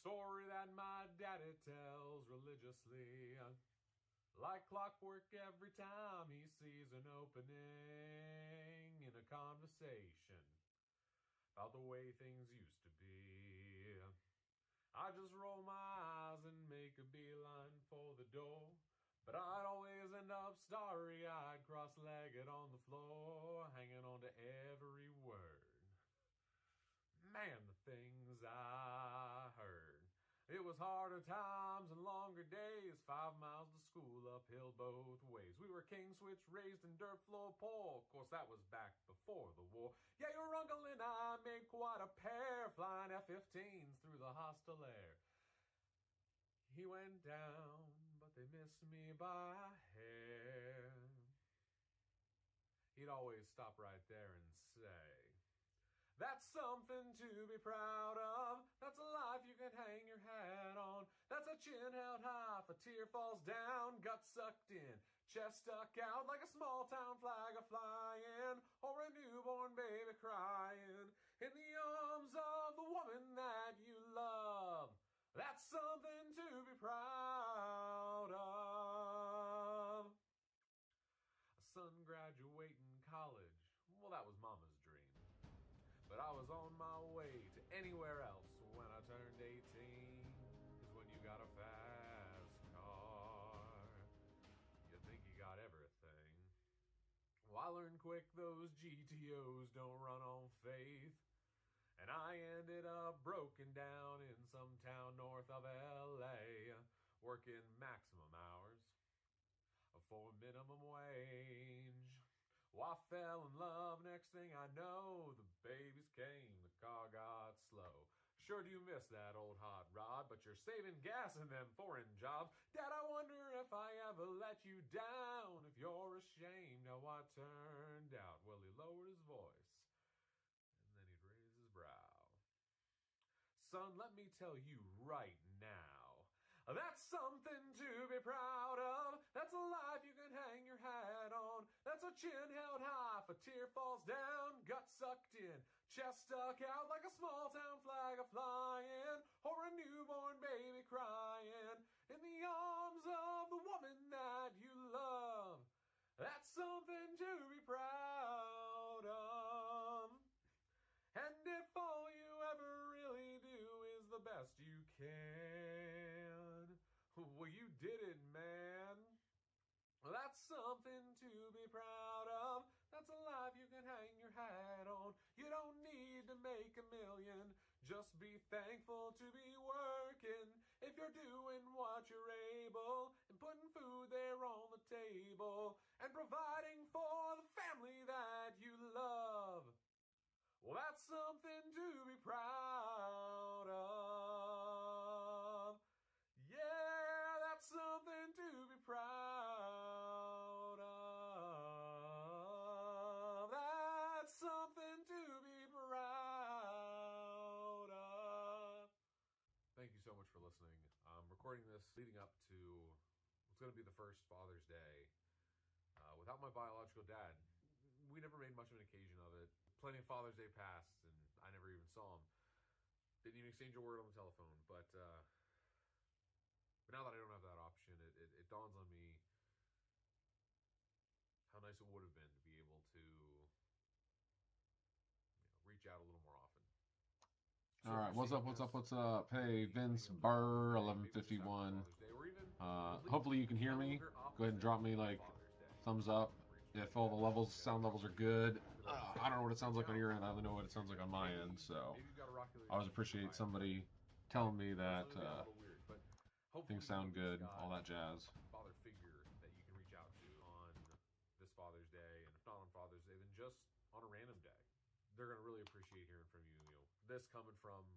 story that my daddy tells religiously. Like clockwork every time he sees an opening in a conversation about the way things used to be. I just roll my eyes and make a beeline for the door, but I'd always end up starry-eyed, cross-legged on the floor, hanging on to every word. Man, the things I heard. It was harder times and longer days, 5 miles to school uphill both ways. We were king switch raised in dirt floor poor. Of course, that was back before the war. Yeah, your uncle and I made quite a pair, flying F-15s through the hostile air. He went down, but they missed me by a hair. He'd always stop right there and say, that's something to be proud of. That's a life you can hang your hat on. That's a chin held high if a tear falls down, gut sucked in, chest stuck out like a small town flag a-flying, or a newborn baby crying in the arms of the woman that you love. That's something to be proud of. A son graduating college, well, that was mama's dream. But I was on my way to anywhere else when I turned 18. Cause when you got a fast car, you think you got everything. Well, I learned quick those GTOs don't run on faith. And I ended up broken down in some town north of LA, working maximum hours for minimum wage. Well, I fell in love, next thing I know, the babies came, the car got slow. Sure do you miss that old hot rod, but you're saving gas in them foreign jobs. Dad, I wonder if I ever let you down, if you're ashamed how I turned out. Well, he lowered his voice, and then he'd raise his brow. Son, let me tell you right now, that's something to be proud of. That's a life you can hang your hat on. That's a chin held high if a tear falls down, gut sucked in, chest stuck out like a small town flag a-flying, or a newborn baby crying in the arms of the woman that you love. That's something to be proud of. And if all you ever really do is the best you can, well, you did it, man. That's something to be proud of. That's a life you can hang your hat on. You don't need to make a million. Just be thankful to be working. If you're doing what you're able and putting food there on the table and providing for the family that you love, well, that's something to be proud of. Yeah, that's something to be proud of. That's something to be proud of. Thank you so much for listening. I'm recording this leading up to what's going to be the first Father's Day without my biological dad. We never made much of an occasion of it. Plenty of Father's Day passed, and I never even saw him. Didn't even exchange a word on the telephone. But now that I don't have that option, it dawns on me how nice it would have been to be able to reach out a little more often. So all right, what's up? Hey, Vince Burr, 1151. Hopefully you can hear me. Go ahead and drop me like thumbs up if all the sound levels are good. I don't know what it sounds like on your end. I only know what it sounds like on my end. So I always appreciate somebody telling me that things sound good, all that jazz. Father figure that you can reach out to on this Father's Day, and if not on Father's Day, then just on a random day. They're going to really appreciate hearing from you. This coming from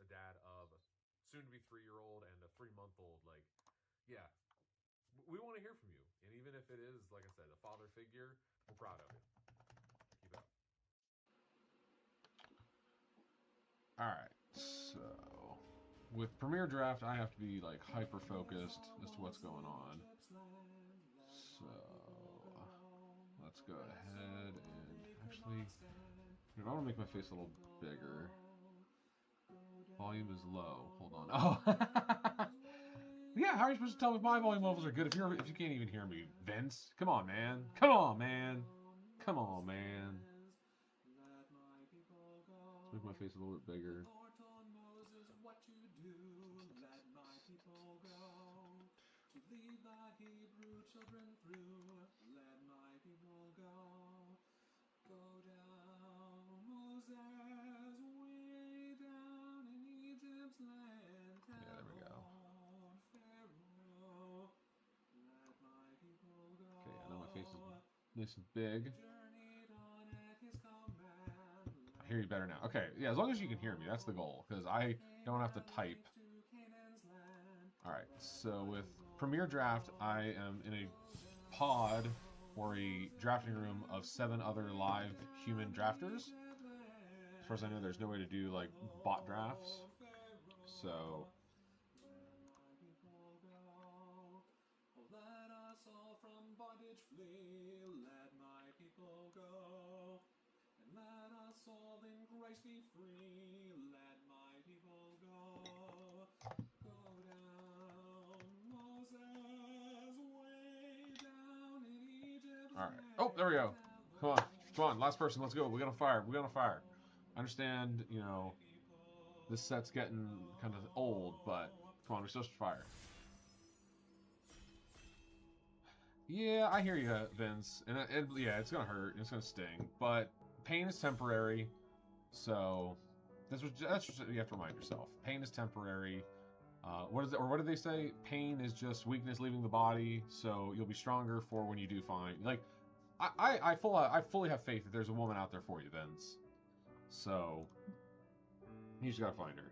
a dad of a soon-to-be 3-year-old and a 3-month-old. Like, yeah, we want to hear from you. And even if it is, like I said, a father figure, we're proud of it. Keep it up. All right, so with Premiere Draft, I have to be like hyper focused as to what's going on. So let's go ahead and actually, I want to make my face a little bigger. Volume is low. Hold on. Oh. Yeah, how are you supposed to tell if my volume levels are good if you can't even hear me, Vince? Come on, man. Come on, man. Come on, man. Let's make my face a little bit bigger. Lord told Moses what to do. Let my people go. To lead the Hebrew children through. Let my people go. Go down, Moses, way down in Egypt's land. Yeah, there we go. Pharaoh, let my people go. Okay, I know my face is nice and big. Journeyed on at his command. I hear you better now. Okay, yeah, as long as you can hear me, that's the goal, because I don't have to type. Alright, so with Premier Draft, I am in a pod or a drafting room of 7 other live human drafters. As far as I know, there's no way to do like bot drafts. So let us all from bondage flee. Let my people go. And let us all in grace be free. Let my people go. Go down, Moses, way down in Egypt. alright. Oh, there we go. Come on. Come on, last person, let's go. We're gonna fire. We're gonna fire. I understand, you know, this set's getting kind of old, but come on, we're supposed to fire. Yeah, I hear you, Vince, and yeah, it's gonna hurt, it's gonna sting, but pain is temporary. So that's just what you have to remind yourself. Pain is temporary. What is it, or what did they say? Pain is just weakness leaving the body, so you'll be stronger for when you do find. Like, I fully have faith that there's a woman out there for you, Vince. So you just gotta find her.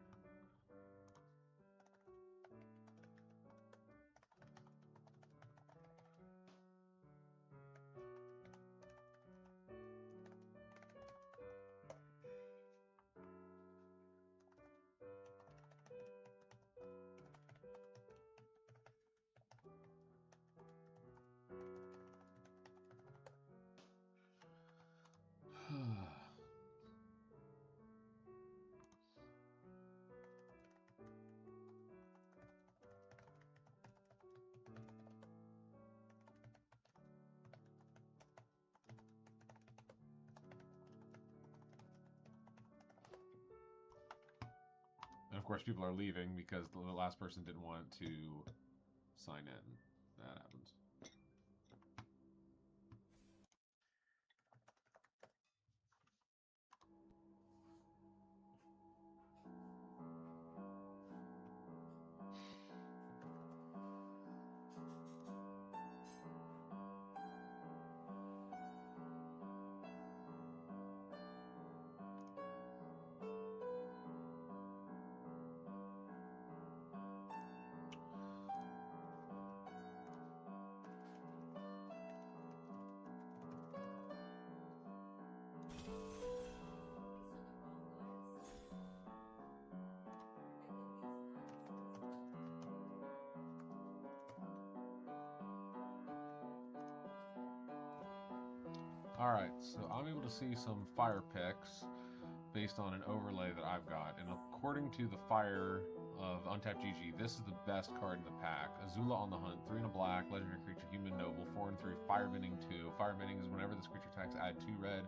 And of course, people are leaving because the last person didn't want to sign in. That happens. Alright, so I'm able to see some fire picks based on an overlay that I've got, and according to the fire of Untapped GG, this is the best card in the pack. Azula on the Hunt, 3 and a black, legendary creature, human noble, 4 and 3, firebending 2. Firebending is whenever this creature attacks, add 2 red.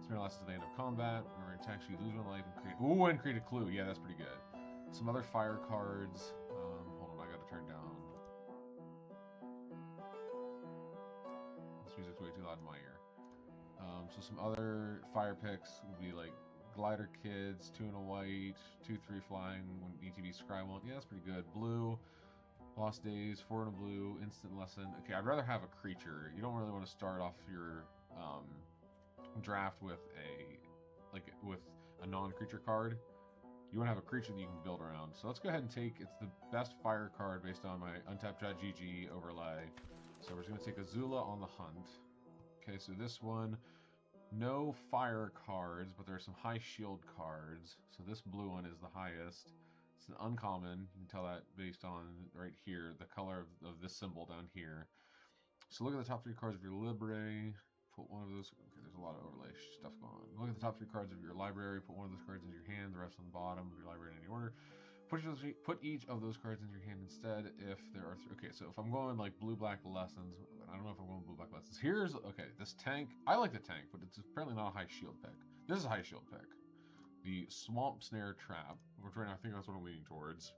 Spirit lasts to the end of combat. Whenever it attacks you, lose 1 life and create. Ooh, and create a clue. Yeah, that's pretty good. Some other fire cards. Hold on, I gotta turn down. This music's way too loud in my ear. So some other fire picks would be like Glider Kids, 2 and a white, 2/3 flying when ETB scry 1. Yeah, that's pretty good. Blue, Lost Days, 4 and a blue, instant lesson. Okay, I'd rather have a creature. You don't really want to start off your draft with a non-creature card. You want to have a creature that you can build around. So let's go ahead and take, it's the best fire card based on my Untapped.gg overlay. So we're just going to take Azula on the Hunt. Okay, so this one, no fire cards, but there are some high shield cards. So this blue one is the highest. It's an uncommon. You can tell that based on right here, the color of this symbol down here. So look at the top 3 cards of your Libre. Put one of those. Okay, there's a lot of overlay stuff going on. Look at the top 3 cards of your library. Put one of those cards into your hand. The rest on the bottom of your library in any order. Put each of those cards into your hand instead if there are 3. Okay, so if I'm going like blue-black lessons, I don't know if I'm going blue-black lessons. Here's, okay, this tank. I like the tank, but it's apparently not a high shield pick. This is a high shield pick. The Swamp Snare Trap, which right now I think that's what I'm leaning towards.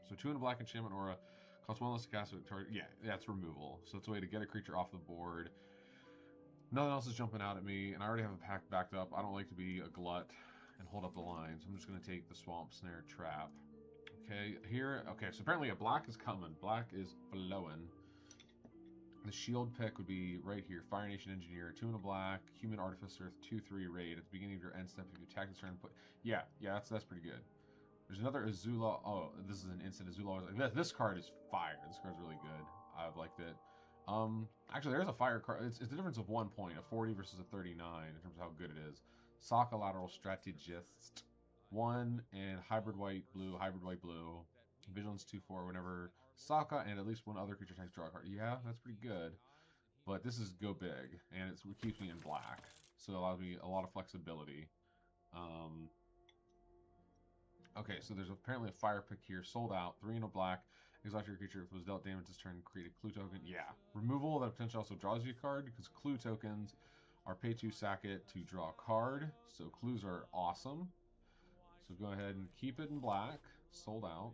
So 2 in a black enchantment aura. Costs 1 less to cast it. Yeah, that's removal. So it's a way to get a creature off the board. Nothing else is jumping out at me, and I already have a pack backed up. I don't like to be a glut and hold up the line, so I'm just going to take the Swamp Snare Trap. Okay, here, okay, so apparently a black is coming. Black is blowing. The shield pick would be right here. Fire Nation Engineer, 2 in a black, Human Artificer, 2/3 raid. At the beginning of your end step, if you attack this turn, put... Yeah, that's pretty good. There's another Azula. Oh, this is an instant Azula. This card is fire. This card's really good. I've liked it. Actually, there's a fire card. It's the difference of 1 point, a 40 versus a 39 in terms of how good it is. Sokka Lateral Strategist. 1 and hybrid white blue. Vigilance 2/4 whenever Sokka and at least one other creature attacks, draw a card. Yeah, that's pretty good. But this is go big, and it keeps me in black, so it allows me a lot of flexibility. Okay, so there's apparently a fire pick here, sold out, 3 in a black. Exhaust your creature. If it was dealt damage this turn, create a clue token. Yeah, removal that potentially also draws you a card because clue tokens are pay 2, sack it to draw a card. So clues are awesome. So go ahead and keep it in black, sold out.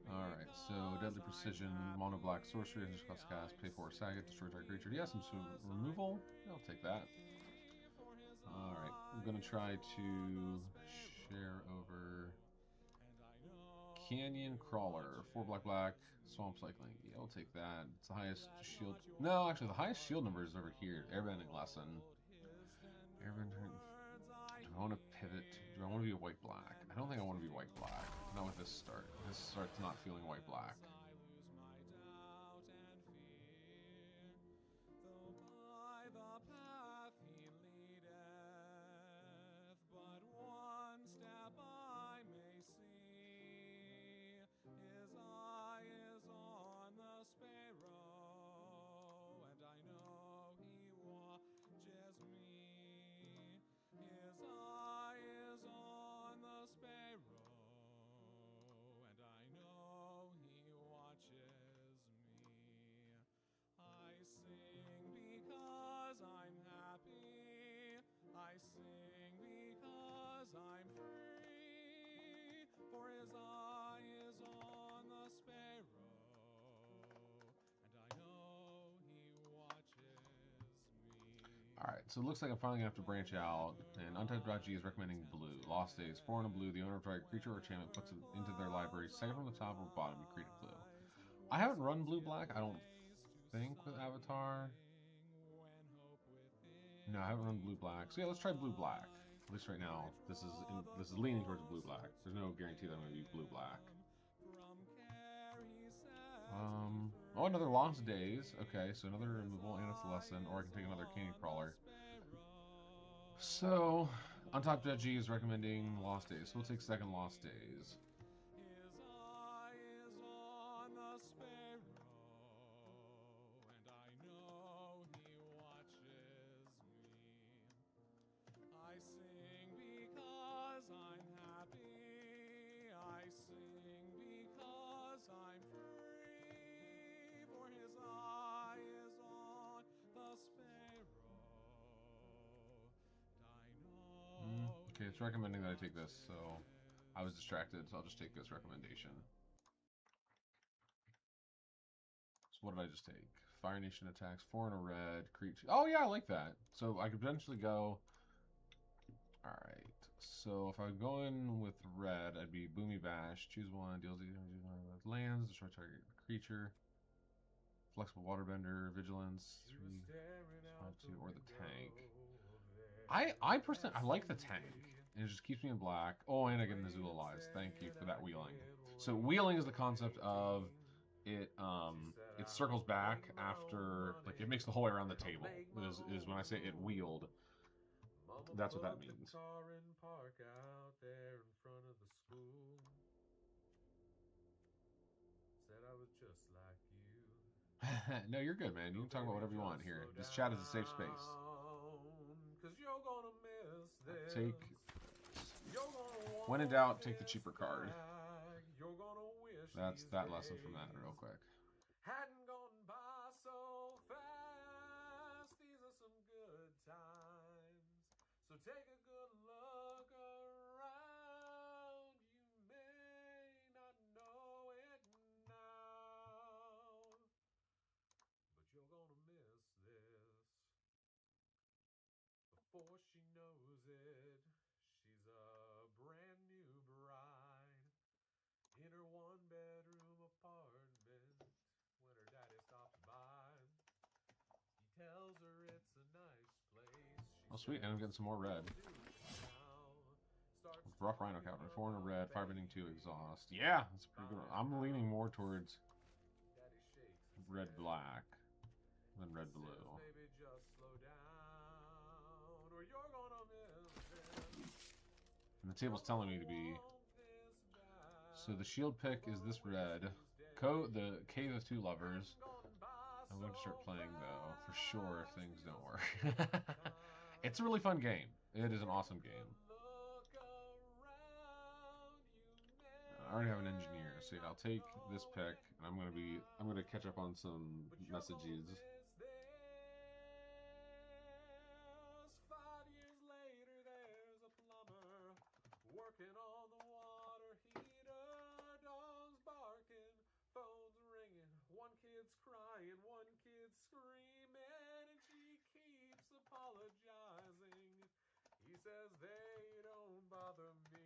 Alright, so Deadly Precision, Mono Black Sorcery, just cost cast, pay 4, sack it, destroy target creature. Yeah, some removal. I'll take that. Alright, I'm going to try to share over Canyon Crawler, 4 black, Swamp Cycling. Yeah, I'll take that. It's the highest shield. No, actually, the highest shield number is over here. Airbending Lesson. Airbending. Do I want to pivot? Do I want to be white-black? I don't think I want to be white-black. Not with this start. This start's not feeling white-black. Alright, so it looks like I'm finally going to have to branch out, and Untapped.g is recommending blue. Lost Days, 4 in a blue, the owner of a target creature or enchantment puts it into their library, second from the top or bottom, you create a clue. I haven't run blue-black, I don't think, with Avatar. No, I haven't run blue-black. So yeah, let's try blue-black. At least right now, this is leaning towards blue-black. There's no guarantee that I'm going to be blue-black. Oh, another Lost Days. Okay, so another removal and it's a lesson, or I can take another Canyon Crawler. So, Untapped.g is recommending Lost Days, so we'll take second Lost Days. Okay, it's recommending that I take this, so I was distracted, so I'll just take this recommendation. So what did I just take? Fire Nation attacks, 4 in a red, creature. Oh yeah, I like that. So I could potentially go... Alright, So if I go in with red, I'd be Boomy Bash. Choose one, deals lands, destroy target creature. Flexible Waterbender, Vigilance, 3, 5, 2, or the tank. I personally, I like the tank. And it just keeps me in black. Oh, and I get an Azula Lies. Thank you for that wheeling. So wheeling is the concept of it circles back after, like, it makes the whole way around the table. Is when I say it wheeled. That's what that means. Said I was just like you. No, you're good, man. You can talk about whatever you want here. This chat is a safe space. Cause you're gonna miss this. Take. When in doubt, take the cheaper card. You're gonna wish that's that lesson from that, real quick. Hadn't gone by so fast. These are some good times. So take a good look around. You may not know it now, but you're gonna miss this. Before she knows it, she's a brand new bride in her one-bedroom apartment when her daddy stops by. He tells her it's a nice place. Oh, sweet, and I'm getting some more red. Rough Rhino Captain, 4 in a red, Firebending 2 exhaust. Yeah, that's pretty good. I'm leaning more towards red-black than red-blue. And the table's telling me to be. So the shield pick is this red. The Cave of Two Lovers. I'm going to start playing, though, for sure, if things don't work. It's a really fun game. It is an awesome game. I already have an engineer, so yeah, I'll take this pick, and I'm gonna catch up on some messages. 5 years later, there's a plumber working on the water heater. Dogs barking, phones ringing. One kid's crying, one kid's screaming, and she keeps apologizing. He says they don't bother me.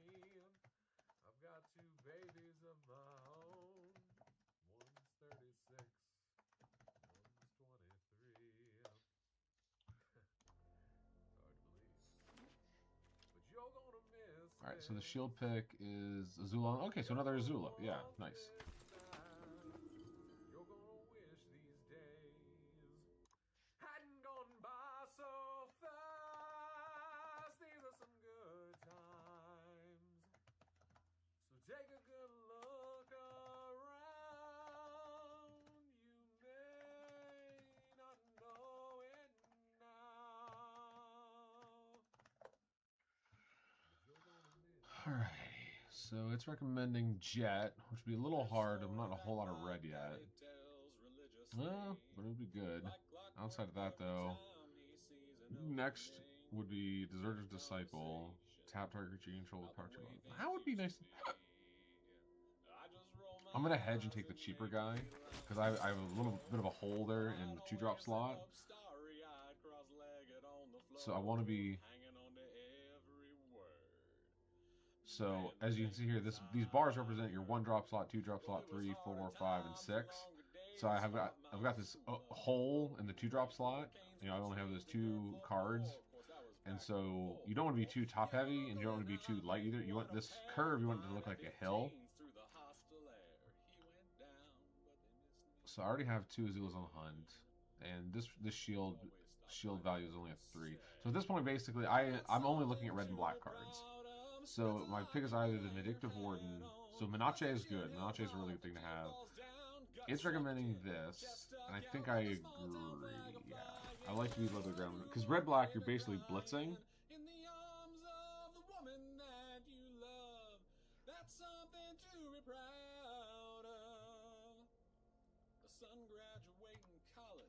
I've got 2 babies of my own. One's 36, one's 23. Hard to believe. But you're gonna miss. Alright, so the shield pick is Azula. Okay, so another Azula. Yeah, nice. You're gonna wish these days hadn't gone by so fast. These are some good times. So take a good look around. You may not know it now. Alright, so it's recommending Jet, which would be a little hard. I'm not a whole lot of red yet. Well, but it would be good. Outside of that, though, next would be Deserter's Disciple. Tap target creature you control with power 2. That would be nice. I'm going to hedge and take the cheaper guy, because I have a little bit of a hole there in the 2-drop slot. So I want to be... So, as you can see here, these bars represent your 1-drop slot, 2-drop slot, 3, 4, 5, and 6. So I've got this hole in the 2-drop slot. You know, I only have those 2 cards. And so you don't want to be too top heavy, and you don't want to be too light either. You want this curve, you want it to look like a hill. So I already have 2 Azulas on the hunt, and this shield value is only a 3. So at this point, basically, I'm only looking at red and black cards. So my pick is either the Vindictive Warden. So Menace is good. Menace is a really good thing to have. It's recommending this, and I think I agree. Yeah, I like to be low to the ground because red-black, you're basically blitzing.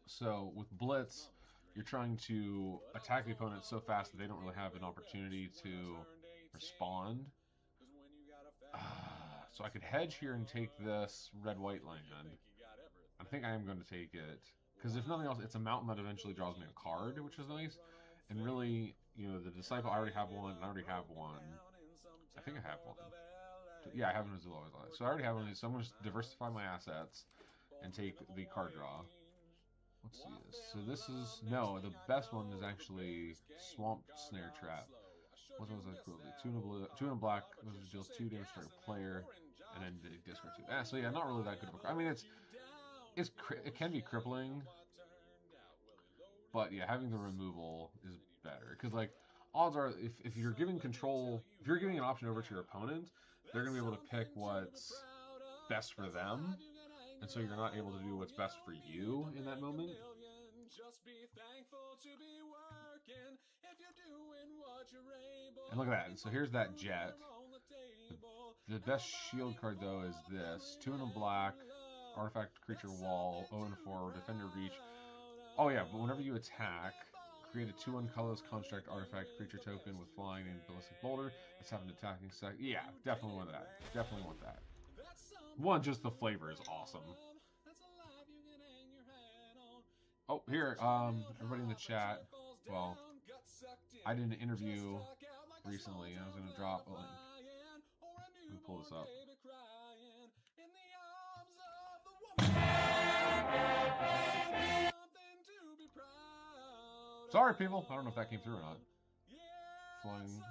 So with blitz, you're trying to attack the opponent so fast that they don't really have an opportunity to respond. So I could hedge here and take this red-white land. I think I am going to take it. Because if nothing else, it's a mountain that eventually draws me a card, which is nice. And really, you know, the Disciple, I already have one, and I already have one. I think I have one. Yeah, I have an Azul always. So I already have one of these, so I'm going to diversify my assets and take the card draw. Let's see this. So this is, no, the best one is actually Swamp Snare Trap. What was that cruelty? 2 and blue, 2 and black. Those deals 2 damage to a player, and then discard 2. So yeah, not really that good of a card. I mean, it can be crippling, but yeah, having the removal is better because like odds are if you're giving control, if you're giving an option over to your opponent, they're gonna be able to pick what's best for them, and so you're not able to do what's best for you in that moment. And look at that. So here's that jet. The best shield card though is this 2 and a black, artifact creature wall, 0 and 4, defender reach. Oh yeah, but whenever you attack, create a 2/1 colorless construct artifact creature token with flying and ballistic boulder. Let's have an attacking set. Yeah, definitely want that. Definitely want that. One, just the flavor is awesome. Oh, here, everybody in the chat. Well, I did an interview recently, and I was going to drop a link. Let me pull this up. Sorry, people. I don't know if that came through or not. Flying.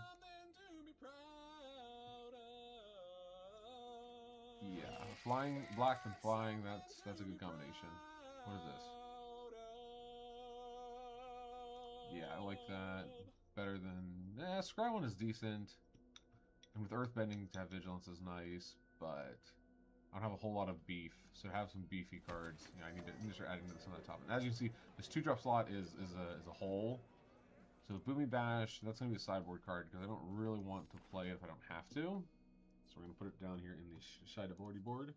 Yeah, flying, black and flying. That's a good combination. What is this? Yeah, I like that better than. Scry one is decent, and with earthbending to have vigilance is nice, but I don't have a whole lot of beef, so to have some beefy cards, you know, I need to start adding this on the top. And as you can see, this 2-drop slot is a hole. So Boomy Bash, that's going to be a sideboard card because I don't really want to play it if I don't have to. So we're going to put it down here in the sideboardy board.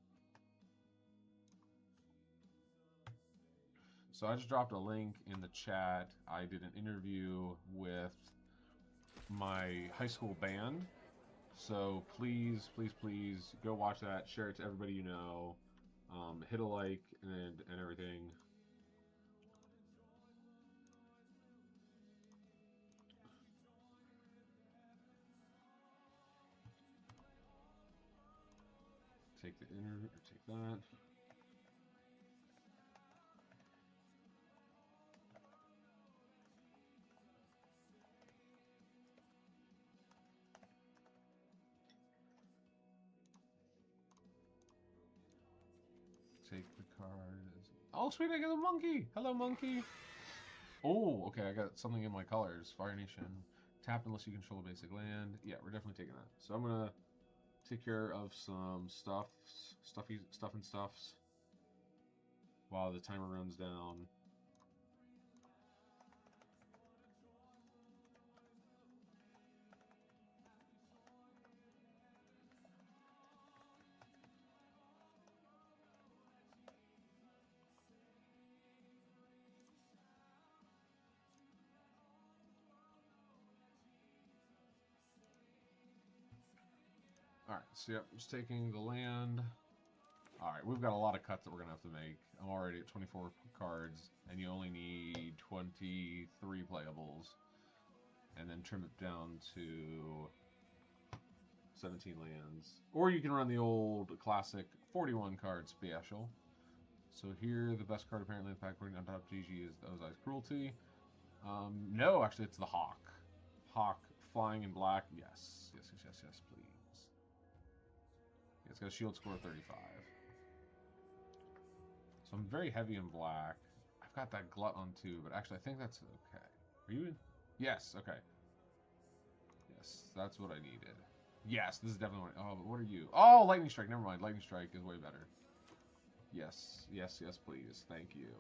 So I just dropped a link in the chat. I did an interview with my high school band. So please, please, please go watch that. Share it to everybody you know. Hit a like and everything. Take the interview. Take that. Take the cards. Oh, sweet, I got a monkey. Hello, monkey. Oh, okay, I got something in my colors. Fire Nation. Tap unless you control a basic land. Yeah, we're definitely taking that. So I'm going to take care of some stuff and stuffs while the timer runs down. Alright, so yep, just taking the land. Alright, we've got a lot of cuts that we're going to have to make. I'm already at 24 cards, and you only need 23 playables. And then trim it down to 17 lands. Or you can run the old classic 41 card special. So here, the best card apparently in the pack according on top GG is the Ozai's Cruelty. No, actually it's the Hawk. Hawk, flying in black. Yes, yes, yes, yes, yes, please. Yeah, it's got a shield score of 35. So I'm very heavy in black. I've got that Glut on too, but actually I think that's okay. Are you in? Yes, okay. Yes, that's what I needed. Yes, this is definitely one. Oh, but what are you? Oh, Lightning Strike. Never mind. Lightning Strike is way better. Yes, yes, yes, please. Thank you.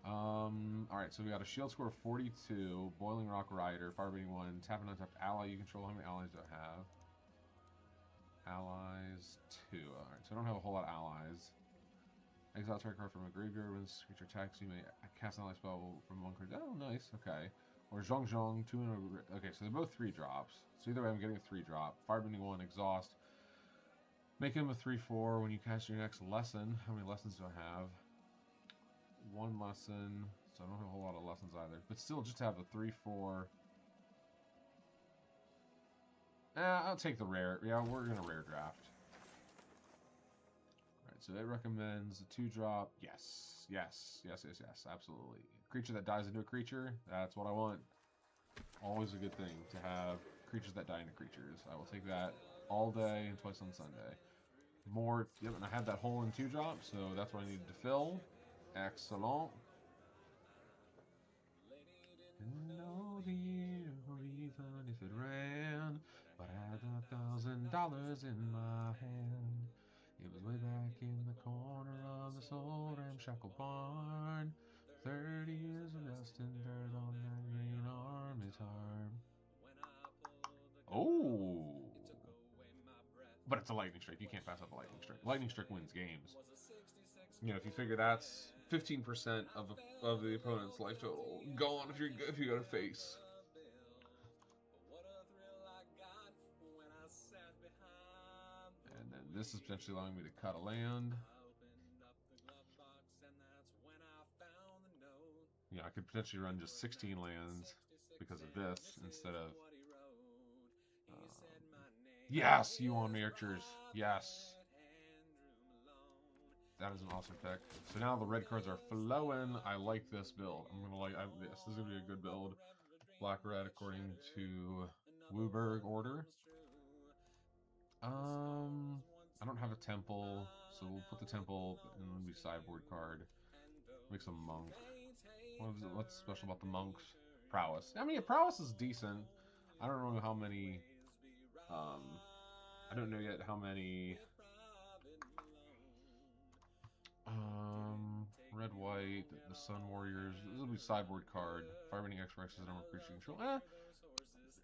Alright, so we got a shield score of 42, Boiling Rock Rider, Firebending 1, tap and untap ally you control. How many allies do I have? Allies 2. Alright, so I don't have a whole lot of allies. Exile target card from a graveyard. When this creature attacks, you may cast an ally spell from one card. Oh, nice. Okay. Or Zhong Zhong, 2 in a... Okay, so they're both 3 drops. So either way, I'm getting a 3 drop. Firebending 1, Exhaust. Make him a 3/4 when you cast your next lesson. How many lessons do I have? 1 lesson. So so I don't have a whole lot of lessons either. But still, just to have a 3-4. I'll take the rare. Yeah, we're gonna rare draft. Alright, so it recommends a 2-drop. Yes, yes, yes, yes, yes, absolutely. Creature that dies into a creature, that's what I want. Always a good thing to have creatures that die into creatures. I will take that all day and twice on Sunday. More, yep, and I had that hole in 2-drop, so that's what I needed to fill. Excellent. Didn't know the year or even if it ran, but I had $1,000 in my hand. It was way back in the corner of this old ramshackle barn. 30 years of dust and dirt on that green armitar. Oh! But it's a lightning strike. You can't pass up a lightning strike. Lightning strike wins games. You know, if you figure that's 15% of the opponent's life total gone if you got a face. And then this is potentially allowing me to cut a land. Yeah, I could potentially run just 16 lands because of this instead of. Yes, you on miniatures. Yes. That is an awesome pick. So now the red cards are flowing. I like this build. I'm gonna like this. This is gonna be a good build. Black red according to Wooberg order. I don't have a temple, so we'll put the temple in the sideboard card. Make some monk. What's special about the monks? Prowess. I mean, prowess is decent. I don't know how many. I don't know yet how many. Red, white, the Sun Warriors. This will be sideboard card. Firebending X Rex is number of creature control.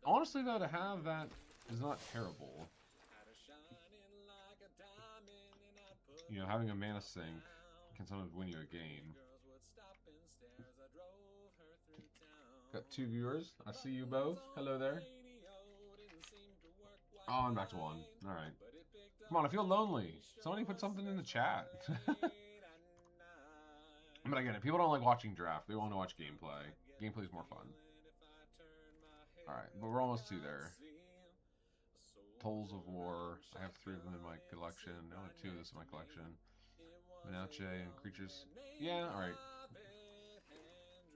Honestly, though, to have that is not terrible. You know, having a mana sink can sometimes win you a game. Got 2 viewers. I see you both. Hello there. Oh, I'm back to 1. Alright. Come on, I feel lonely. Somebody put something in the chat. But again, people don't like watching draft. They want to watch gameplay. Gameplay is more fun. Alright, but we're almost to there. Tolls of War. I have 3 of them in my collection. I only have 2 of this in my collection. Menace and creatures. Yeah, alright.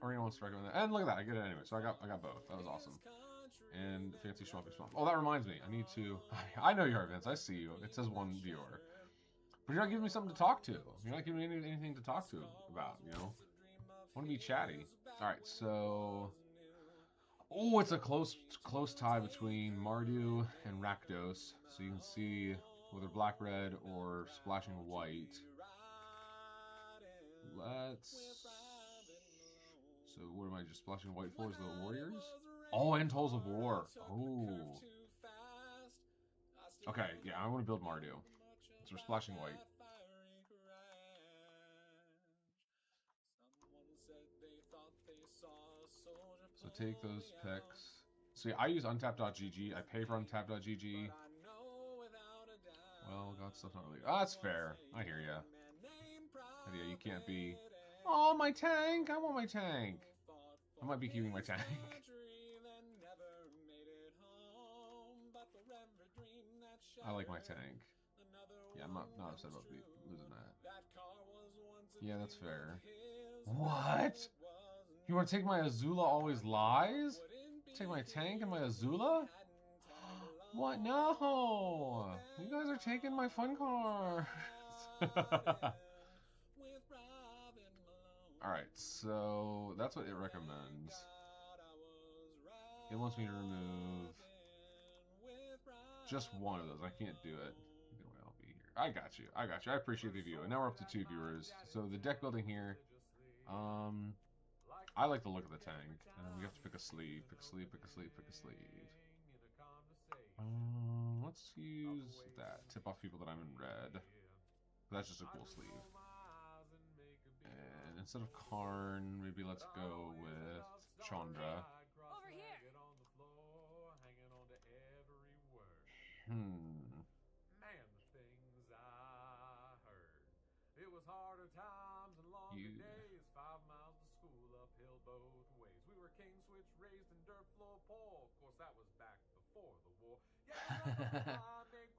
Arena wants to recommend that. And look at that, I get it anyway. So I got both. That was awesome. And fancy schmumpy schmump. Oh, that reminds me. I need to. I know you are, Vince. I see you. It says 1 viewer. But you're not giving me something to talk to. You're not giving me anything to talk to about, you know? I want to be chatty. Alright, so. Oh, it's a close tie between Mardu and Rakdos. So you can see whether black, red, or splashing white. Let's. So what am I just splashing white for? Is the Warriors? Oh, and Tolls of War. Oh. Okay, yeah, I want to build Mardu. So we're splashing white. So take those picks. See, I use untap.gg. I pay for untap.gg. Well, God stuff's not really. Oh, that's fair. I hear ya. But yeah, you can't be. Oh, my tank! I want my tank. I might be keeping my tank. I like my tank. Yeah, I'm not upset about losing that. Yeah, that's fair. What? You want to take my Azula always lies? Take my tank and my Azula? What? No! You guys are taking my fun cards. Alright, so that's what it recommends. It wants me to remove just one of those. I can't do it. I'll be here. I got you. I appreciate the view. And now we're up to 2 viewers. So the deck building here. I like the look of the tank. And then we have to pick a sleeve. Pick a sleeve, pick a sleeve, pick a sleeve. Let's use that. Tip off people that I'm in red. That's just a cool sleeve. And instead of Karn, maybe let's go with Chandra. Over here. Man, the things I heard. It was harder times and longer days. 5 miles to school uphill. raised in dirt floor poor. Of course, that was back before the war. Yeah,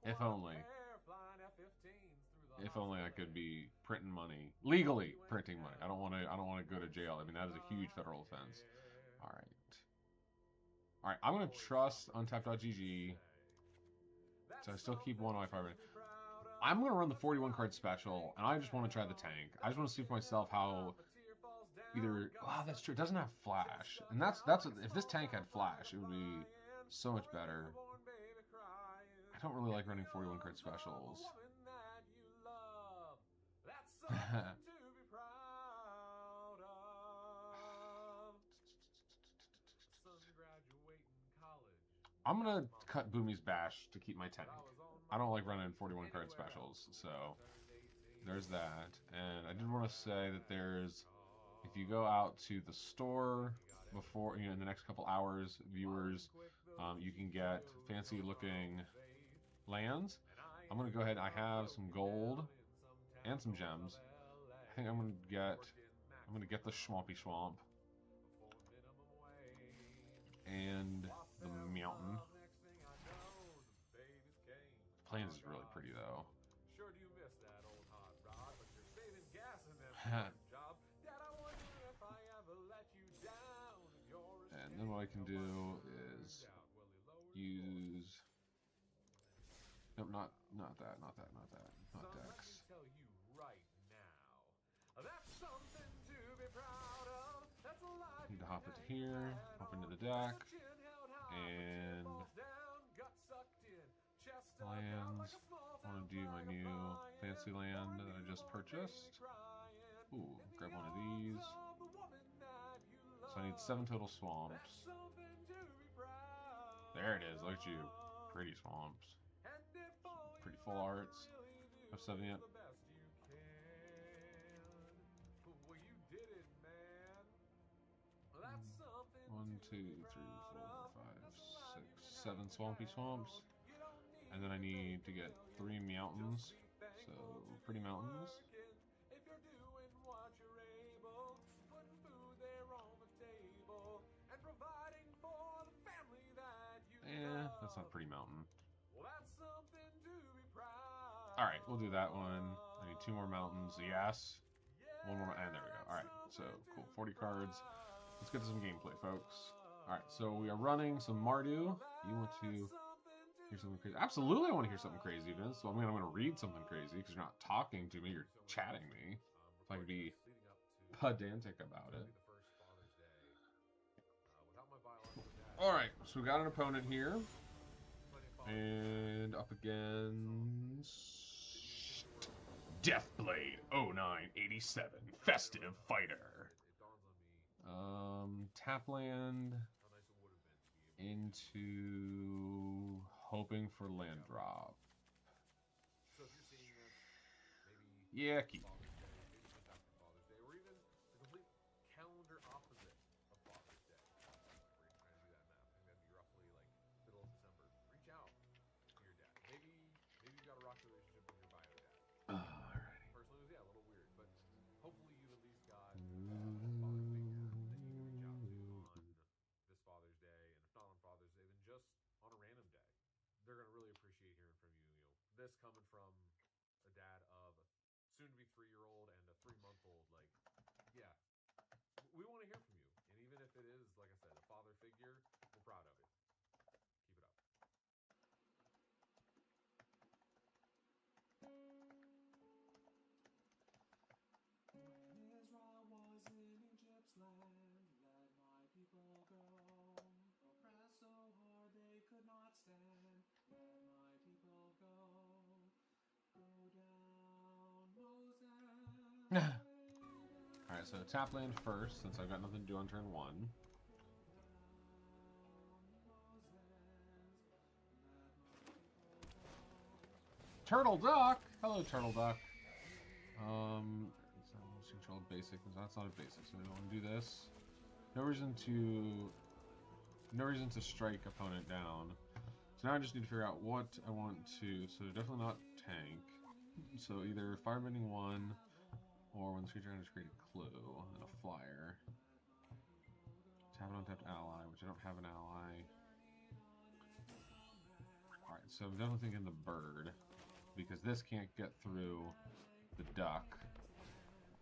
If only. flying F-15s through the If only I could be printing money legally, printing money. I don't want to go to jail. I mean, that is a huge federal offense. All right. I'm gonna trust untap.gg. So I still keep one Wi-Fi running. I'm gonna run the 41 card special, and I just want to try the tank. I just want to see for myself how either. Wow, that's true. It doesn't have flash, and that's if this tank had flash, it would be so much better. I don't really like running 41 card specials. I'm gonna cut Boomy's Bash to keep my tank. I don't like running 41 card specials, so there's that. And I did want to say that there's, if you go out to the store before, in the next couple hours, viewers, you can get fancy looking lands. I'm gonna go ahead. I have some gold and some gems. I think I'm gonna get the Swampy Swamp and the mountain. Plains is really pretty though. Sure do you miss that old hot rod, but you're saving gas in that job. Dad, I wonder if I ever let you down. And then what I can do is use. Nope, not that. Not Dex. Tell you right now. That's something to be proud of. That's a life. Need to hop into here, hop into the deck, and lands. I want to do my new fancy land that I just purchased. Ooh, grab one of these. So I need 7 total swamps. There it is. Look at you. Pretty swamps. Pretty full arts. Have 7 yet. 1, 2, 3, 4, 5, 6, 7 swampy swamps. And then I need to get 3 mountains. So, pretty mountains. Eh, that's not a pretty mountain. Alright, we'll do that one. I need 2 more mountains. Yes. 1 more, and there we go. Alright, so cool. 40 cards. Let's get to some gameplay, folks. Alright, so we are running some Mardu. You want to hear something crazy? Absolutely, I want to hear something crazy, Vince. So I'm going to read something crazy because you're not talking to me, you're chatting me. If I could be pedantic about it. Alright, so we got an opponent here. And up against Deathblade 0987 Festive Fighter. Tapland into hoping for land drop. Yeah, keep. This coming from a dad of a soon-to-be 3-year-old and a 3-month-old, like, yeah, we want to hear from you. And even if it is, like I said, a father figure, we're proud of it. Keep it up. When Israel was in Egypt's land, let my people go. Oppressed so hard they could not stand. Let my people go. Alright, so tap land first, since I've got nothing to do on turn 1. Turtle Duck! Hello, Turtle Duck. Control basic. That's not a basic, so we don't want to do this. No reason to strike opponent down. So now I just need to figure out what I want to. So definitely not tank. So either firebending 1, or when the creature enters, create a clue and a flyer. Tap it on untapped ally, which I don't have an ally. Alright, so I'm definitely thinking the bird, because this can't get through the duck.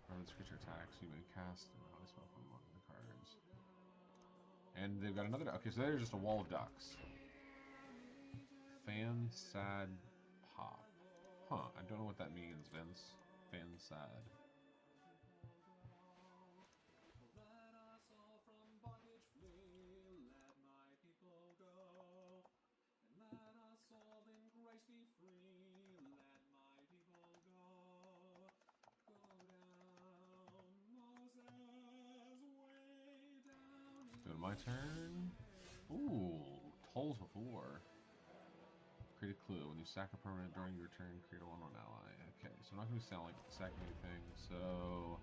Whenever this creature attacks, you may cast an ally spell from among the cards. And they've got another. Okay, so there's just a wall of ducks. Fan sad pop. Huh, I don't know what that means, Vince. Fan sad. Go to my turn. Ooh, Tolls of War. Create a clue. When you sack a permanent during your turn, create a 1/1 ally. Okay, so I'm not going to be sacking anything, so...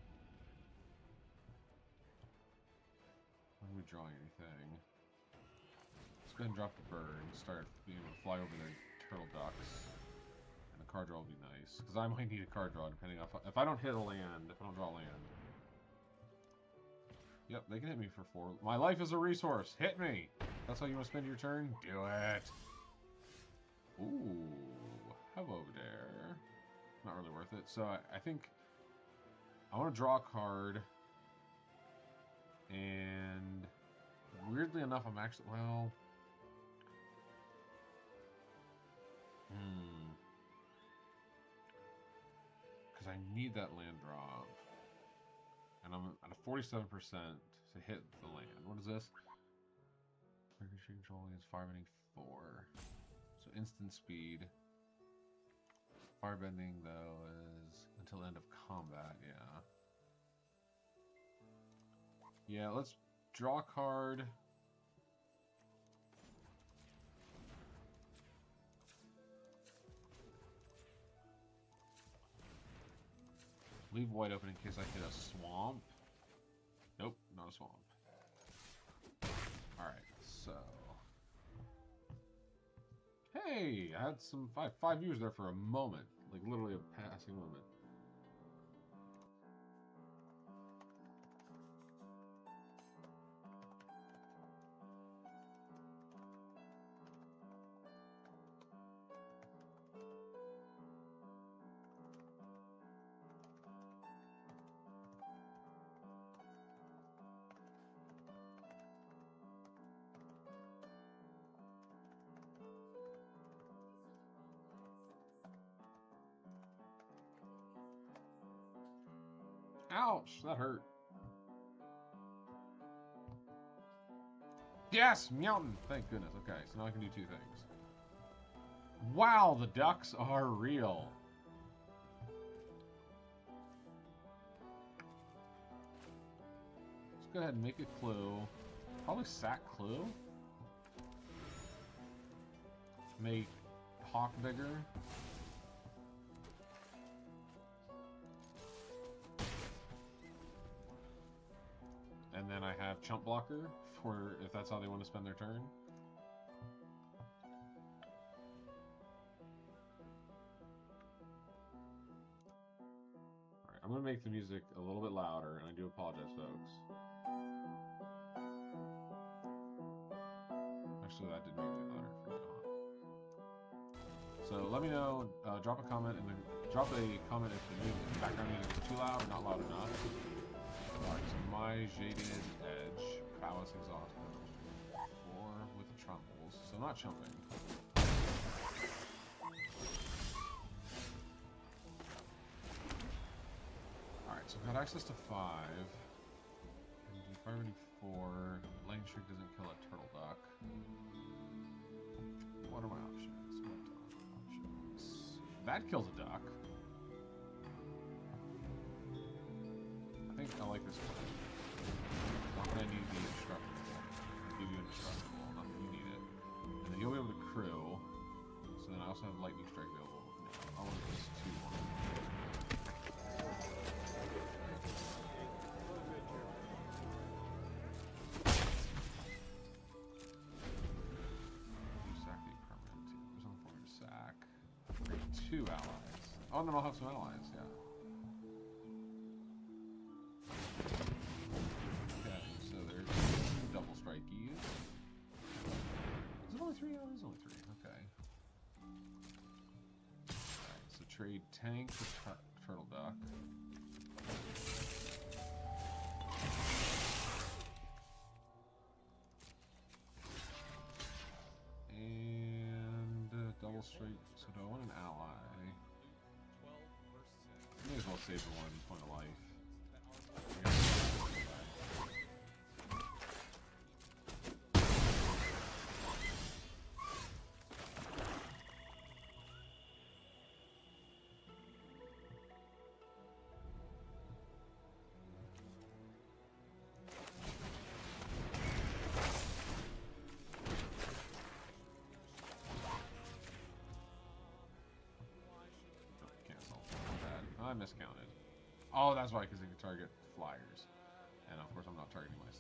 I'm not going to be drawing anything. Let's go ahead and drop the bird and start being able to fly over the turtle ducks. And a card draw would be nice, because I might need a card draw depending on if I don't hit a land, if I don't draw a land. Yep, they can hit me for 4. My life is a resource. Hit me! That's how you want to spend your turn? Do it! Ooh, hello there. Not really worth it. So I think I want to draw a card. And weirdly enough, I'm actually, well... Because I need that land drop. And I'm at a 47% to hit the land. What is this? Creature controlling is firebending 4. So instant speed. Firebending though is until end of combat, yeah. Yeah, let's draw a card. Leave white open in case I hit a swamp. Nope, not a swamp. Alright, so... Hey! I had some five views there for a moment. Like, literally a passing moment. Ouch, that hurt. Yes, mountain. Thank goodness. Okay, so now I can do 2 things. Wow, the ducks are real. Let's go ahead and make a clue. Probably sack clue. Make hawk bigger. And then I have chump blocker for if that's how they want to spend their turn. Alright, I'm going to make the music a little bit louder, and I do apologize, folks. Actually, that did make it louder for you, huh? So let me know, drop a comment if the background music is too loud or not loud enough. Alright, so my Jaded Edge, Prowess Exhaust, 4 with the Trumples, so not chumping. Alright, so I've got access to 5. And do Firebending 4. Lane Shriek doesn't kill a turtle duck. What are my options? That kills a duck. I think I like this one. Not that I need the indestructible. I'll give you indestructible, not that you need it. And then you'll be able to crew. So then I also have lightning strike available. No, I want this 2-1. You sack a permanent. There's nothing for me to sack. Create 2 allies. Oh, and then I'll have some allies, yeah. 3? Oh, there's only 3. Okay. Alright, so trade tank for turtle duck. And double straight. So do I want an ally? May as well save the 1 point of life. I miscounted. Oh, that's why, because it can target flyers. And of course, I'm not targeting my own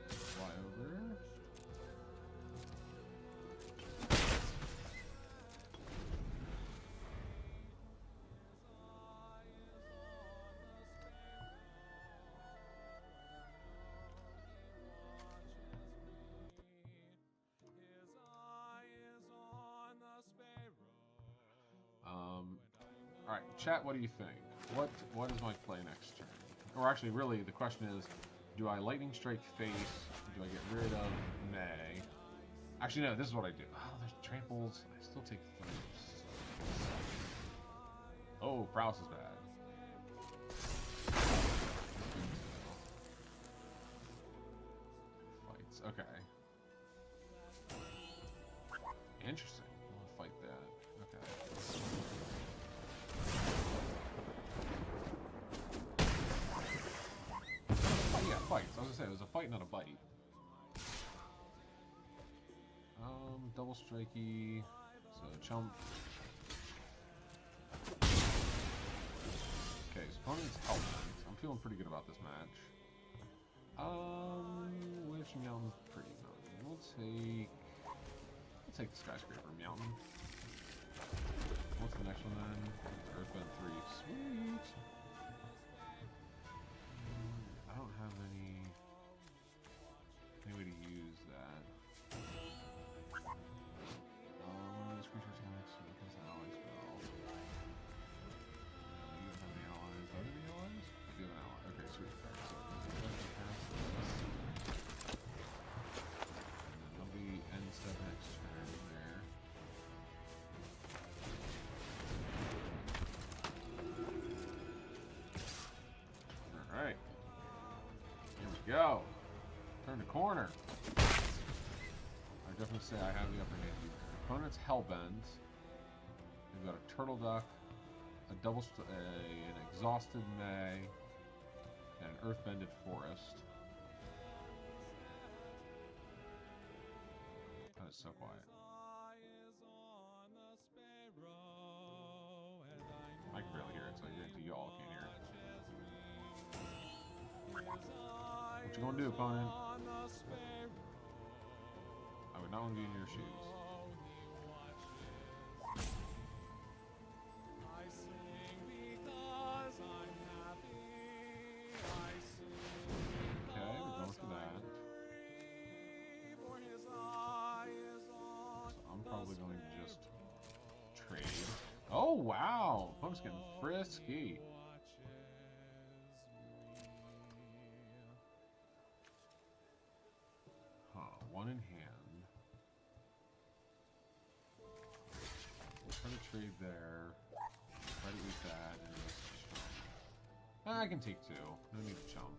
thing. Fly over. Alright, chat, what do you think? What is my play next turn? Or actually, really, the question is, do I Lightning Strike face? Do I get rid of May? Actually, no, this is what I do. Oh, there's tramples. I still take 3. Oh, Prowess is bad. Fights, okay. Interesting. I'll fight that. Okay. Fights. I was gonna say it was a fight, not a bite. Double strikey. So chump. Okay, so opponent's helping. I'm feeling pretty good about this match. Which mountain? Pretty mountain. We'll take the skyscraper mountain. What's the next one then? Earthbend 3. Sweet. I don't have any way to use that. This creature's next to against an ally spell. You don't have any allies. Do I have any allies? I do have an ally. Okay, sweet. Alright, so and then there'll be end step next turn there. Alright. Here we go. Turn the corner. I definitely say I have the upper hand. Opponent's Hellbent. They've got a Turtle Duck, an Exhausted May, and an Earthbended Forest. That is so quiet. I can barely hear it, so I guarantee y'all can't hear it. What you gonna do, opponent? I would not want to be in your shoes. Okay, we're going for that. So I'm probably going to just trade. Oh, wow! Opponent's getting frisky. One in hand. We'll try to trade there. Try to eat that and just chump. I can take 2. No need to chump.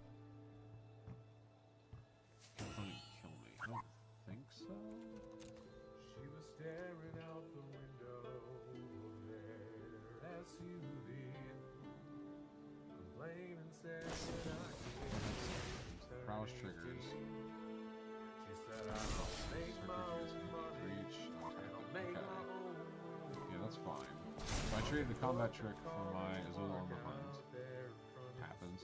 Can opponent kill me? I don't think so. She was staring out the window of their SUV, complained and said that I can't. Prowess triggers. Reach. Okay. Yeah, that's fine. So I traded the combat trick for my Azul on the hunt. Happens.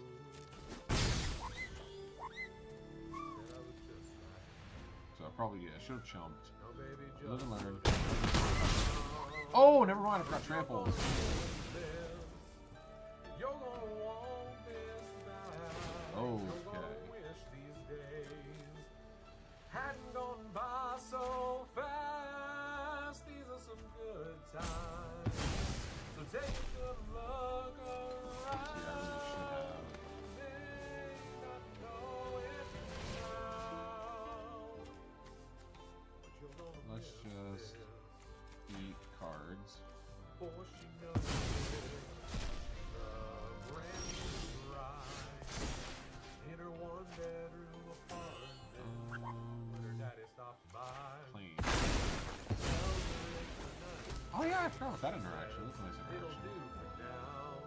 So I probably, I should have chumped. Live and learn. Oh, never mind, I forgot tramples. Okay. I forgot about that interaction. That's a nice It'll interaction. do for now.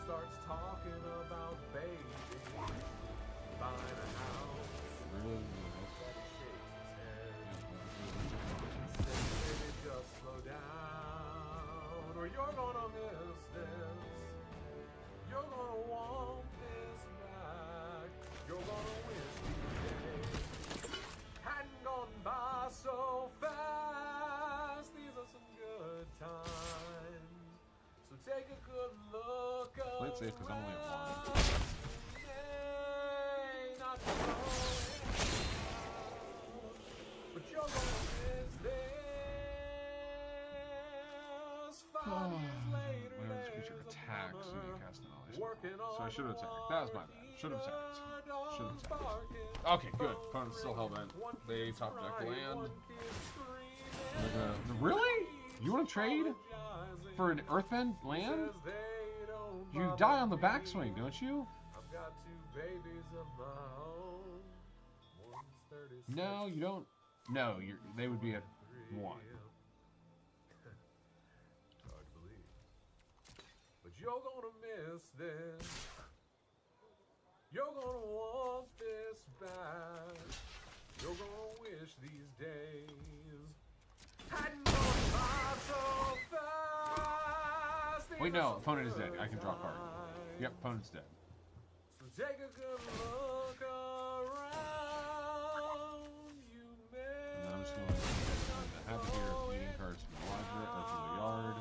Starts talking about baby, buying a house. Really? Daddy shakes his head. Says, baby, just slow down, or you're gonna miss this. You're gonna want this back. You're gonna wish these days hadn't gone by so fast. These are some good times. So take a good look. Play it safe because I'm only at 1. May not be going out, but you're gonna miss this. 5 years later, Whenever this there's creature a attacks, you plumber may cast an ally working spell. on So I should have attacked. That was my bad. Should have attacked. Should have attacked. attacked. Okay, good. Opponent's still hellbent. They top deck land. Really? You want to trade for an earthbend land? You die on the backswing, don't you? I've got 2 babies of my own. One's 36. No, you don't. No, they would be at 1. Hard to believe. But you're gonna miss this. You're gonna want this back. You're gonna wish these days hadn't gone by so fast. Wait, no. Opponent is dead. I can draw a card. Yep, opponent's dead. So take a good look around. You may And then I'm just going to have it here eating cards from the library or from the yard.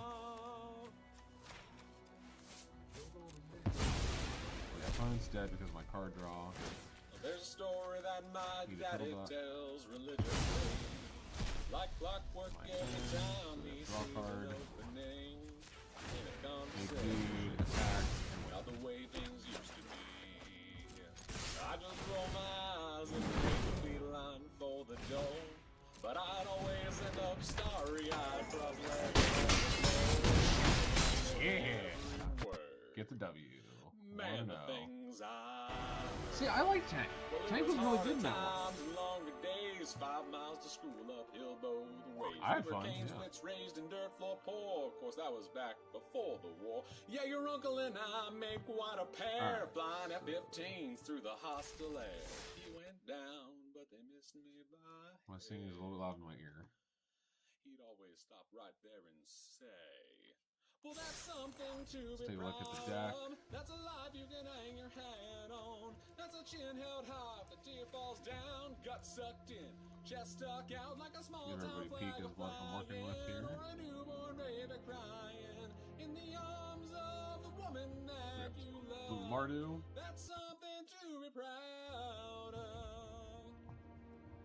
Yeah, opponent's dead because of my card draw. There's a story that my Need a daddy fiddle duck. tells religiously. Like clockwork My every turn. time he Draw sees card. an opening in a Make conversation dude, attack, and about win. the way things used to be. I just roll my eyes and make a beeline for the door, but I'd always end up starry-eyed, Yeah! Word. Get the W. Man, the 1-0. things I See, I like Tank. Tank was really good in that one. times, longer days, 5 miles to school, uphill both ways. I had We were fun, cane yeah. splits, raised in dirt floor poor. Of course, that was back before the war. Yeah, your uncle and I make quite a pair, Alright. flying F-15s through the hostile air. He went down, but they missed me by. My singing is a little loud in my ear. He'd always stop right there and say, well, that's something to Let's be take a look at the proud deck. of. That's a life you can hang your hat on. That's a chin held high if a tear falls down. Gut sucked in, chest stuck out like a small Give town everybody a peek flag of what I'm working with here. or a newborn baby crying in the arms of the woman that you Blue love. Mardu. That's something to be proud of.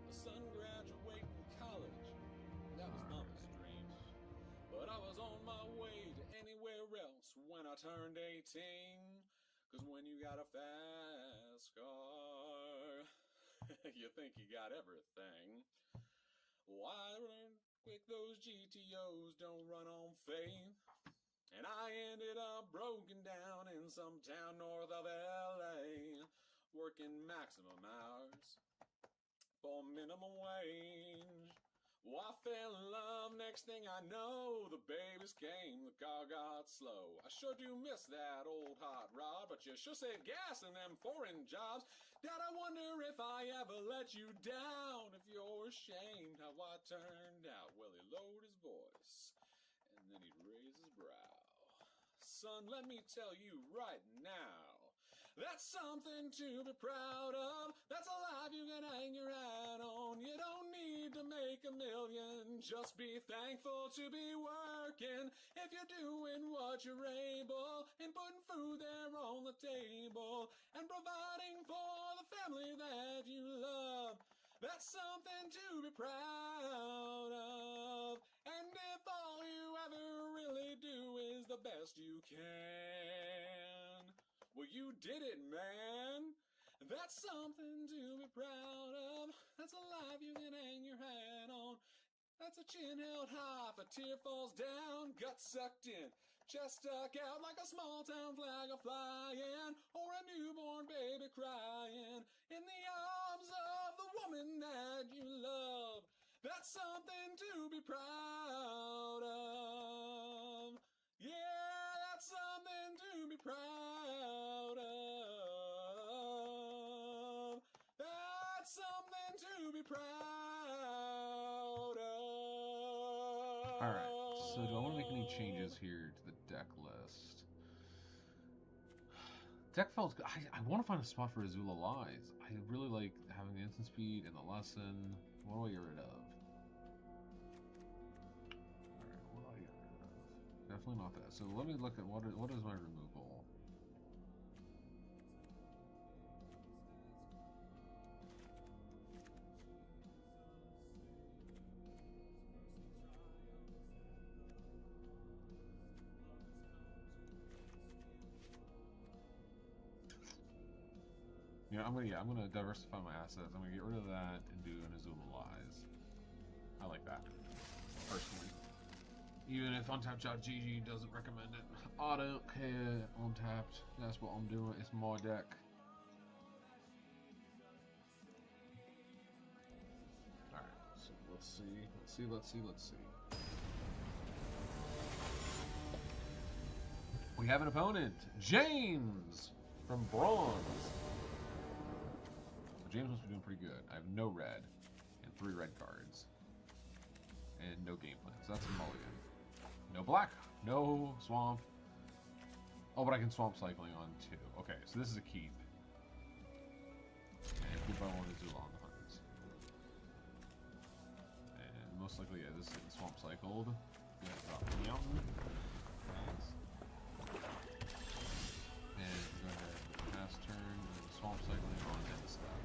A son graduating college, that was mama's dream. But I was on my way to anywhere else when I turned 18. Cause when you got a fast car, you think you got everything. Why run quick, those GTOs don't run on faith. And I ended up broken down in some town north of LA, working maximum hours for minimum wage. Well, I fell in love, next thing I know, the babies came, the car got slow. I sure do miss that old hot rod, but you sure save gas in them foreign jobs. Dad, I wonder if I ever let you down, if you're ashamed how I turned out. Well, he lowered his voice, and then he'd raise his brow. Son, let me tell you right now, that's something to be proud of. That's a life you can hang your hat on. You don't need to make a million. Just be thankful to be working. If you're doing what you're able and putting food there on the table and providing for the family that you love, that's something to be proud of. And if all you ever really do is the best you can, well, you did it, man. That's something to be proud of. That's a life you can hang your hat on. That's a chin held high if a tear falls down. Gut sucked in, chest stuck out like a small town flag a flying, or a newborn baby crying in the arms of the woman that you love. That's something to be proud of. proud of. Alright, so do I want to make any changes here to the deck list? Deck feels good. I want to find a spot for Azula Lies. I really like having the instant speed and the lesson. What do I get rid of? Alright, what do I get rid of? Definitely not that. So let me look at what is my removal. I'm gonna diversify my assets. I'm gonna get rid of that and do an Azula Lies. I like that, personally. Even if untapped.gg doesn't recommend it. I don't care, untapped. That's what I'm doing. It's my deck. Alright, so let's see. We have an opponent, James from Bronze. James must be doing pretty good. I have no red and 3 red cards and no game plan, so that's a mulligan. No black, no swamp. Oh, but I can swamp cycling on 2. Okay, so this is a keep. And goodbye one Azula on the hunt. And most likely, yeah, this is swamp cycled. Yeah, drop the mountain. Thanks. And go ahead, pass turn, and swamp cycling on end step.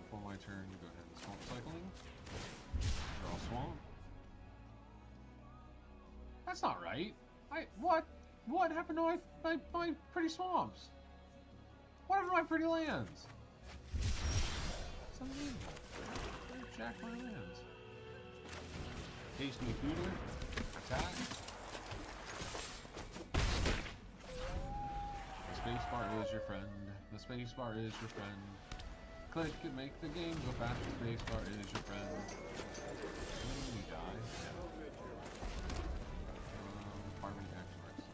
Before my turn, go ahead and swamp cycling. Draw swamp. That's not right. What happened to my pretty swamps? What happened to my pretty lands? It's unbelievable. Where jack my lands? Taste me cooler. Attack. The spacebar is your friend. The spacebar is your friend. Click and make the game go fast. The spacebar is your friend. When you die, yeah. Farming action rights,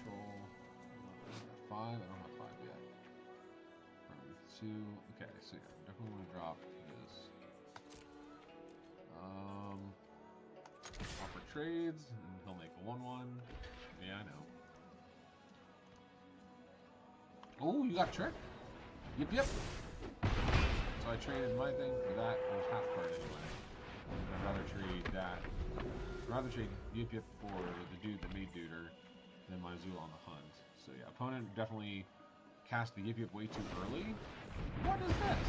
control. 5. I don't have 5 yet. 2. Okay, so yeah, definitely want to drop this. Offer trades, and he'll make a 1/1. Yeah, I know. Oh, you got tricked? Yep. So I traded my thing for that. It was half card anyway. I'd rather trade that. I'd rather trade Yip for the dude that made Duder than my Azula on the hunt. So yeah, opponent definitely cast the Yip way too early. What is this?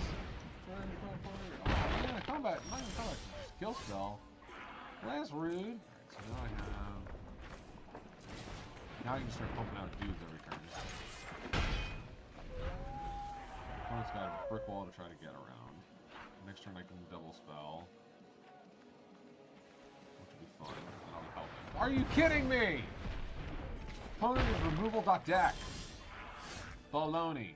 Oh, man, combat. Not even combat. Skill spell. Well, that's rude. Alright, so now I have. Now I can start pumping out dudes every turn. Opponent's got a brick wall to try to get around. Next turn I can double spell. Which would be fun. And I'll be helping. Are you kidding me? Opponent is removal.deck. Baloney.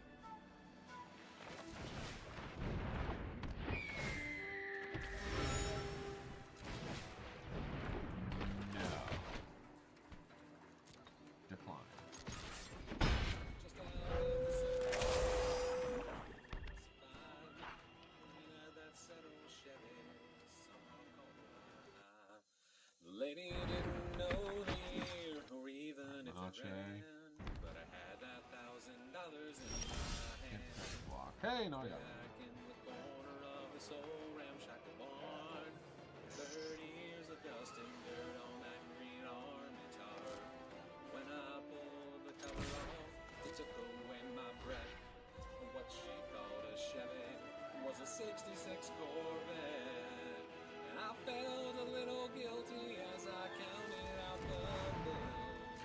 Lady didn't know the year, or even if it ran, but I had that $1,000 in my hand. Hey, no, yeah. Back in the corner of this old ramshackle barn, 30 years of dust and dirt on that green army tar. When I pulled the cover off, it took away my breath. What she called a Chevy was a '66 Corvette. I felt a little guilty as I counted out the bills.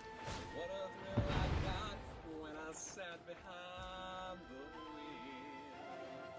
What a thrill I got when I sat behind the wheel.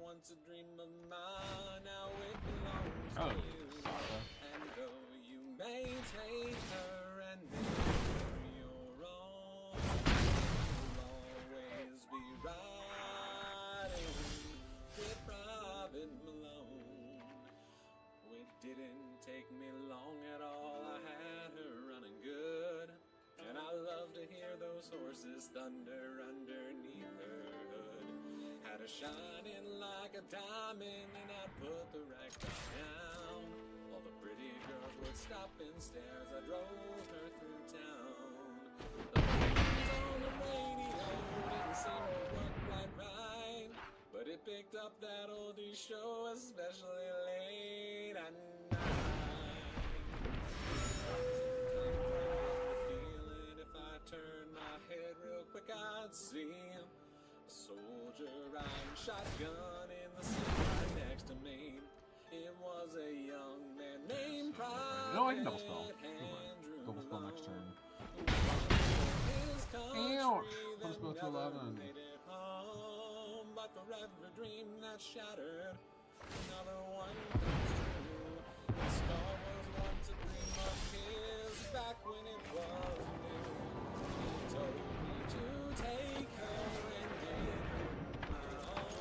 once a dream of mine, now it belongs to you. And though you may take her and make her your own, you'll always be riding with Private Malone. It didn't take me long at all, I had her running good, and I love to hear those horses thunder underneath her hood. Had her shining like a diamond, and I'd put the ragtop down. All the pretty girls would stop and stare as I drove her through town. The news on the radio didn't seem to work quite right, but it picked up that oldie show, especially late at night. Turn my head real quick, I'd see a soldier riding shotgun in the seat right next to me. It was a young man named Private No, I can double spell. Andrew Double spell next turn. His country Ouch! that Let's go to never 11. made it home, but for every dream that shattered, another one comes true. This car was once a dream of his, back when it was new. Told me to take her and make her my own.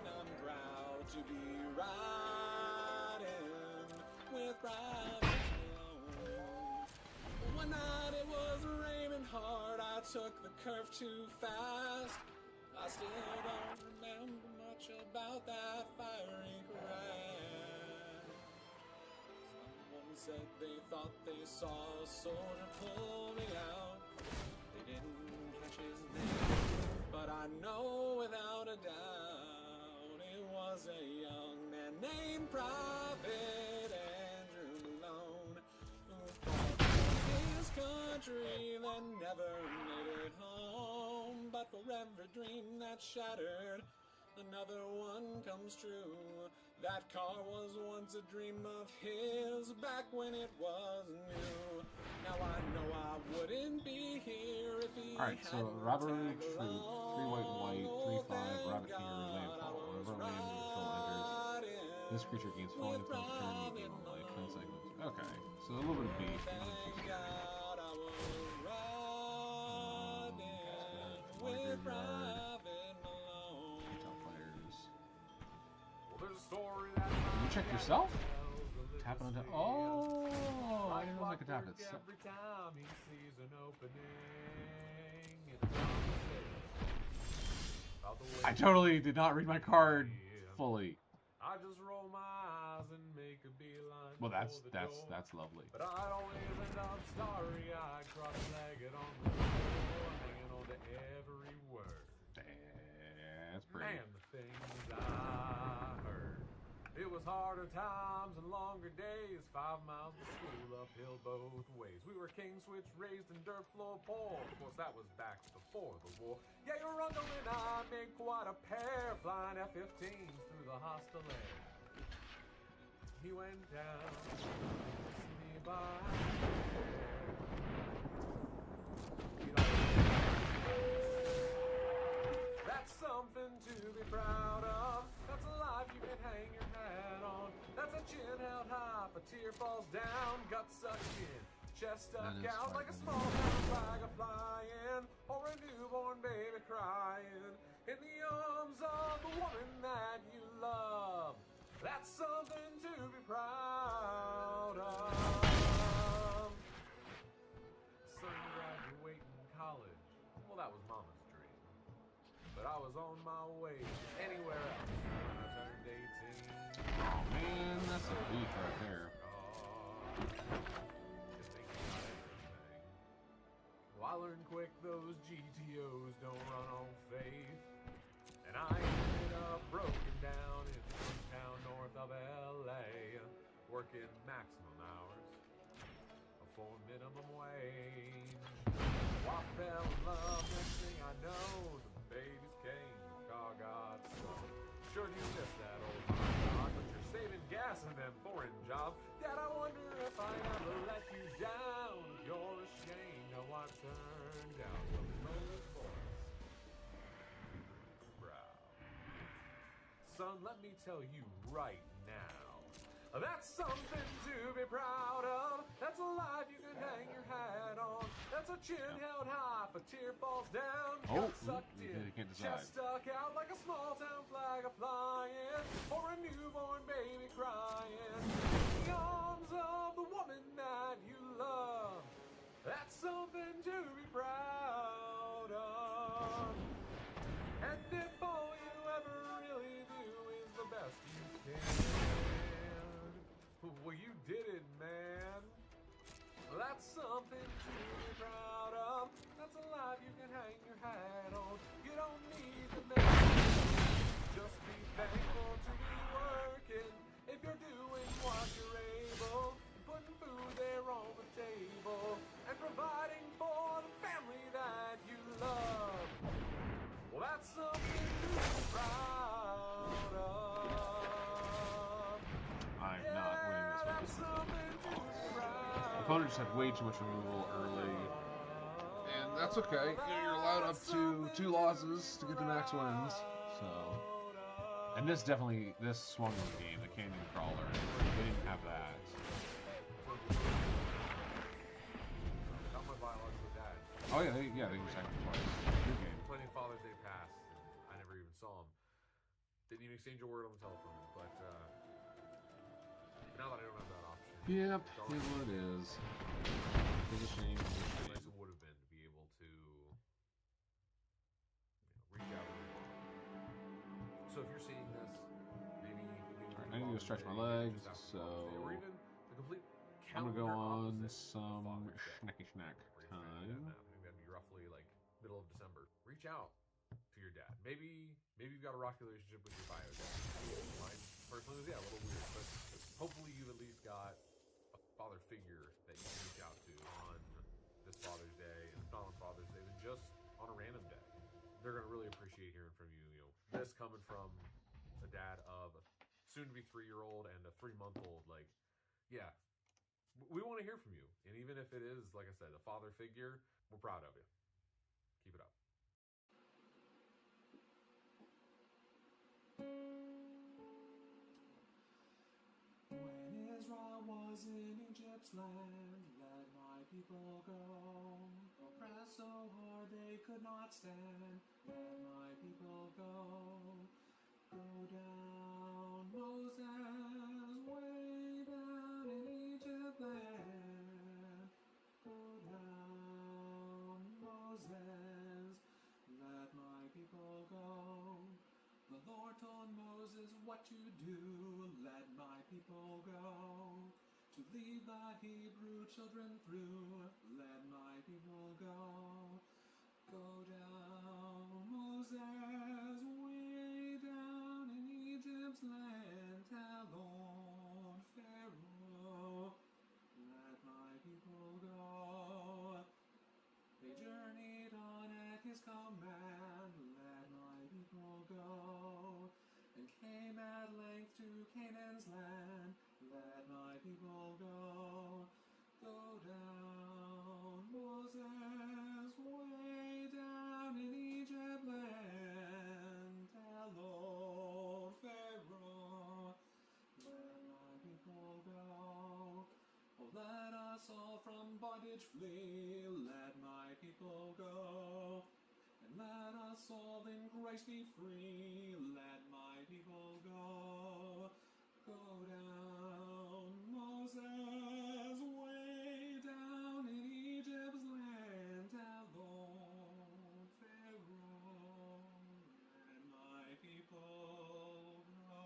I'm proud to be riding with Private Malone. One night it was raining hard, I took the curve too fast. I still don't remember much about that fiery crash. Someone said they thought they saw a soldier pull me out. They didn't catch his name, but I know without a doubt it was a young man named Private Andrew Malone, who fought for his country that never made it home. But for every dream that shattered, another one comes true. That car was once a dream of his, back when it was new. Now I know I wouldn't be here if he Alright, so hadn't Robert tagged Troop, 3 along. white, 3/5, Thank Rabbit King, God Landfall. I was Whenever a man with control enters, riding this creature gains falling with from turn Private medium on life, 10 Malone. seconds. Okay, so a little bit of beef. Thank God I was riding with Private Malone. Fighters. Well, there's a story that You check yourself? Tap Tap it onto. Oh, I didn't know I could tap it. every time he sees an opening in a conversation about the way I totally did not read my card fully. I just roll my eyes and make a beeline. Well, for the door. that's lovely. But I'd always end up starry-eyed, cross-legged on the floor, hanging on to every word. That's pretty. And the things I heard. It was harder times and longer days, 5 miles to school, uphill both ways. We were king switch raised in dirt floor poor. Of course, that was back before the war. Yeah, your uncle and I made quite a pair, flying F-15s through the hostile air. He went down, kissed me by That's something to be proud of. That's a life you can hang your hat on. That's a chin held high, if a tear falls down, guts sucked in, chest stuck out like a small town flag a flying, or a newborn baby crying in the arms of the woman that you love. That's something to be proud of. Son graduating college, well, that was mama's dream. But I was on my way anywhere else when I turned 18. Oh man, that's a beef right there. Just thinking about everything. Well, I learned quick those GTOs don't run on faith. And I ended up broken down in some town north of LA, working maximum hours for minimum wage. Well, I fell in love, next thing I know, the babies came, the car got stuck. Sure you missed that old dog, but you're saving gas in them foreign jobs. Dad, I wonder if I ever let you down. If you're ashamed of what turned out. The most voice. Brow. son, let me tell you right now. That's something to be proud of. That's a life you can hang your hat on. That's a chin held high if a tear falls down. Gut sucked in, chest stuck out like a small town flag a-flying, or a newborn baby crying in the arms of the woman that you love. That's something to be proud of. And if all you ever really do is the best you can, well, you did it, man. That's something to be proud of. That's a life you can hang your hat on. You don't need the medicine. Just be thankful to be working. If you're doing what you're able, putting food there on the table, and providing for the family that you love. Well, that's something to be proud of. I'm not winning this one. Something to be proud of. Opponent just had way too much removal early. And that's okay. You're allowed up to 2 losses to get the max wins. So, and this swung the game, the Canyon Crawler. They didn't have that. Got my biological dad. Oh yeah, they were second twice. Good game. Plenty of Father's Day passed, and I never even saw him. Didn't even exchange a word on the telephone, but now that I don't have that option. Yep, here's what it is. It's a shame. How nice it would have been to be able to reach out. So if you're seeing this, maybe Alright, I need to stretch my legs, so or even the complete I'm gonna go on opposite some of Father's Day. schnacky schnack I think time. that'd be roughly like middle of December. Reach out to your dad. Maybe you've got a rocky relationship with your bio dad. Mine personally was a little weird, but hopefully you've at least got a father figure that you can reach out to on this Father's Day, and if not on Father's Day, then just on a random day. They're gonna really appreciate hearing from you. This coming from a dad of a soon-to-be 3-year-old and a 3-month-old. Like, yeah, we want to hear from you, and even if it is, like I said, a father figure, we're proud of you. Keep it up. When Israel was in Egypt's land, let my people go. Oppressed so hard they could not stand, let my people go. Go down, Moses, way down in Egypt land. Go down, Moses, let my people go. The Lord told Moses what to do, let my people go. To lead the Hebrew children through, let my people go. Go down, Moses, way down in Egypt's land. Tell old Pharaoh, let my people go. They journeyed on at his command, let my people go. And came at length to Canaan's land, let my people go. Go down, Moses, way down in Egypt land. Tell old Pharaoh, let my people go. Oh, let us all from bondage flee, let my people go. And let us all in Christ be free, let my people go. Go down, Moses, way down in Egypt's land. Tell old Pharaoh, let my people go.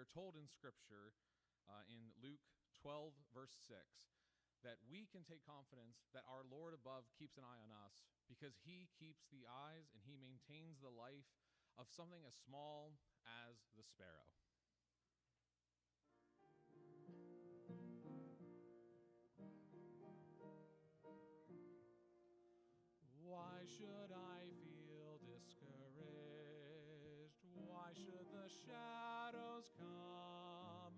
are told in Scripture, in Luke 12, verse 6, that we can take confidence that our Lord above keeps an eye on us because he keeps the eyes and he maintains the life of something as small as the sparrow. Why should I feel discouraged? Why should the shadows come?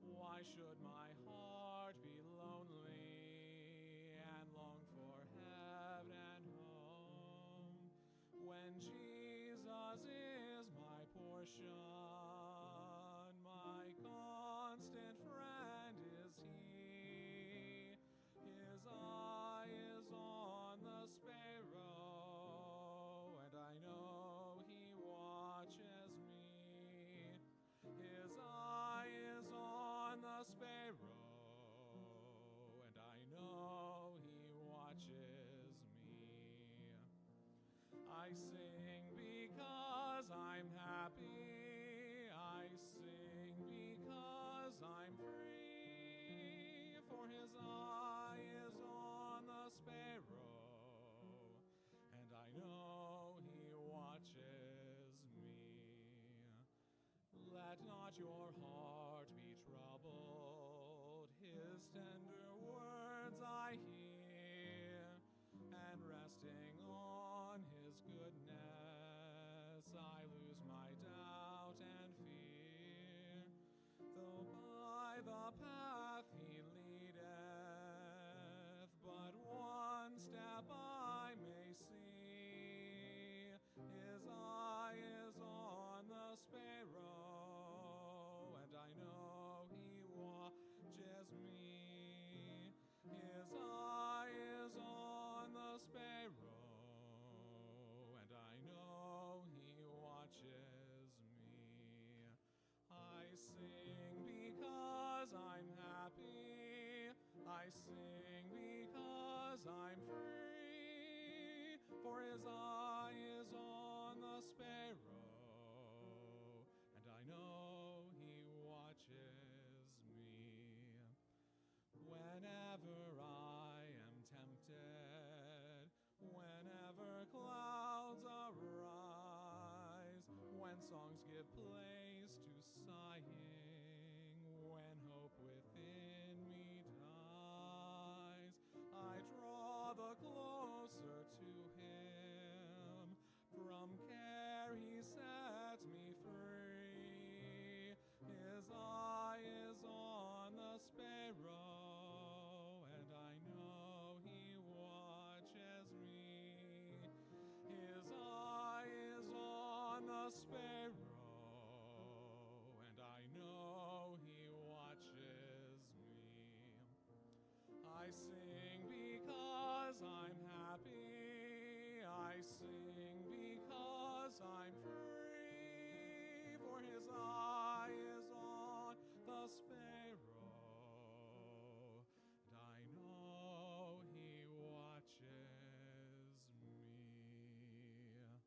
Why should my heart be lonely and long for heaven and home? When Jesus is my portion, my constant friend is he. His eye is on the sparrow, and I know he watches me. His eye is on the sparrow, and I know he watches me. I sing because I'm happy. I sing because I'm free. For his eye is on the sparrow, and I know he watches me. Let not your heart be troubled. His tender words I hear, and resting on his goodness, I lose my doubt and fear. Though by the path he leadeth, but one step I may see. His eye is on the sparrow, and I know he watches me. His eye is on the sparrow, and I know he watches me. I sing because I'm happy. I sing because I'm free. For his eye is on the sparrow, and I know he watches me. Whenever I am tempted, whenever clouds arise, when songs give place to sighing, when hope within me dies, I draw the closer to him. From care he sets me free. His eye is on the sparrow, and I know he watches me. His eye is on the sparrow, and I know he watches me. I sing because I'm happy. I sing because I'm free. For his eye is on the sparrow, and I know he watches me.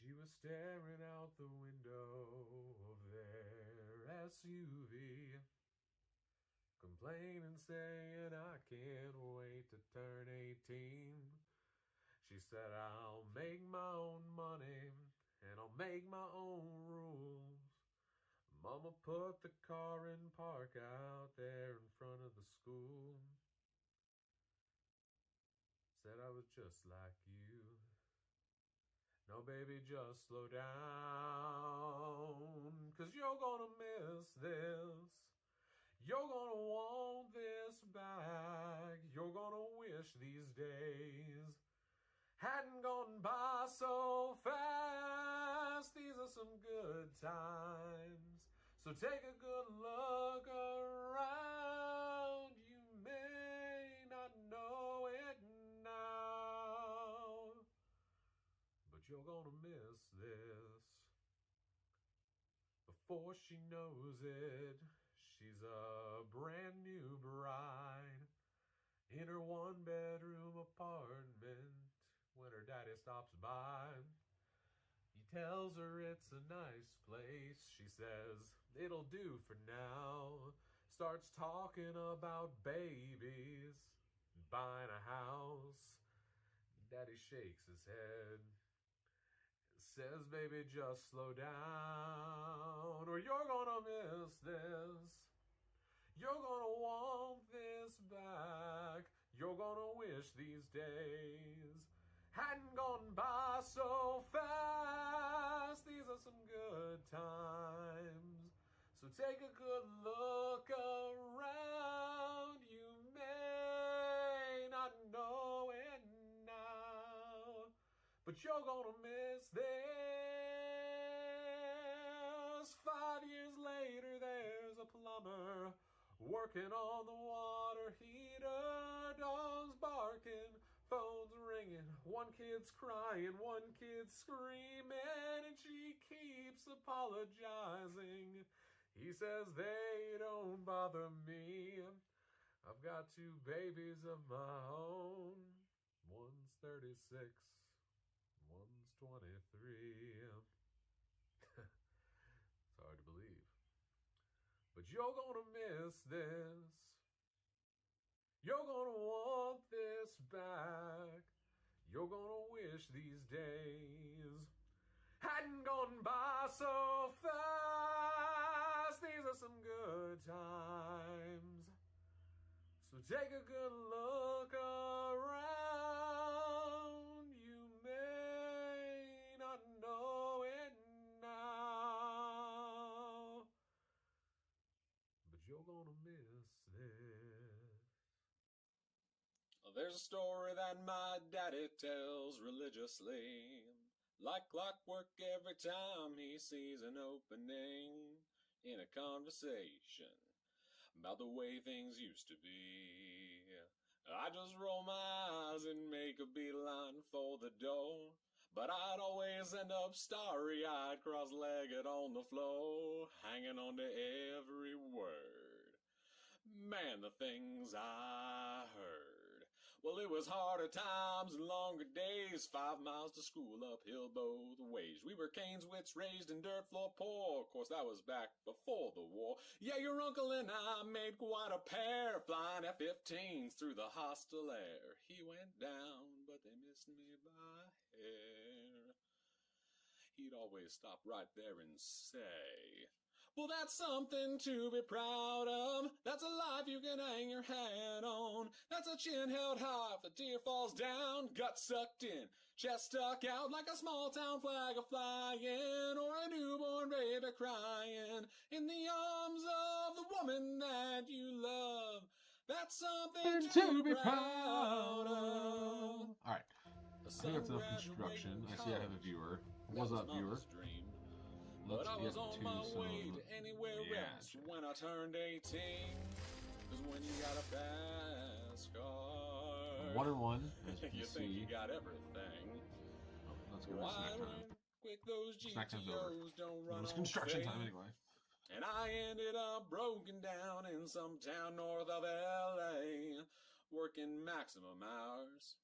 She was staring out the window of their SUV, complaining, saying, I can't wait to turn 18. She said, I'll make my own money and I'll make my own rules. Mama put the car in park out there in front of the school. Said I was just like you. No, baby, just slow down, 'cause you're gonna miss this. You're gonna want this back. You're gonna wish these days hadn't gone by so fast. These are some good times, so take a good look around. You may not know it now, but you're gonna miss this. Before she knows it, she's a brand new bride in her one-bedroom apartment when her daddy stops by. He tells her it's a nice place. She says, it'll do for now. Starts talking about babies, buying a house. Daddy shakes his head. Says, baby, just slow down, or you're gonna miss this. You're gonna want this back. You're gonna wish these days hadn't gone by so fast. These are some good times, so take a good look around. You may not know it now, but you're gonna miss this. 5 years later, there's a plumber working on the water heater. Dogs barking, phone's ringing. One kid's crying, one kid's screaming, and she keeps apologizing. He says, they don't bother me. I've got 2 babies of my own. One's 36. One's 23. It's hard to believe. But you're gonna miss this. You're gonna want this back. You're gonna wish these days hadn't gone by so fast. These are some good times, so take a good look around. You may not know it now, but you're gonna miss this. There's a story that my daddy tells religiously, like clockwork every time he sees an opening in a conversation about the way things used to be. I just roll my eyes and make a beeline for the door, but I'd always end up starry-eyed, cross-legged on the floor, hanging on to every word. Man, the things I heard. Well, it was harder times and longer days, 5 miles to school uphill both ways. We were canes, wits, raised in dirt floor poor. Of course, that was back before the war. Yeah, your uncle and I made quite a pair, flying F-15s through the hostile air. He went down, but they missed me by hair. He'd always stop right there and say, well, that's something to be proud of. That's a life you can hang your hat on. That's a chin held high if a tear falls down. Gut sucked in, chest stuck out like a small town flag a-flying, or a newborn baby crying in the arms of the woman that you love. That's something to be proud of. All right. I think that's enough construction. I see I have a viewer. What's up, viewer? But I was Let's on get my to way some... to anywhere else when I turned 18. Cause when you got a fast car, 1-1, as you you can think see. you got everything. Oh, let's go to snack time. Quick those Snack time's over. GTOs don't run It was on construction faith. time anyway. And I ended up broken down in some town north of LA, working maximum hours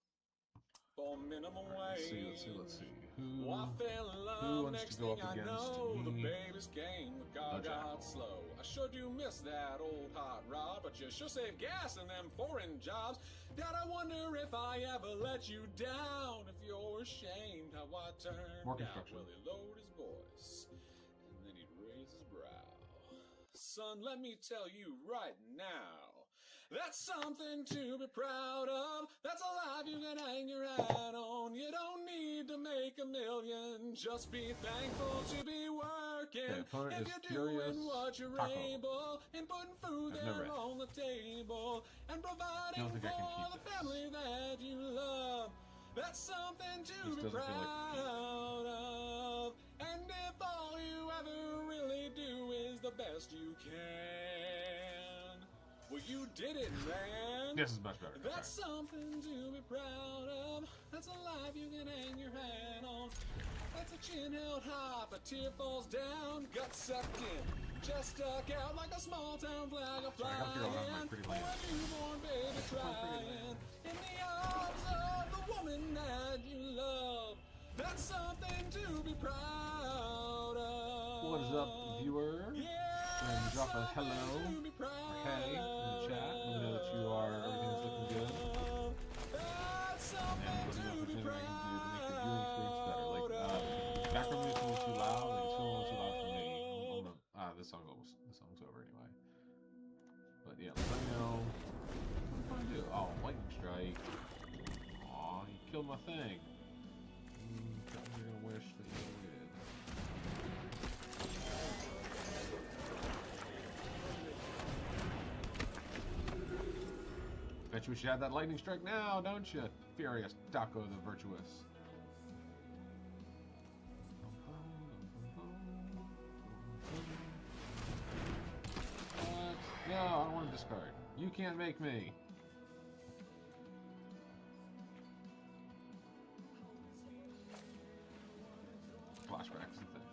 for minimum wage. Let's see. I fell in who love, wants next to go thing up I against know, the me? babies came, the car got Jackal. slow. I sure do miss that old hot rod, but you sure save gas in them foreign jobs. Dad, I wonder if I ever let you down, if you're ashamed how I turned More out. construction. Well, he lowered his voice, and then he'd raise his brow. Son, let me tell you right now, that's something to be proud of. That's a life you can hang your hat on. You don't need to make $1 million. Just be thankful to be working. Opponent If is you're Furious doing what you're Taco. able, and putting food I've never there had. on the table, and providing think I can for keep the this. family that you love. That's something to This be doesn't feel like proud of. And if all you ever really do is the best you can, well, You did it, man. This is much better. That's Sorry. something to be proud of. That's a life you can hang your hat on. That's a chin held high, if a tear falls down, gut sucked in, chest stuck out like a small town flag a Sorry, I gotta figure out how my flying. pretty Or land. a newborn baby crying in the arms of the woman that you love. That's something to be proud of. What is up, viewer? Yeah, And drop a hello something to be or proud hey in the chat. Let me know that you are, everything's looking good. That's And something let me know to if be there's anything I can do to make your proud viewing experience better. Like, background music is too loud, like it's still a little too loud for me. I'm gonna, this song's over anyway. But yeah, let me know. What am I do? Oh, lightning strike. Aw, you killed my thing. You're gonna wish that you did. Bet you wish you had that lightning strike now, don't you? Furious Daco the Virtuous. What? No, I don't want to discard. You can't make me. Flashback's the thing.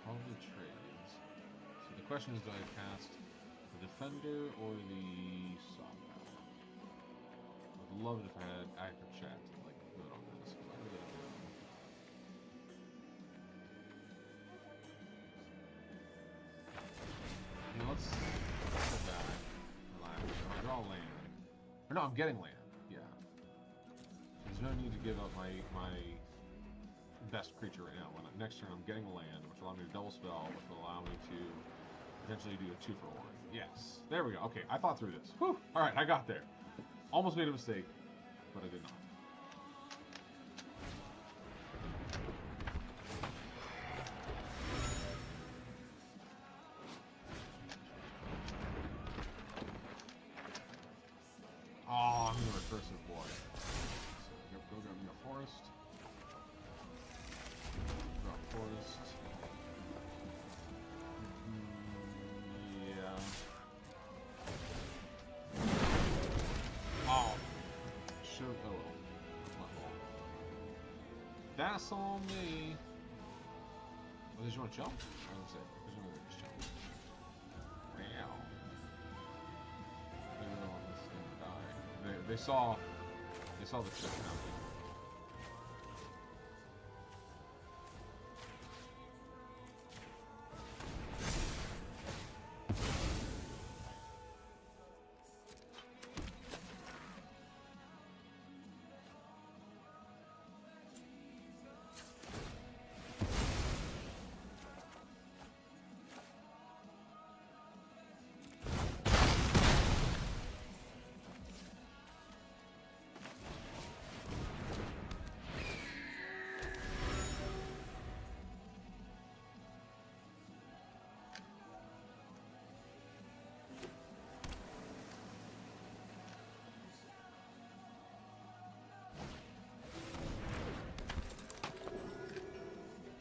Probably trades. So the question is, do I cast the defender or the soft? I'd love it if I had active chat to like vote on this. But I really don't. You know, let's go back. Relax. I draw land. Or no, I'm getting land. Yeah. There's no need to give up my best creature right now. Next turn I'm getting land, which will allow me to double spell, which will allow me to potentially do a 2-for-1. Yes. There we go. Okay, I thought through this. Whew. Alright, I got there. Almost made a mistake, but I did not. Oh, I'm in a recursive boy. So go grab me a forest. Drop forest. Yeah. Oh. Shoot. Oh well. That's my fault. That's on me. Oh, did you want to jump? I was gonna say, presumably just jump. Wow. They really want this thing to die. They saw the chip happening.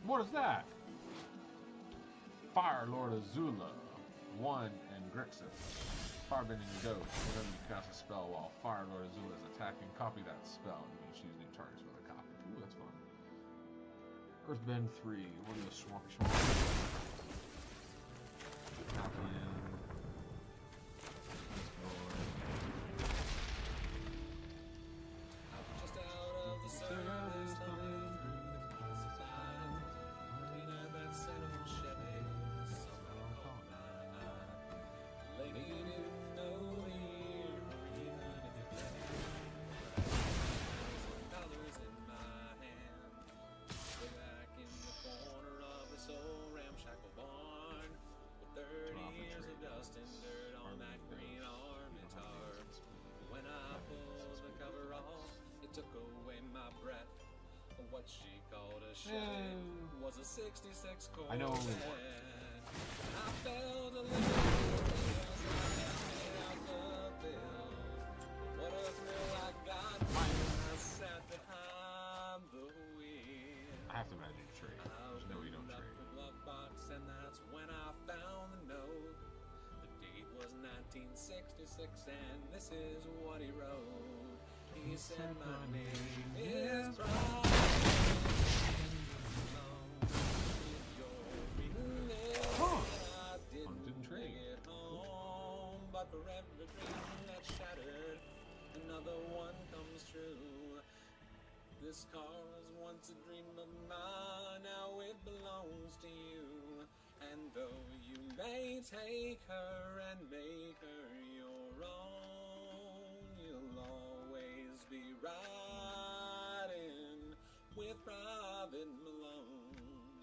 What is that? Fire Lord Azula. 1 and Grixis. Firebending Ghost. Whenever you cast a spell while Fire Lord Azula is attacking, copy that spell and you choose new targets for the copy. Ooh, that's fun. Earthbend 3. What are the swampy swamp? Copy in. Just out of the surface, thumbing through the classifieds. Looking at that set of Chevy, somehow caught my eye. Lady didn't know the year, or even if it let it. $1,000 in my hand, way back in the corner of this old ramshackle barn, with 30 years of dust and dirt on that green Armitar. When I pulled the cover off, it took away my breath. What she called a Chevy was a '66 Corvette. I know only one. I felt a little as I counted out the bill. What a thrill I got 1966, and this is what he wrote. He said, my name is Brian. If you're reading this, I didn't make it home, but for every dream that's shattered, another one comes true. This car was once a dream of mine, now it belongs to you. And though you may take her and make her your own, you'll always be riding with Private Malone.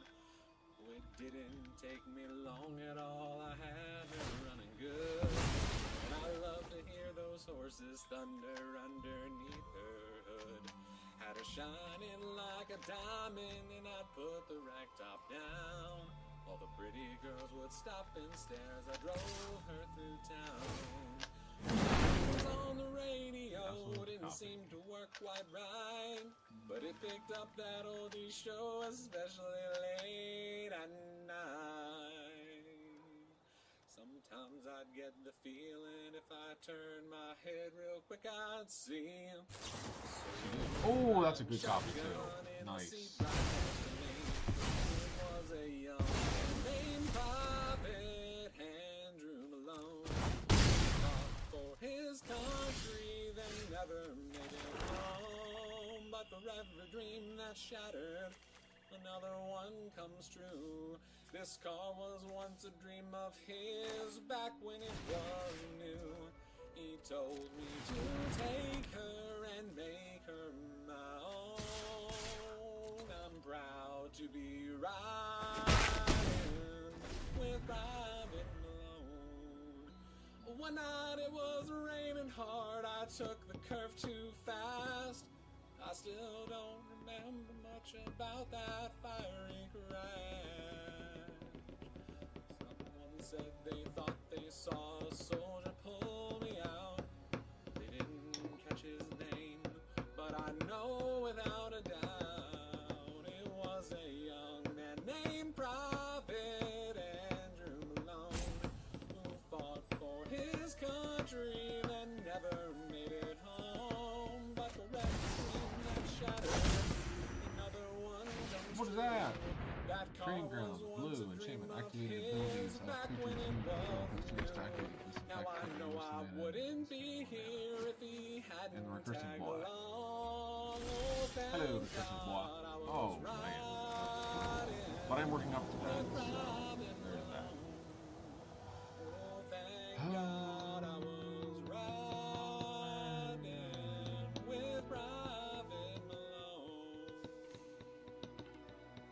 Oh, it didn't take me long at all, I had her running good. And I love to hear those horses thunder underneath her hood. Had her shining like a diamond, and I'd put the rag top down. All the pretty girls would stop and stare as I drove her through town. It was on the radio, didn't seem to work quite right, but it picked up that oldie show, especially late at night. Sometimes I'd get the feeling if I turned my head real quick, I'd see him. Oh, that's a good copy too. Nice. Was a young man named Private Andrew Malone. Fought for his country, then never made it home. But for every dream that's shattered, another one comes true. This car was once a dream of his back when it was new. He told me to take her and make her my own. I'm proud to be riding with Private Malone. One night it was raining hard, I took the curve too fast. I still don't remember much about that fiery crash. Someone said they thought they saw a soldier pull me out. They didn't catch his name, but I know without a doubt it was a young man named Private Andrew Malone, who fought for his country then never made it home. But for every dream that shattered, another one comes What is that? That car Training was grounds, once blue, a dream enchantment, of activated his abilities, back creatures when it moving was control, to new. activate this Now effect I for know use I in wouldn't the be here if he hadn't and the recursive tagged boy. along. Oh, thank Hello, recursive boy. God I was Oh, man. riding But I'm working up to that, with so Private there's that. Malone. Oh, thank God I was riding with Private Malone.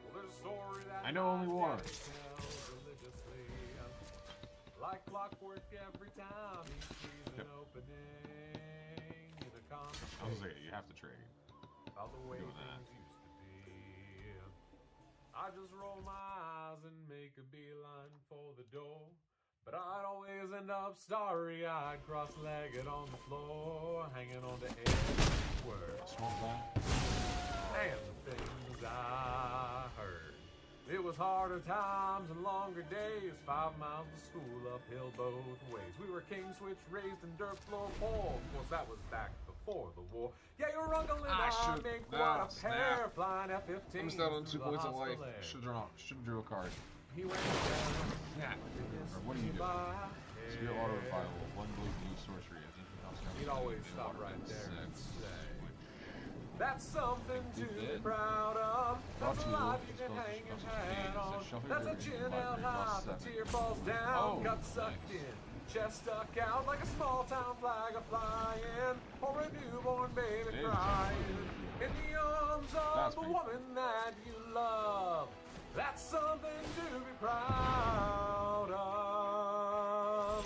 Well, there's a story that I know only my one. daddy tells religiously. Like clockwork every time he sees an opening in a I was conversation like, you have to trade. of the way doing that. things used to be. I just roll my eyes and make a beeline for the door, but I'd always end up starry-eyed, cross-legged on the floor, hanging on to every word. Smoke that. And the things I heard. It was harder times and longer days, 5 miles to school uphill both ways. We were king switch raised in dirt floor poor. Of course, that was back before the war. Yeah, your uncle and I shoot. made quite a Snap. pair, flying F-15. I missed out on 2 through the points of life. hostile air. Should drew a card. He went down. Yeah. Or what are you doing? Severe auto revival. 1 blue blue sorcery. As anything else He'd always stop right there and say, that's something to be proud of. That's a life you can hang your hat on. That's a chin held high, the tear falls down. Got sucked in, chest stuck out like a small town flag a-flying, or a newborn baby crying in the arms of the woman that you love. That's something to be proud of.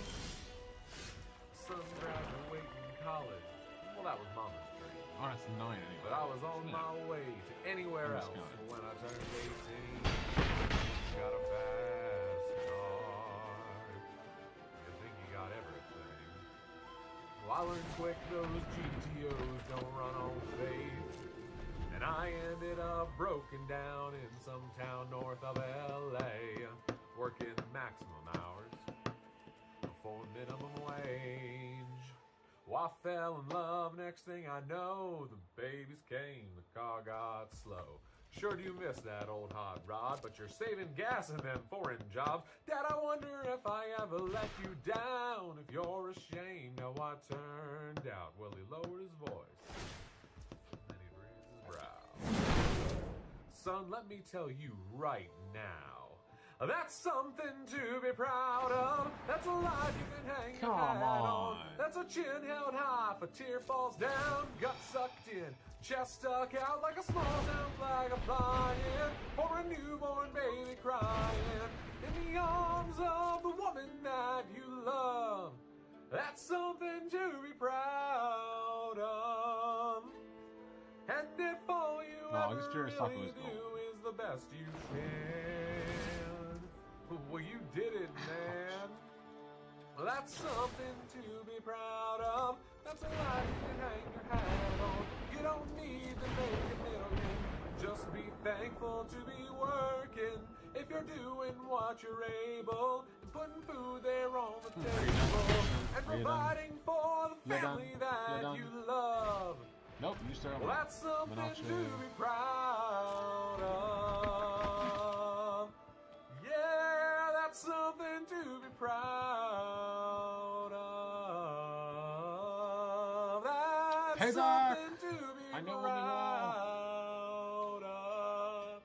Son graduating college. Well, that was mama's dream. Oh, that's 9 anyway. But I was on my way to anywhere I'm else just counting. when I turned 18. Got a fast car. You think you got everything. Well, I learned quick those GTOs don't run on faith. And I ended up broken down in some town north of LA, working maximum hours for minimum wage. I fell in love, next thing I know, the babies came, the car got slow. Sure do you miss that old hot rod, but you're saving gas in them foreign jobs. Dad, I wonder if I ever let you down, if you're ashamed how I turned out. Well, he lowered his voice, and then he raised his brow. Son, let me tell you right now, that's something to be proud of. That's a life you can hang your hat on. That's a chin held high if a tear falls down. Gut sucked in, chest stuck out like a small town flag a flying, or a newborn baby crying in the arms of the woman that you love. That's something to be proud of. And if all you ever really do is the best you can, well, you did it, man. Well, that's something to be proud of. That's a life you can hang your hat on. You don't need to make a million. Just be thankful to be working. If you're doing what you're able, and putting food there on the table, and providing for the family that you love. Nope, you start. Well, that's something to be proud of. Yeah, that's something to be proud of. That's something to be proud of.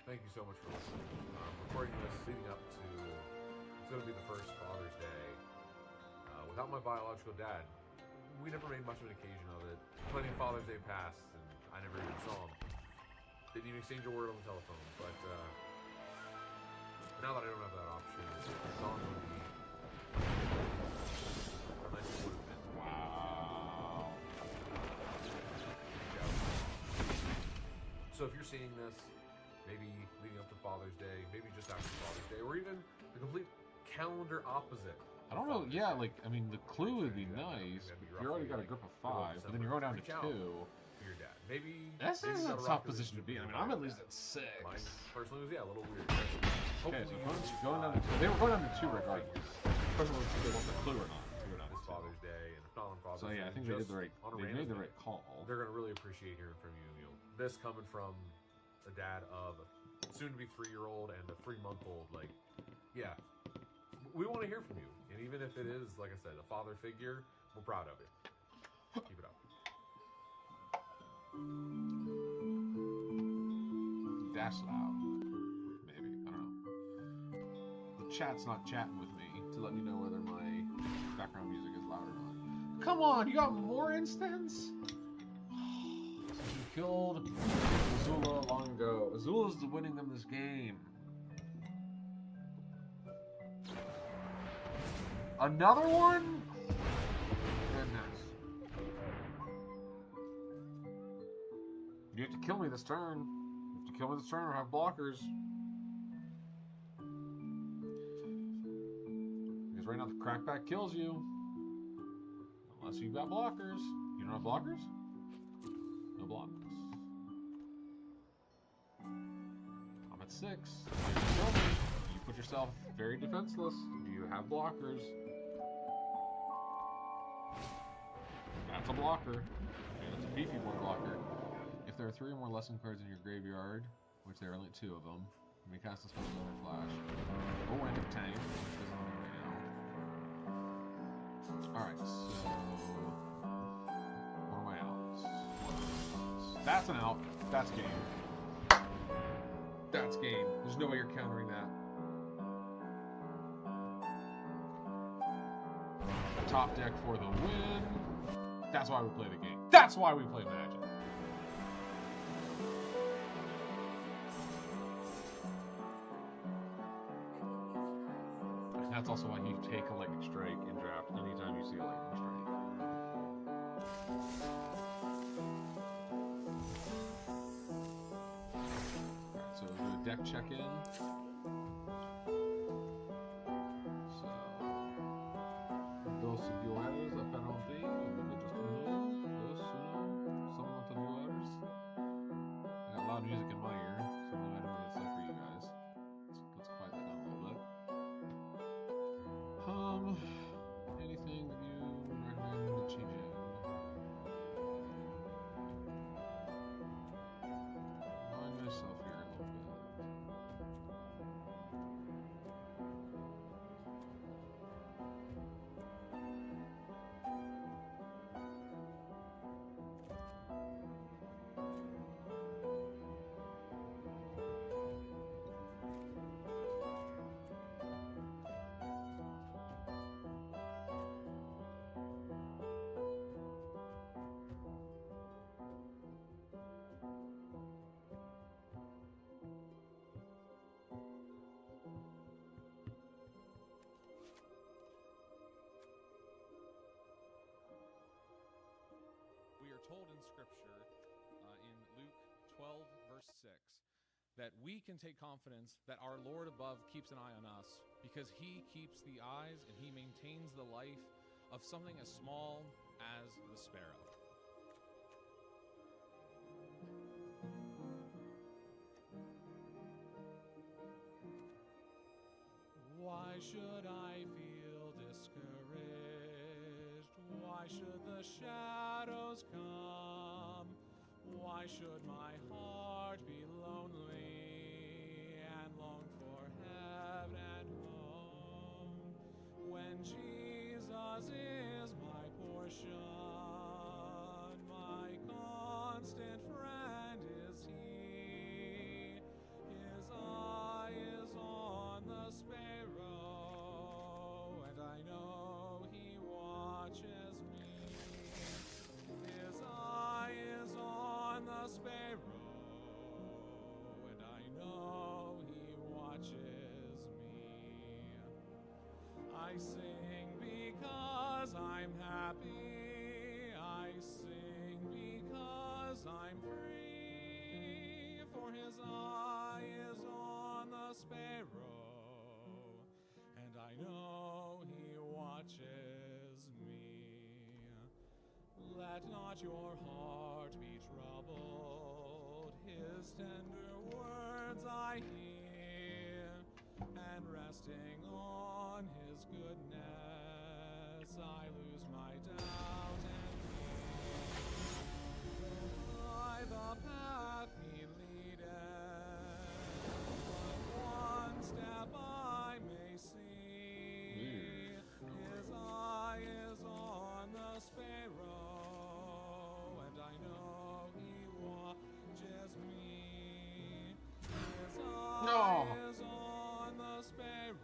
Thank you so much for listening. Recording this leading up to, it's going to be the first Father's Day. Without my biological dad, we never made much of an occasion of it. Plenty of Father's Day passed, and I never even saw him. Didn't even exchange a word on the telephone, but now that I don't have that option, it's all going to be how nice it would have been. Wow. So if you're seeing this, maybe leading up to Father's Day, maybe just after Father's Day, or even the complete calendar opposite. I don't know, yeah, like, I mean, the clue would be nice, but you already got a group of 5, but then you're going down to 2. For your dad. Maybe this is a tough position to be in. I mean, I'm at least at 6. Mine personally was, a little weird. Okay, so going down to 2. They were going down to 2 regardless. The question was if they want the clue or not. It's Father's Day, and if not on Father's Day, so yeah, I think they made the right call. They're going to really appreciate hearing from you. You know, this coming from a dad of a soon-to-be 3-year-old and a 3-month-old, like, yeah, we want to hear from you. And even if it is, like I said, a father figure, we're proud of it. Keep it up. That's loud. Maybe. I don't know. The chat's not chatting with me to let me know whether my background music is loud or not. Come on, you got more instants? You killed Azula long ago. Azula's winning them this game. Another one? Goodness. You have to kill me this turn. You have to kill me this turn or have blockers. Because right now the crackback kills you. Unless you've got blockers. You don't have blockers? No blocks. I'm at 6. You put yourself very defenseless. Do you have blockers? That's a blocker. Okay, that's a beefy boy blocker. If there are 3 or more lesson cards in your graveyard, which there are only 2 of them, you may cast a spell under flash. Or wind up tank, which doesn't matter right now. Alright, so what are my outs? That's an out. That's game. That's game. There's no way you're countering that. Top deck for the win. That's why we play the game. That's why we play Magic. And that's also why you take a lightning strike in draft anytime you see a lightning strike. Alright, so we'll do a deck check-in. Anything that you recommend to change we're told in Scripture, in Luke 12, verse 6, that we can take confidence that our Lord above keeps an eye on us because he keeps the eyes and he maintains the life of something as small as the sparrow. Why should I feel discouraged? Why should the shadows come? Why should my heart be lonely and long for heaven and home? When Jesus is my portion, my constant friend is he. His eye is on the sparrow, and I know he watches me. His eye is on the sparrow, and I know he watches me. I sing because I'm happy. I sing because I'm free. For his eye is on the sparrow, and I know he watches me. Let not your heart be troubled. His tender words I hear, and resting on his goodness, I lose my doubt and fear. By the path he leadeth, but one step I may see. His eye is on the sparrow, and I know he watches me. His eye is on the sparrow,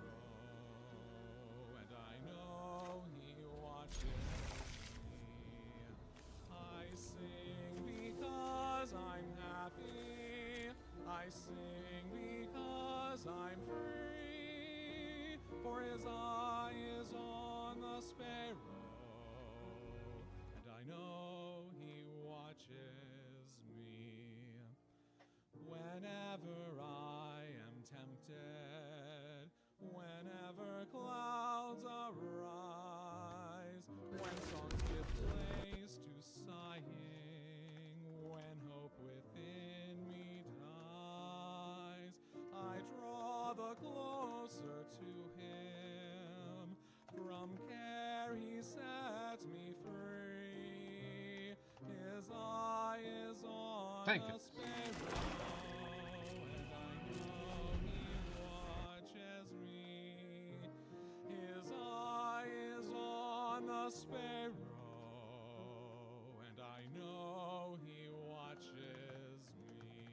and I know he watches me. I sing because I'm happy. I sing because I'm free. For his eye is on the sparrow, and I know he watches me. Whenever I am tempted, whenever clouds arise, when songs give place to sighing, when hope within me dies, I draw the closer to him. From care he sets me free. His eye is on Thank the you. sparrow, and I know he watches me. His eye is on the sparrow, and I know he watches me.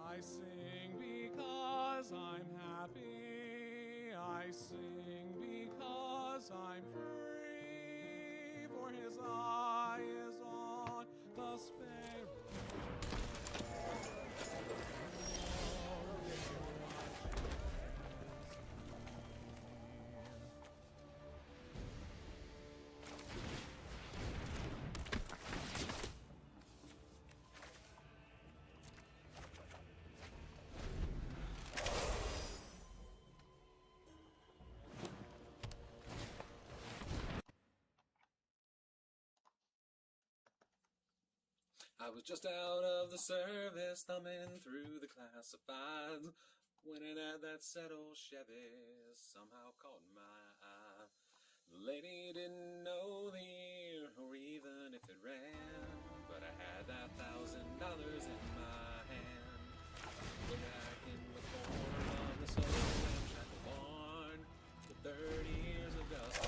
I sing because I'm happy. I sing because I'm free. For his eye is on the sparrow. I was just out of the service, thumbing through the classifieds, when it had that sad old Chevy somehow caught my eye. The lady didn't know the year or even if it ran, but I had that $1,000 in my hand. Back in the corner of the old Jackal barn, with 30 years of dust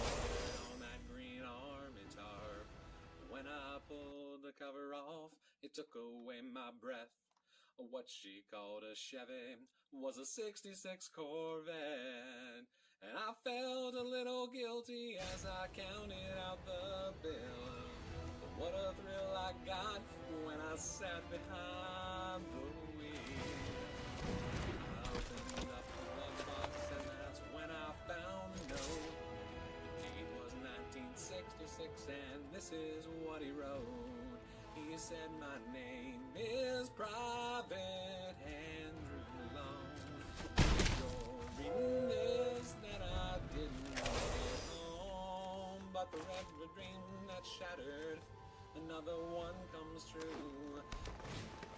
on that green army tarp. When I pulled the cover off, it took away my breath. What she called a Chevy was a '66 Corvette, and I felt a little guilty as I counted out the bill. But what a thrill I got when I sat behind the wheel. I opened up the glove box, and that's when I found the note. The deed was 1966, 6, and this is what he wrote. He said, my name is Private Andrew Malone. You're reading this that I didn't get home, but for every dream that's shattered, another one comes true.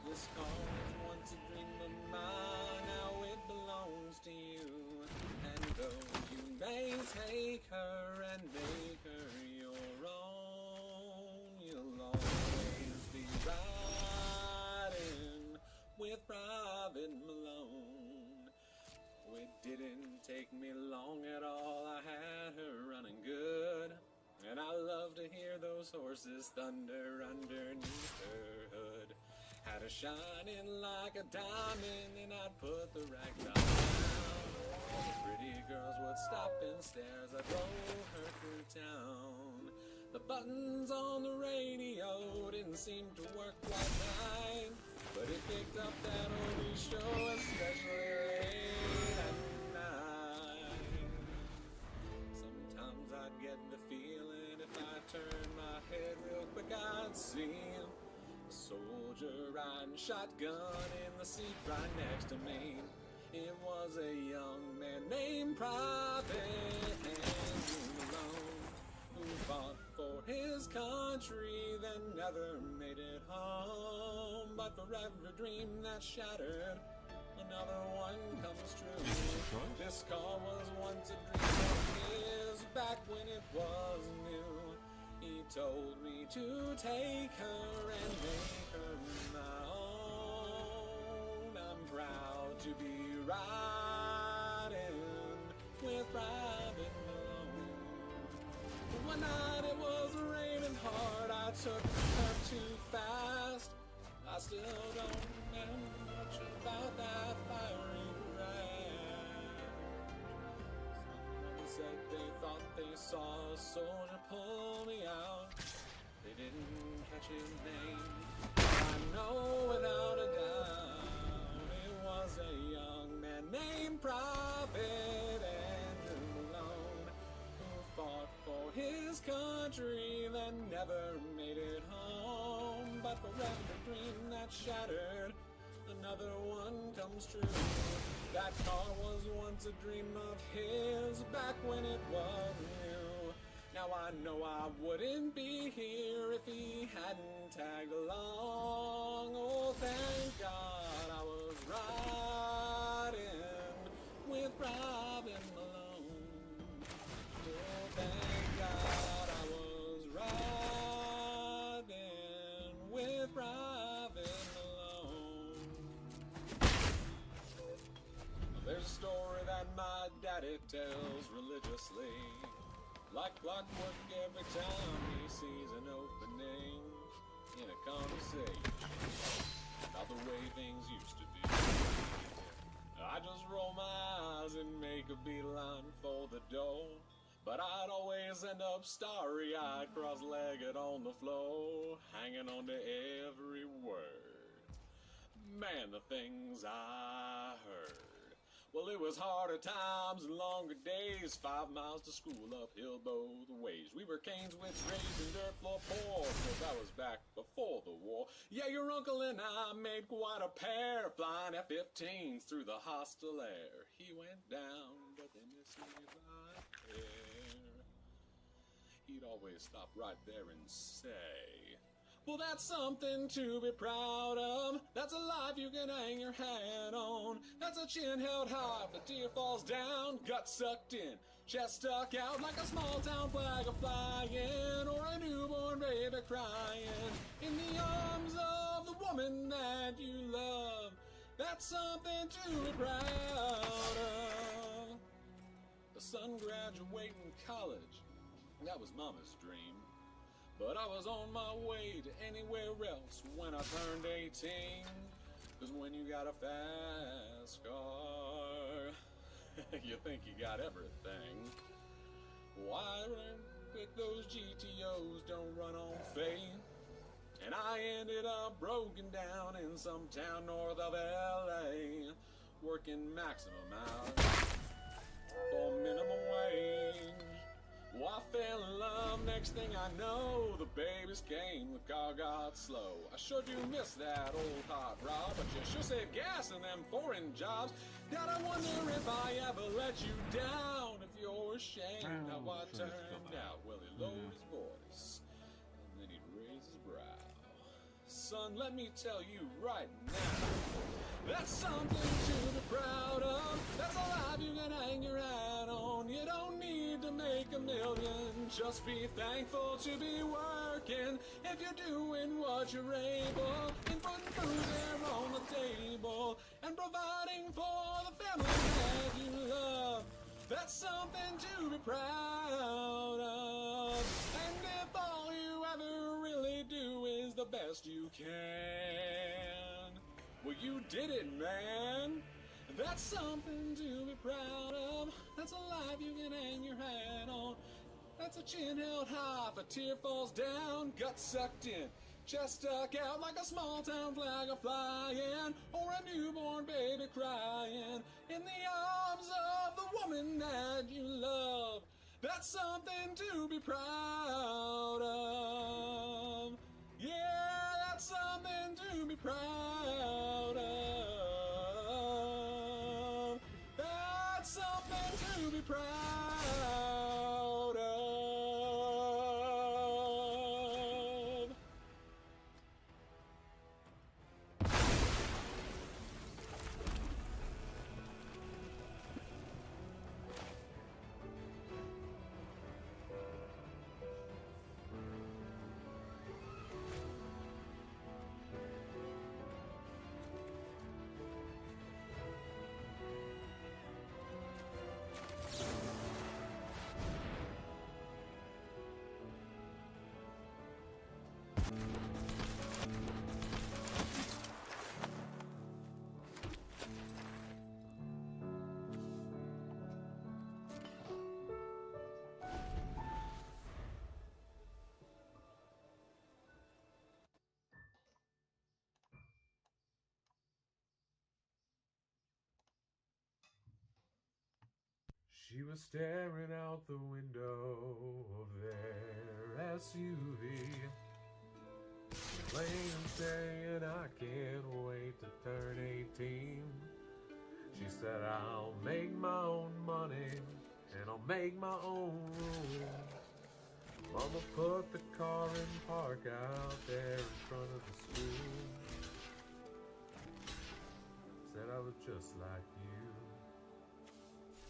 This car was once a dream of mine, now it belongs to you. And though you may take her and make her your own, you'll always be riding with Private Malone. It didn't take me long at all, I had her running good. And I love to hear those horses thunder underneath her hood. Had her shining like a diamond, and I'd put the rag down. All the pretty girls would stop and stare as I drove her through town. The buttons on the radio didn't seem to work quite right, but it picked up that oldie show, especially late at night. Sometimes I'd get the feeling if I turned my head real quick I'd see a soldier riding shotgun in the seat right next to me. It was a young man named Private Andrew Malone, who fought for his country, then never made it home. But for every dream that's shattered, another one comes true. This car was once a dream of his, back when it was new. He told me to take her and make her my own. I'm proud to be riding with Private Malone. One night it was raining hard, I took her too fast. I still don't remember much about that fiery crash. Someone said they thought they saw a soldier pull me out. They didn't catch his name, I know without a doubt it was a young man named Private Andrew Malone, who fought for his country, then never made it home. But for every dream that's shattered, another one comes true. That car was once a dream of his, back when it was new. Now I know I wouldn't be here if he hadn't tagged along. Oh, thank God I was riding with Private Malone. Oh, thank God I was riding with Private Malone. There's a story that my daddy tells religiously, like clockwork every time he sees an opening in a conversation about the way things used to be. I just roll my eyes and make a beeline for the door, but I'd always end up starry-eyed, cross-legged on the floor, hanging on to every word. Man, the things I heard. Well, it was harder times and longer days, 5 miles to school uphill both ways. We were canes with raised and dirt floor poor, but that was back before the war. Yeah, your uncle and I made quite a pair, flying F-15s through the hostile air. He went down, but they missed me right there. He'd always stop right there and say, well, that's something to be proud of. That's a life you can hang your hat on. That's a chin held high if a tear falls down. Gut sucked in, chest stuck out like a small town flag a flying, or a newborn baby crying in the arms of the woman that you love. That's something to be proud of. The son graduating college, that was mama's dream. But I was on my way to anywhere else when I turned 18. 'Cause when you got a fast car, you think you got everything. Why quick those GTOs don't run on faith. And I ended up broken down in some town north of LA, working maximum hours for minimum wage. Well, I fell in love, next thing I know, the babies came, the car got slow. I sure do miss that old hot rod, but you sure save gas in them foreign jobs. Dad, I wonder if I ever let you down, if you're ashamed how I turned out. Well, he lowered his voice, and then he'd raise his brow. Son, let me tell you right now, that's something to be proud of. That's a life you can hang your hat on. You don't need to make a million. Just be thankful to be working. If you're doing what you're able, and putting food there on the table, and providing for the family that you love. That's something to be proud of. And if all you ever really do is the best you can, well, you did it, man. That's something to be proud of. That's a life you can hang your hat on. That's a chin held high if a tear falls down, gut sucked in, chest stuck out like a small town flag a flying, or a newborn baby crying in the arms of the woman that you love. That's something to be proud of. Yeah, that's something to be proud of. That's something to be proud of. She was staring out the window of their SUV, playing and saying, I can't wait to turn 18. She said, I'll make my own money and I'll make my own rules. Mama put the car in park out there in front of the school. Said I was just like you.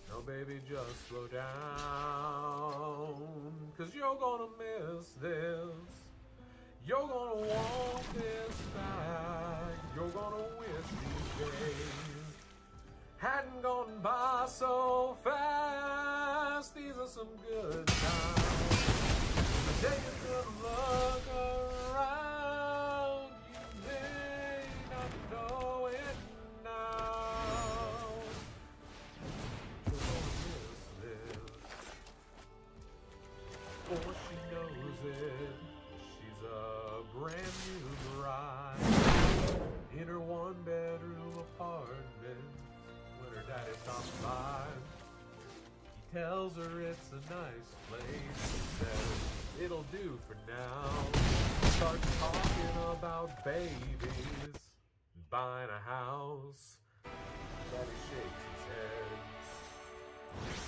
No, baby, just slow down, 'cause you're gonna miss this. You're gonna want this back. You're gonna wish these days hadn't gone by so fast. These are some good times. Take a good look around. You may not know it now. For she knows it, she's a brand new bride in her one-bedroom apartment when her daddy stops by. He tells her it's a nice place, he says it'll do for now. Starts talking about babies and buying a house. Daddy shakes his head.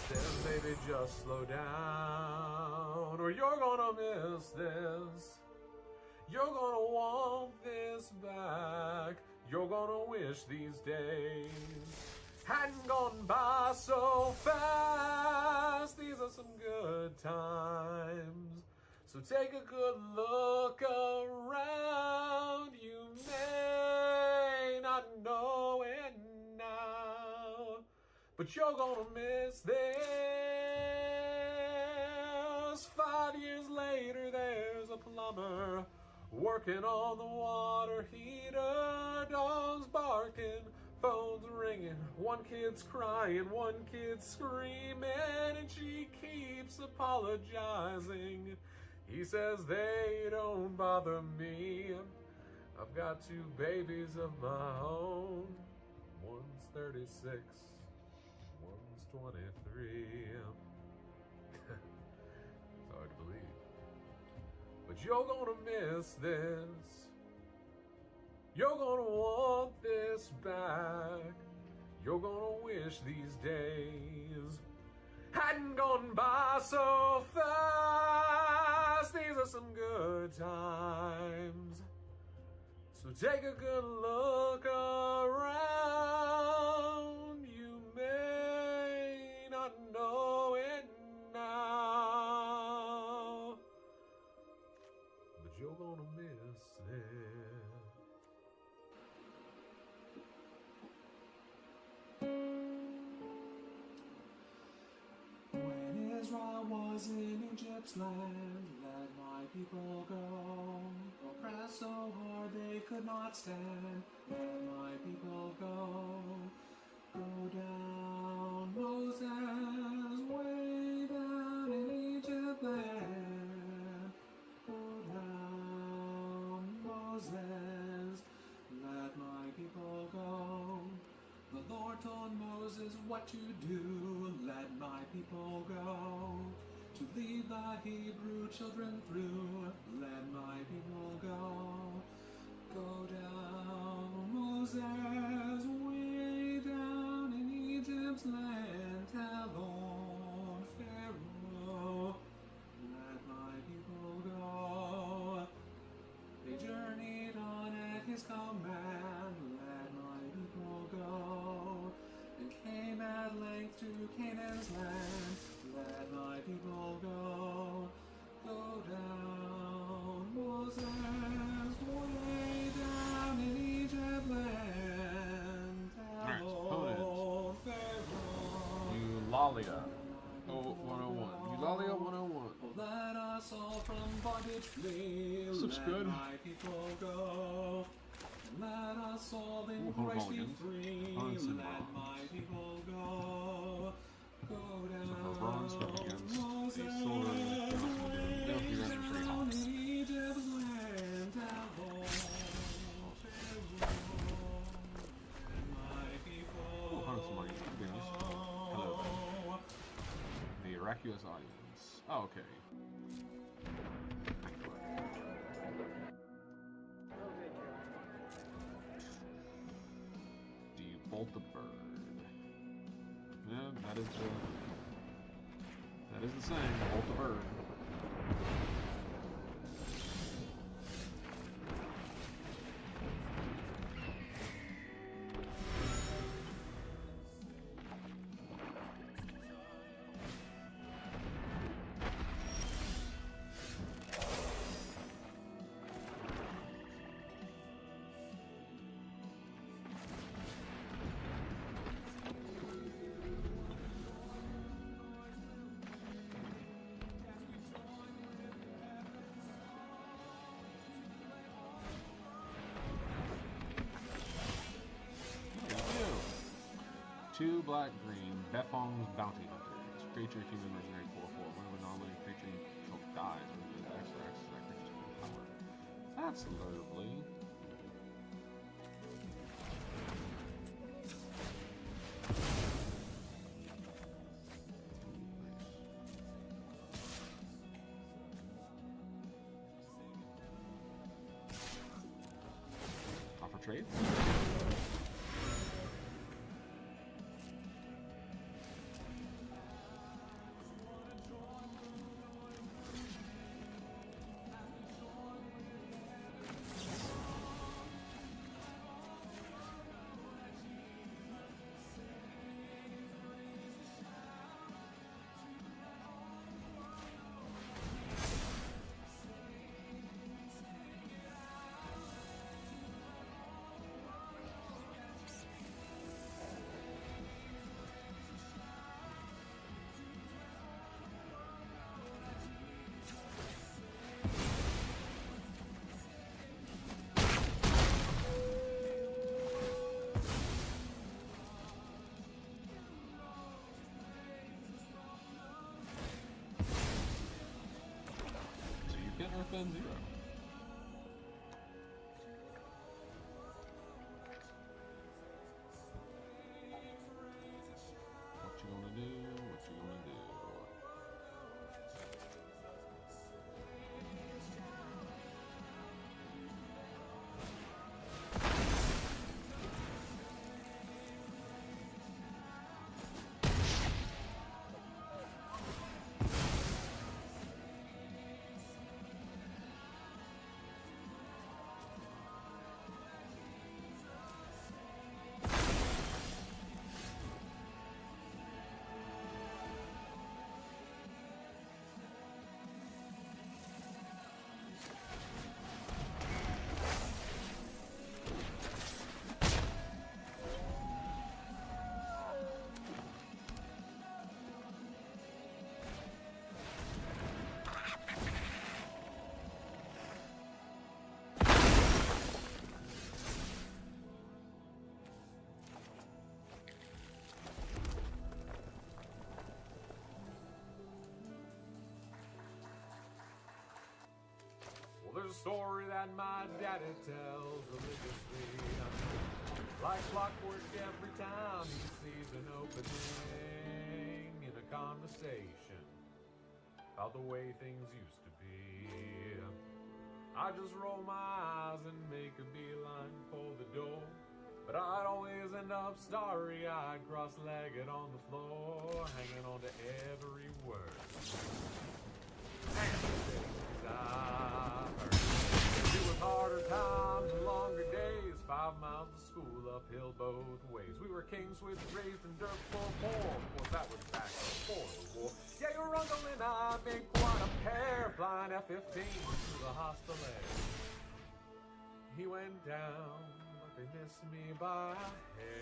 Says, baby, just slow down, or you're gonna miss this. You're gonna want this back. You're gonna wish these days hadn't gone by so fast. These are some good times. So take a good look around. You may not know it now, but you're gonna miss this. 5 years later, there's a plumber working on the water heater. Dogs barking, phones ringing. One kid's crying, one kid's screaming, and she keeps apologizing. He says they don't bother me. I've got 2 babies of my own. One's 36. One's 23. but you're gonna miss this. You're gonna want this back. You're gonna wish these days hadn't gone by so fast. These are some good times, so take a good look around. You may not know it now, but you're gonna miss it. When Israel was in Egypt's land, let my people go. Oppressed so hard they could not stand, let my people go. Go down, Moses, way down in Egypt land. Go down, Moses, let my people go. The Lord told Moses what to do, let my people go. To lead the Hebrew children through, let my people go. Go down, Moses, way down in Egypt's land. Tell old Pharaoh, let my people go. They journeyed on at his command, let my people go. And came at length to Canaan's land, let my people go. Go down, Moses, way down in Egypt land. Tell old Pharaoh, Eulalia. Oh, 101. Eulalia 101. let us all from bondage flee. Looks Let good. my people go. Let us all in Ooh, Christ be mulligans. free. Bronze and Let bronze. my people go. Go down, So for bronze up against the Moses, silver, they'll be running pretty hot. down in Egypt's land. Tell Pharaoh, my people Oh, hundreds of money. To be honest. Hello go. there. The Iraqios audience. Oh, okay. Do you bolt the bird? Yeah, that is the saying. Bolt the bird. Two black green Befong's bounty hunters. Creature human mercenary 4/4. Whenever non-living creature you control dies, when you X or X that creature's full power. That's lovely. Offer trade. Earthbound 0. What you gonna do? What you gonna do? a story that my daddy tells religiously. Like clockwork every time he sees an opening in a conversation about the way things used to be. I just roll my eyes and make a beeline for the door, but I'd always end up starry-eyed, cross-legged on the floor, hanging on to every word. And the things I heard. It was harder times and longer days, 5 miles to school, uphill both ways. We were kings with raised in dirt for poor. Of course, that was back before the war. Yeah, your uncle and I made quite a pair, flying F-15 to the hostile air. He went down, but they missed me by a hair.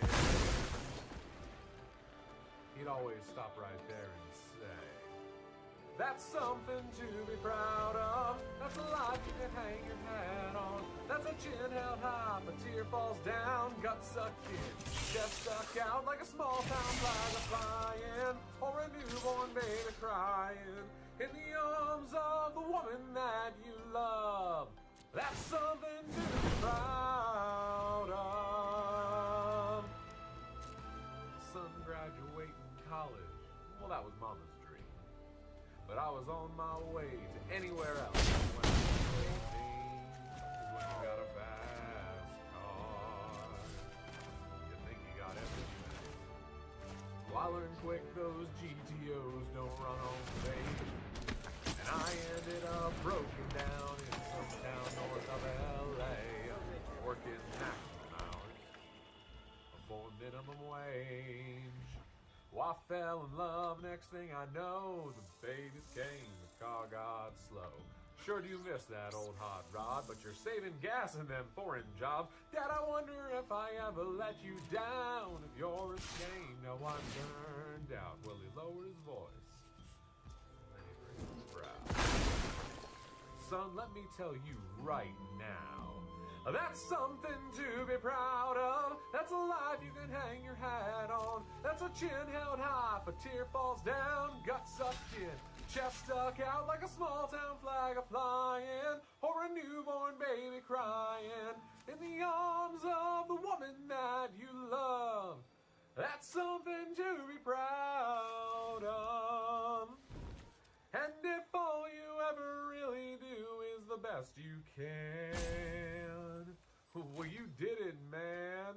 He'd always stop right there and say, that's something to be proud of. That's a life you can hang your hat on. That's a chin held high, a tear falls down, gut sucked in, chest stuck out like a small town flag flying, or a newborn baby crying in the arms of the woman that you love. That's something to be proud of. Son graduating college, well, that was mama's dream. But I was on my way to anywhere else when I was 18. 'Cause when you got a fast car, you think you got everything. Well, I learned quick those GTOs don't run on faith, and I ended up broken down in some town north of LA, working maximum hours for minimum wage. Well, I fell in love, next thing I know, the babies came, the car got slow. Sure do miss that old hot rod, but you're saving gas in them foreign jobs. Dad, I wonder if I ever let you down, if you're ashamed. No, I turned out. Well, he lowered his voice, and he raised his brow. Son, let me tell you right now, that's something to be proud of. That's a life you can hang your hat on. That's a chin held high, if a tear falls down, gut sucked in, chest stuck out like a small town flag flying, or a newborn baby crying in the arms of the woman that you love. That's something to be proud of. And if all you ever really do is the best you can, well, you did it, man.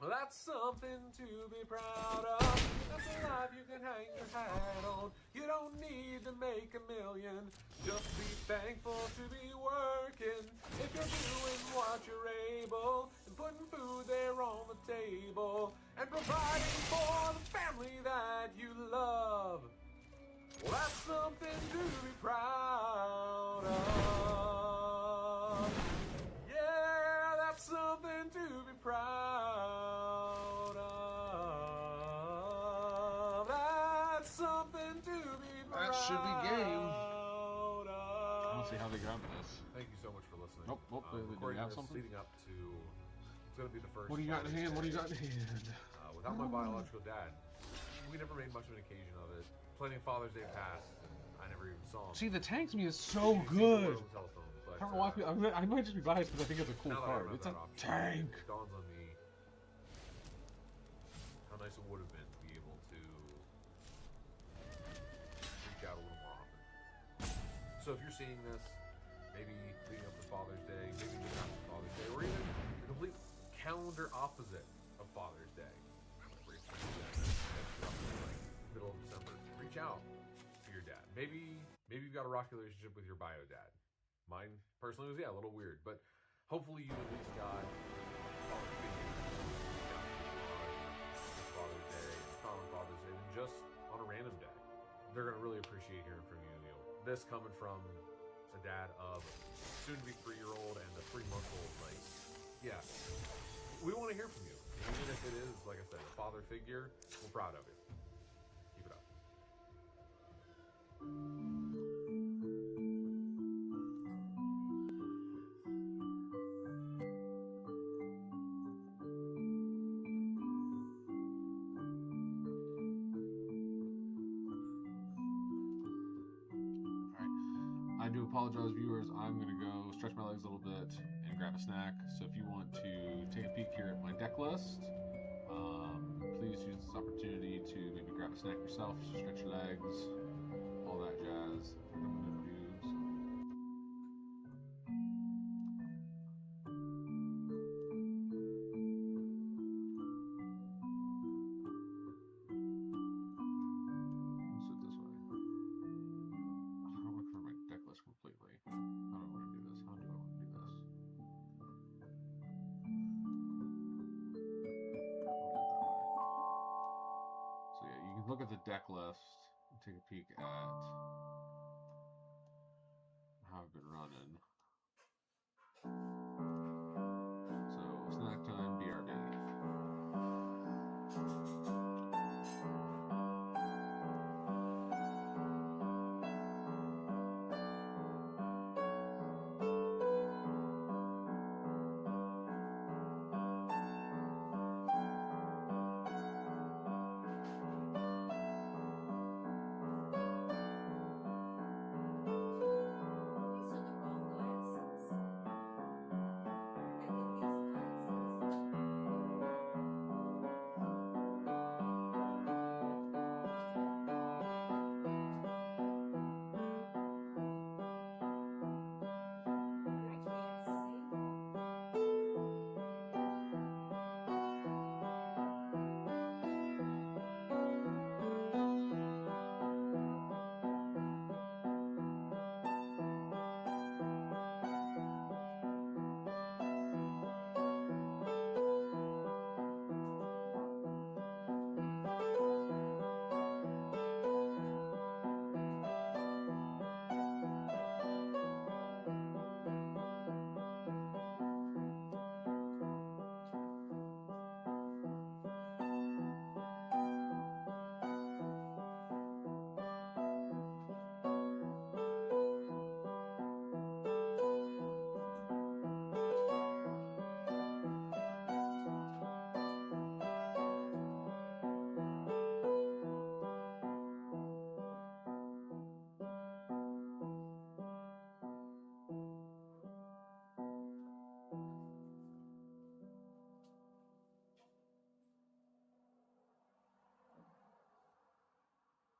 Well, that's something to be proud of. That's a life you can hang your hat on. You don't need to make $1 million. Just be thankful to be working. If you're doing what you're able, and putting food there on the table, and providing for the family that you love. Well, that's something to be proud of. Yeah, that's something to be proud of. That's something to be proud of. That should be game. I don't see how they grabbed this. Thank you so much for listening. Nope, do we Recording have this something? leading up to, it's going to be the first. What do you got in hand? What do you got in hand? Without my biological dad, we never made much of an occasion of it. Plenty of Father's Day passed, and I never even saw him. See, the tank to me is so You can see the good. word on the telephone, but, I don't know why I might just be biased because I think it's a cool now that I card. don't It's have a that option, tank. It dawns on me how nice it would have been to be able to reach out a little more often. So if you're seeing this, maybe leading up to Father's Day, maybe leading up to Father's Day, or even the complete calendar opposite of Father's Day, middle of December, reach out to your dad. Maybe you've got a rocky relationship with your bio dad. Mine personally was a little weird, but hopefully you at least got a father figure. This Father's Day, not on Father's Day, and just on a random day. They're gonna really appreciate hearing from you, Neil. This coming from a dad of soon-to-be 3-year-old and a 3-month-old. Like, yeah, we want to hear from you. Even if it is, like I said, a father figure, we're proud of it. Keep it up. apologize, viewers. I'm going to go stretch my legs a little bit and grab a snack. So if you want to take a peek here at my deck list, please use this opportunity to maybe grab a snack yourself, stretch your legs, all that jazz. I'm going to do. Completely. How do I want to do this? How do I want to do this? I'll do it that way. So yeah, you can look at the deck list and take a peek at how I've been running. So snack time, BRB.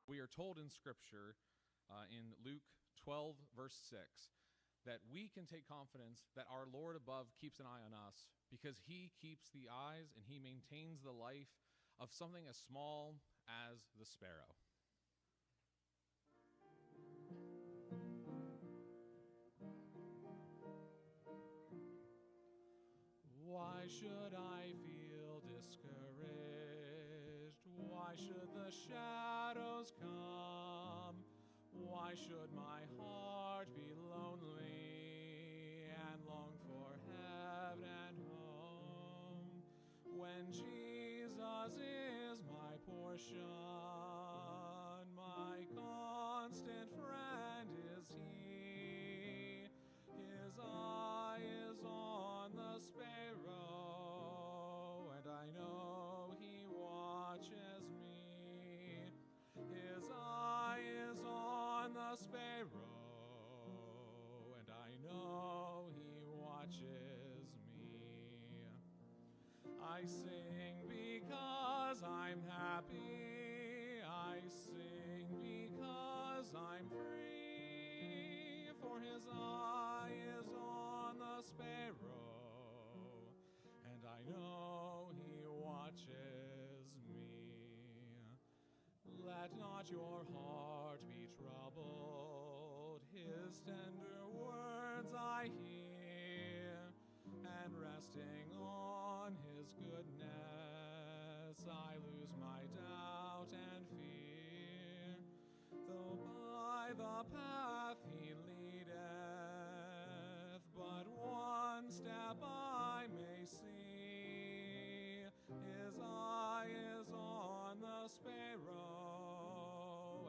We are told in Scripture, in Luke 12, verse 6, that we can take confidence that our Lord above keeps an eye on us because he keeps the eyes and he maintains the life of something as small as the sparrow. Why should I feel discouraged? Why should the shadows come? Why should my heart be lonely and long for heaven and home? When Jesus is my portion, my constant friend is he. His eye is on the sparrow, and I know he watches me. His eye is on the sparrow, and I know he watches me. I sing because I'm happy. I sing because I'm free. For his eye is on the sparrow, and I know he watches me. Let not your heart be troubled. His tender words I hear, and resting on his goodness, I lose my doubt and fear. Though by the path he leadeth, but one step I may see. His eye is on the sparrow,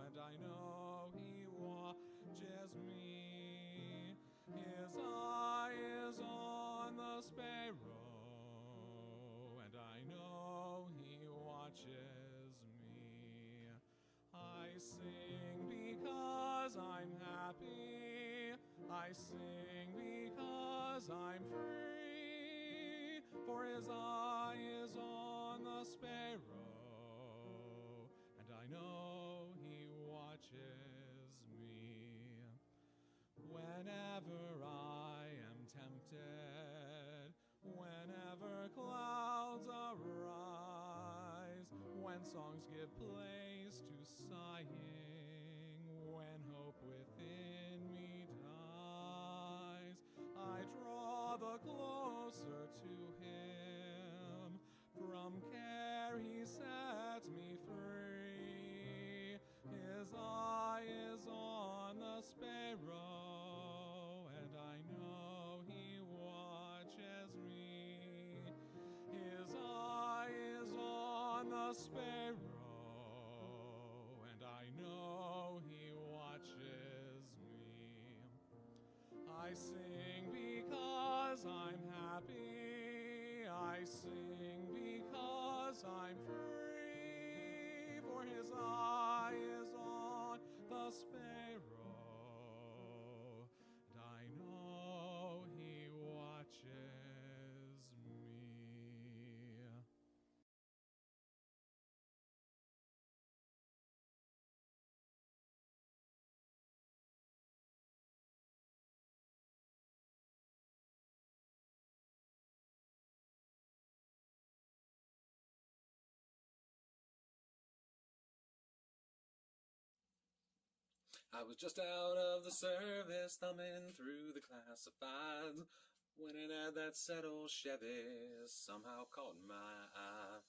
and I know he watches me. His eye is on the sparrow, and I know he watches I sing because I'm free, for his eye is on the sparrow, and I know he watches me. Whenever I am tempted, whenever clouds arise, when songs give place to sighing, when hope within me dies, I draw the closer to him. From care he sets me free. His eye is on the sparrow, and I know he watches me. His eye is on the sparrow, and I know he watches me. I sing because I'm happy. I sing because I'm free, for his eye is on the sparrow, and I know he watches me. I was just out of the service, thumbing through the classifieds, when it had that sad old Chevy somehow caught my eye.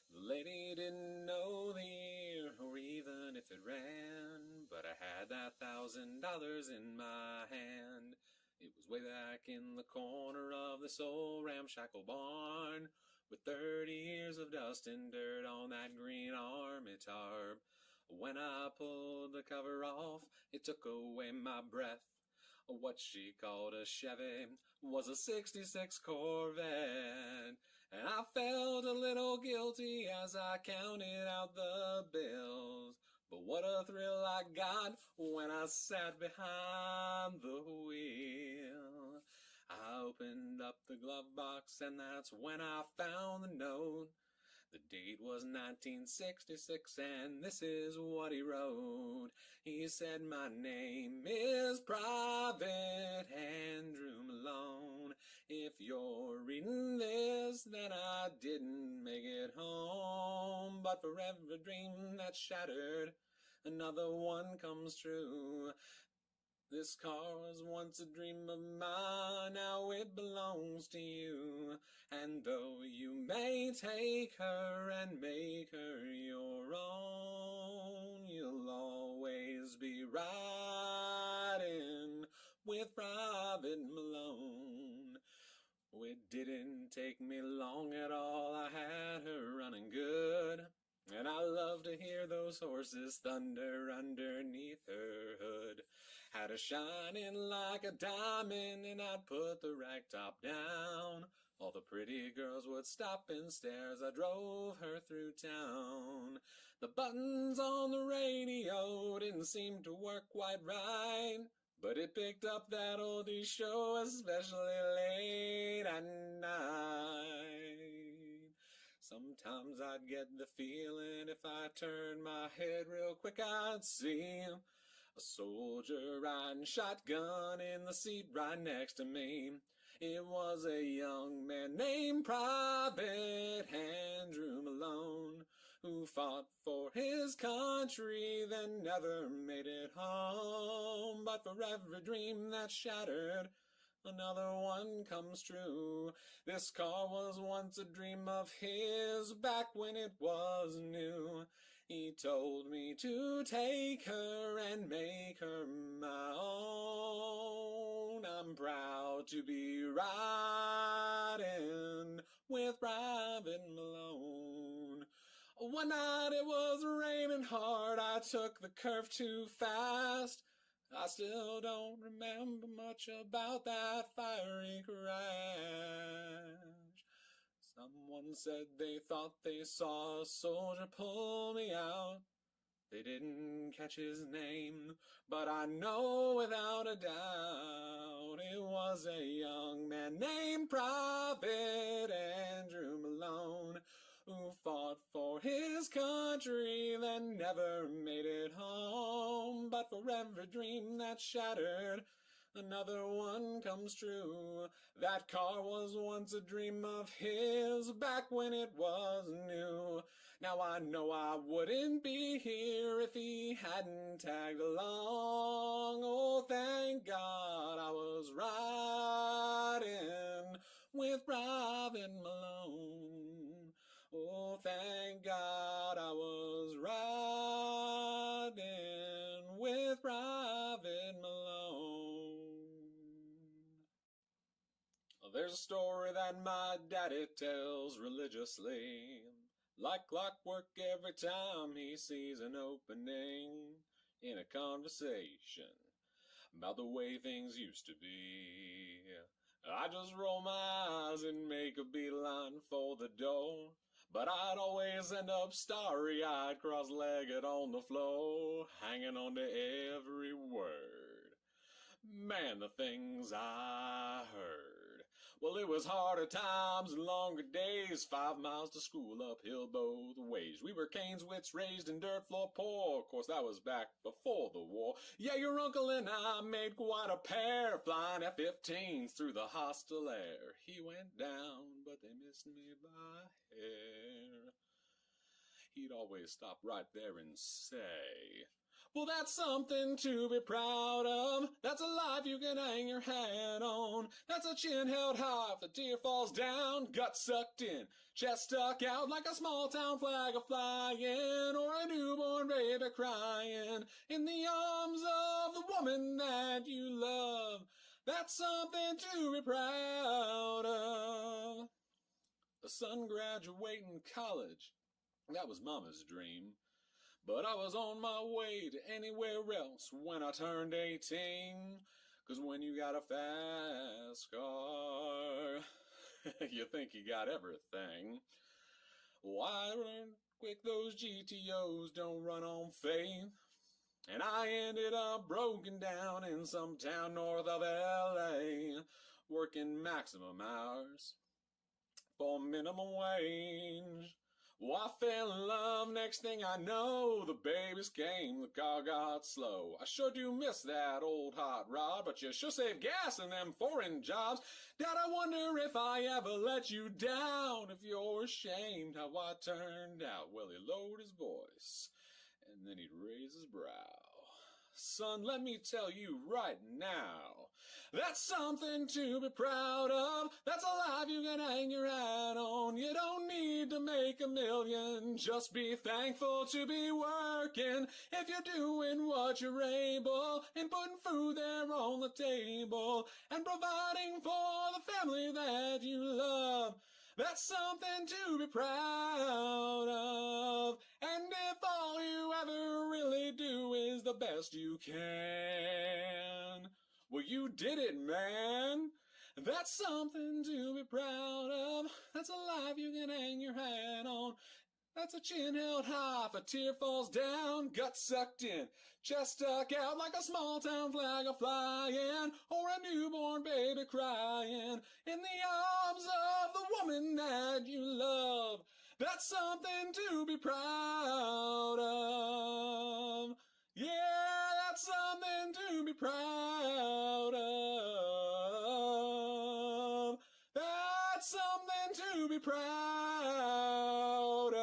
The lady didn't know the year or even if it ran, but I had that $1,000 in my hand. It was way back in the corner of this old ramshackle barn, with 30 years of dust and dirt on that green army tarp. When I pulled the cover off, it took away my breath. What she called a Chevy was a '66 Corvette, and I felt a little guilty as I counted out the bills. But what a thrill I got when I sat behind the wheel. I opened up the glove box, and that's when I found the note. The date was 1966, and this is what he wrote. He said, "My name is Private Andrew Malone. If you're reading this, then I didn't make it home. But for every dream that's shattered, another one comes true. This car was once a dream of mine, now it belongs to you. And though you may take her and make her your own, you'll always be riding with Private Malone." It didn't take me long at all, I had her running good, and I love to hear those horses thunder underneath her hood. Had her shining like a diamond, and I'd put the rag top down. All the pretty girls would stop and stare as I drove her through town. The buttons on the radio didn't seem to work quite right, but it picked up that oldie show, especially late at night. Sometimes I'd get the feeling if I turned my head real quick I'd see a soldier riding shotgun in the seat right next to me. It was a young man named Private Andrew Malone, who fought for his country, then never made it home. But for every dream that's shattered, another one comes true. This car was once a dream of his back when it was new. He told me to take her and make her my own. I'm proud to be riding with Private Malone. One night it was raining hard, I took the curve too fast. I still don't remember much about that fiery crash. Someone said they thought they saw a soldier pull me out, They didn't catch his name, but I know without a doubt it was a young man named Private Andrew Malone, who fought for his country, then never made it home. But for every dream that's shattered, another one comes true. That car was once a dream of his, back when it was new. Now I know I wouldn't be here if he hadn't tagged along. Oh, thank God I was riding with Private Malone. Oh, thank God I was riding with Private Malone. There's a story that my daddy tells religiously, like clockwork every time he sees an opening in a conversation about the way things used to be. I just roll my eyes and make a beeline for the door, but I'd always end up starry-eyed, cross-legged on the floor, hanging on to every word. Man, the things I heard. Well, it was harder times and longer days, 5 miles to school uphill both ways. We were canes, wits, raised in dirt floor poor. Of course, that was back before the war. Yeah, your uncle and I made quite a pair, flying F-15s through the hostile air. He went down, but they missed me by hair. He'd always stop right there and say, well, that's something to be proud of. That's a life you can hang your hat on. That's a chin held high if the tear falls down. Gut sucked in, chest stuck out like a small town flag a-flying, or a newborn baby crying in the arms of the woman that you love. That's something to be proud of. A son graduating college, that was Mama's dream. But I was on my way to anywhere else when I turned 18. 'Cause when you got a fast car, you think you got everything. Why run quick, those GTOs don't run on faith. And I ended up broken down in some town north of LA, working maximum hours for minimum wage. Well, I fell in love, next thing I know, the babies came, the car got slow. I sure do miss that old hot rod, but you sure save gas in them foreign jobs. Dad, I wonder if I ever let you down, if you're ashamed how I turned out. Well, he lowered his voice, and then he'd raise his brow. Son, let me tell you right now, that's something to be proud of. That's a life you can hang your hat on. You don't need to make a million. Just be thankful to be working. If you're doing what you're able and putting food there on the table and providing for the family that you love, that's something to be proud of. And if all you ever really do is the best you can, well, you did it, man. That's something to be proud of. That's a life you can hang your hat on. That's a chin held high if a tear falls down. Gut sucked in, chest stuck out like a small town flag a-flying, or a newborn baby crying in the arms of the woman that you love. That's something to be proud of. Yeah, that's something to be proud of. That's something to be proud of.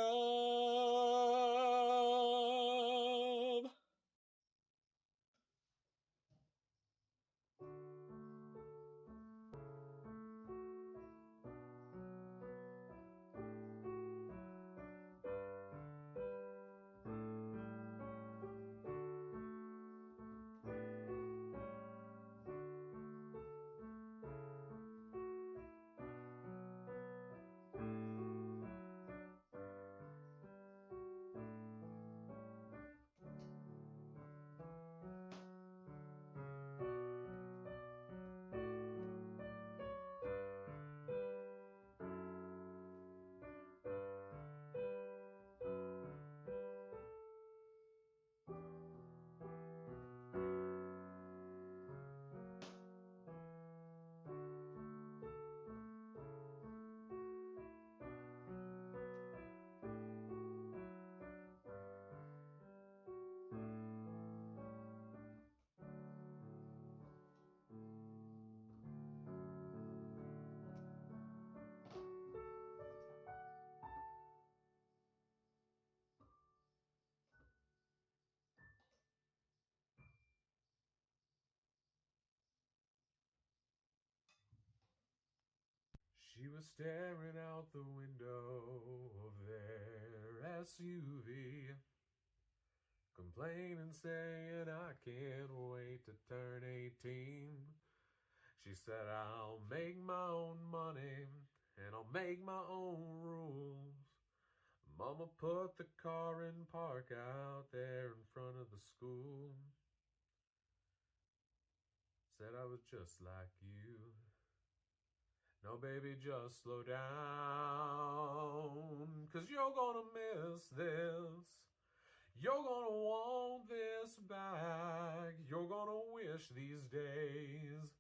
She was staring out the window of their SUV, complaining, saying, I can't wait to turn 18. She said, I'll make my own money and I'll make my own rules. Mama put the car in park out there in front of the school. Said I was just like you. No, baby, just slow down, 'cause you're gonna miss this. You're gonna want this back. You're gonna wish these days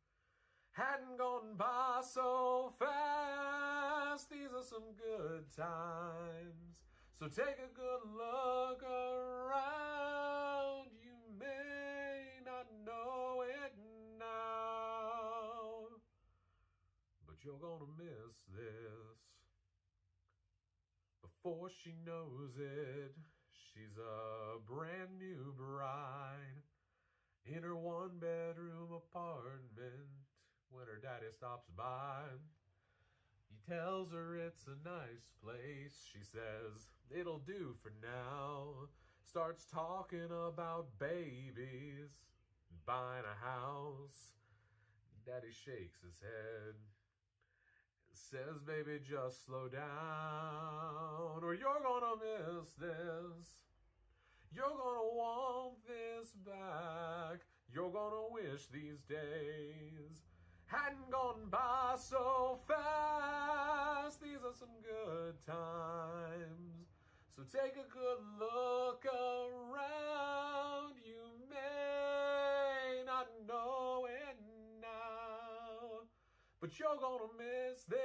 hadn't gone by so fast. These are some good times, so take a good look around. You may not know it now, but you're gonna miss this. Before she knows it, she's a brand new bride in her one-bedroom apartment when her daddy stops by. He tells her it's a nice place. She says it'll do for now. Starts talking about babies and buying a house. Daddy shakes his head. Says, baby, just slow down, or you're gonna miss this. You're gonna want this back. You're gonna wish these days hadn't gone by so fast. These are some good times, so take a good look around. You may not know it now, but you're gonna miss this.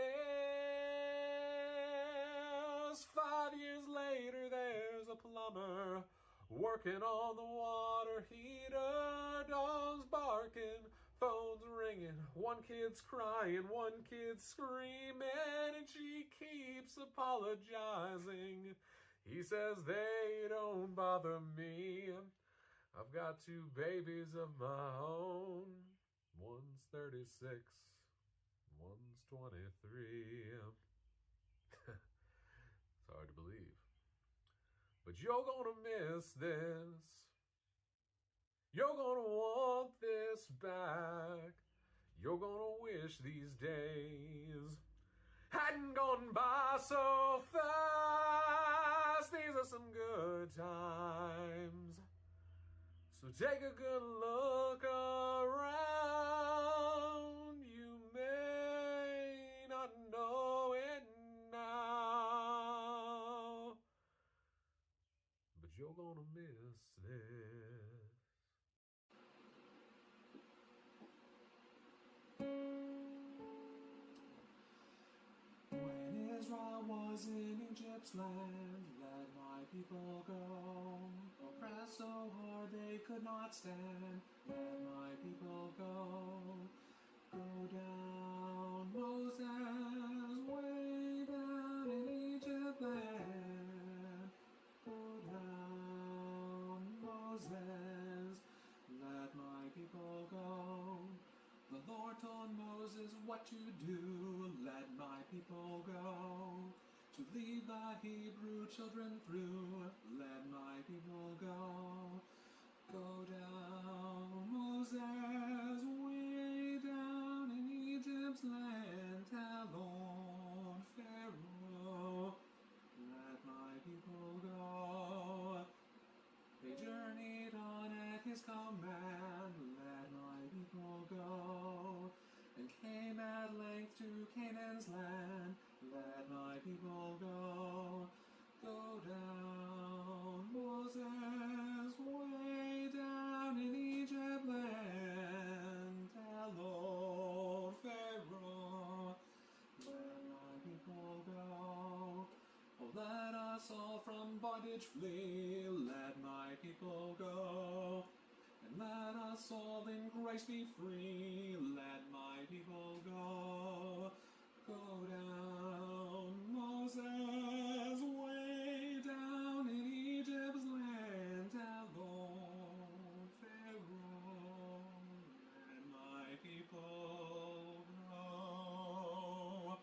5 years later, there's a plumber working on the water heater. Dogs barking, phone's ringing. One kid's crying, one kid's screaming, and she keeps apologizing. He says, they don't bother me. I've got 2 babies of my own. One's 36. One's 23. It's hard to believe. But you're gonna miss this. You're gonna want this back. You're gonna wish these days hadn't gone by so fast. These are some good times, so take a good look around. You may not know it now, but you're gonna miss this. When Israel was in Egypt's land, let my people go. Oppressed so hard they could not stand, let my people go. Go down, Moses, way down in Egypt land. Go down, Moses, let my people go. The Lord told Moses what to do, let my people go. To lead the Hebrew children through, let my people go. Go down, Moses, way down in Egypt's land. Tell Lord Pharaoh, let my people go. They journeyed on at his command, let my people go. And came at length to Canaan's land, let my people go. Go down, Moses, way down in Egypt land. Tell old Pharaoh, let my people go. Oh, let us all from bondage flee, let my people go. And let us all in Christ be free, let my people go. Go down, Moses, way down in Egypt's land. Tell Lord Pharaoh, let my people go.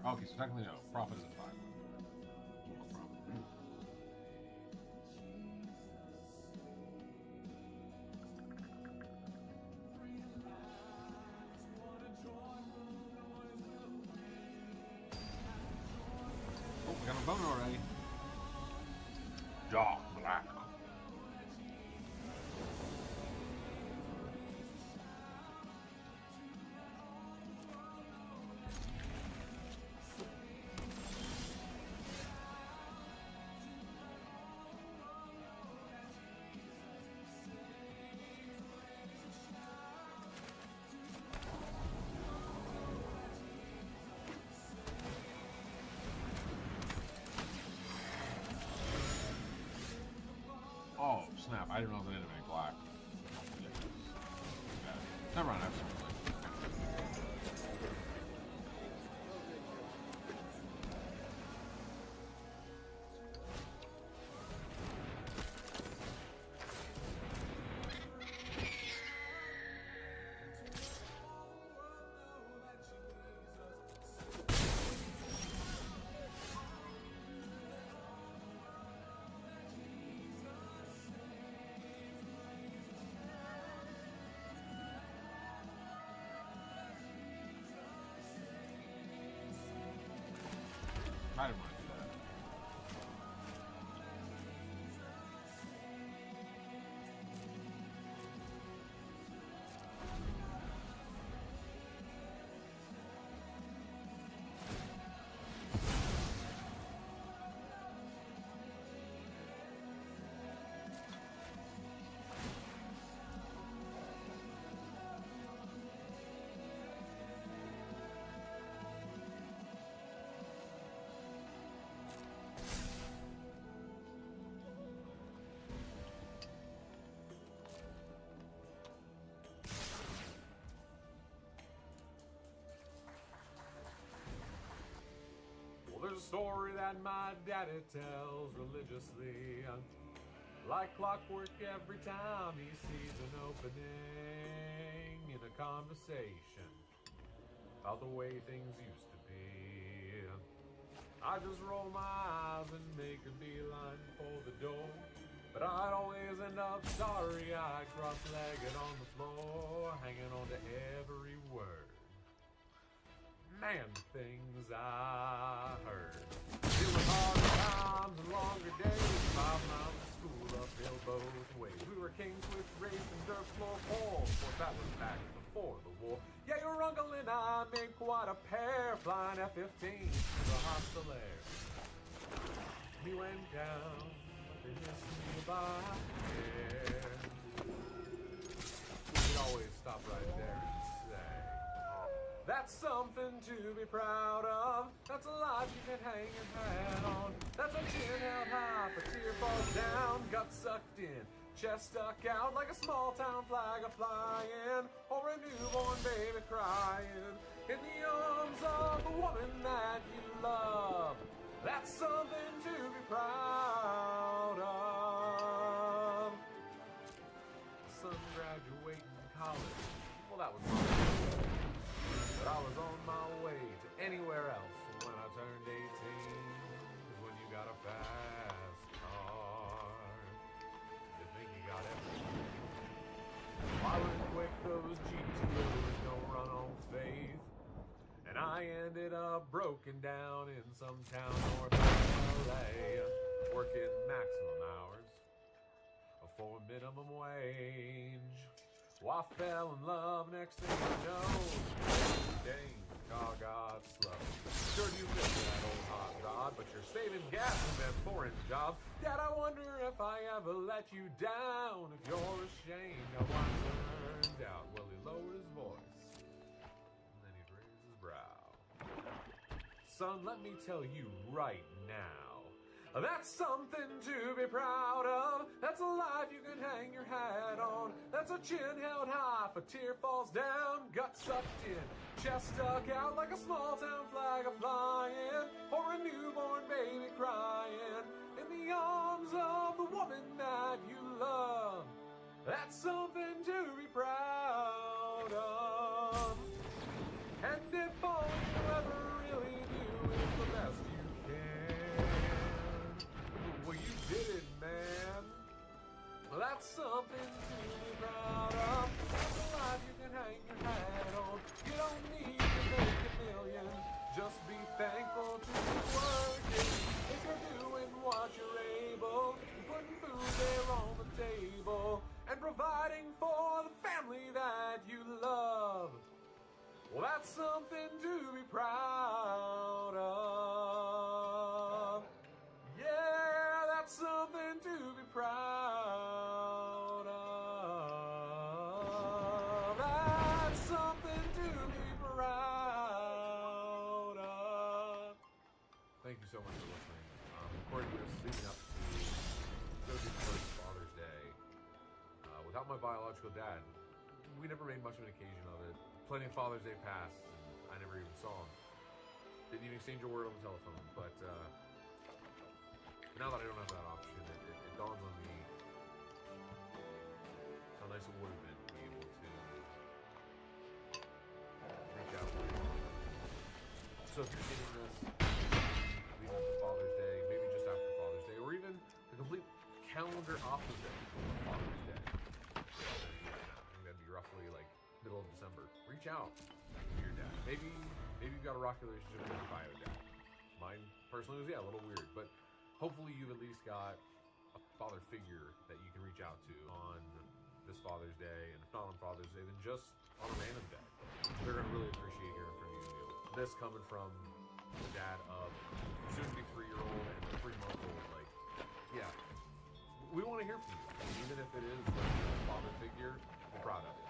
Okay, so technically no. Profit is at 5. Oh, we got a bone already. Dark black. Oh, snap. I didn't know they didn't make black. Never mind, I have something. I didn't want to do that. Well, there's a story that my daddy tells religiously. Like clockwork every time he sees an opening in a conversation about the way things used to be. I just roll my eyes and make a beeline for the door, but I'd always end up sorry-eyed, cross-legged on the floor, hanging on to every word. Man, the things I heard. It was harder times and longer days, 5 miles to school uphill both ways. We were kings with race and dirt floor balls. Of course, that was back before the war. Yeah, your uncle and I made quite a pair, flying F-15 to the hostile air. We went down, but they missed me by hair. We'd always stop right there and say, that's something to be proud of. That's a life you can hang your hat on. That's a chin held high, a tear falls down, gut sucked in, chest stuck out like a small town flag a-flying, or a newborn baby crying in the arms of a woman that you love. That's something to be proud of. Son graduating college. Well, that was fun. But I was on my way to anywhere else when I turned 18, is when you got a fast car. You think you got everything. I was quick, those GTOs don't run on faith, and I ended up broken down in some town north of LA, working maximum hours for minimum wage. Well, I fell in love, next thing you know, dang, car got slow. Sure you miss that old hot rod, but you're saving gas in them foreign jobs. Dad, I wonder if I ever let you down, if you're ashamed of what turned out. Well, he lowered his voice, and then he raised his brow. Son, let me tell you right now, that's something to be proud of. That's a life you can hang your hat on. That's a chin held high if a tear falls down, gut sucked in, chest stuck out like a small town flag a-flying, or a newborn baby crying in the arms of the woman that you love. That's something to be proud of. And if all you ever really knew That's something to be proud of. That's a life you can hang your hat on. You don't need to make a million. Just be thankful to be working. If you're doing what you're able, putting food there on the table, and providing for the family that you love. Well, that's something to be proud of. Yeah, that's something to be proud of. That's something to be proud of. Thank you so much for listening. Recording this leading up to 31st Father's Day. Without my biological dad, we never made much of an occasion of it. Plenty of Father's Day passed, and I never even saw him. Didn't even exchange a word on the telephone, but now that I don't have that option, it dawns on me how nice it would have been to be able to reach out to him. So if you're getting this leading up to Father's Day, maybe just after Father's Day, or even the complete calendar opposite of Father's Day, I think that'd be roughly like middle of December. Reach out to your dad. Maybe you've got a rocky relationship with your bio dad. Mine personally was a little weird, but hopefully you've at least got a father figure that you can reach out to on this Father's Day, and if not on Father's Day, then just on a random day. They're gonna really appreciate hearing from you. This coming from the dad of soon to be 3-year-old and a 3-month-old, like, yeah, we want to hear from you, even if it is like a father figure. We're proud of it.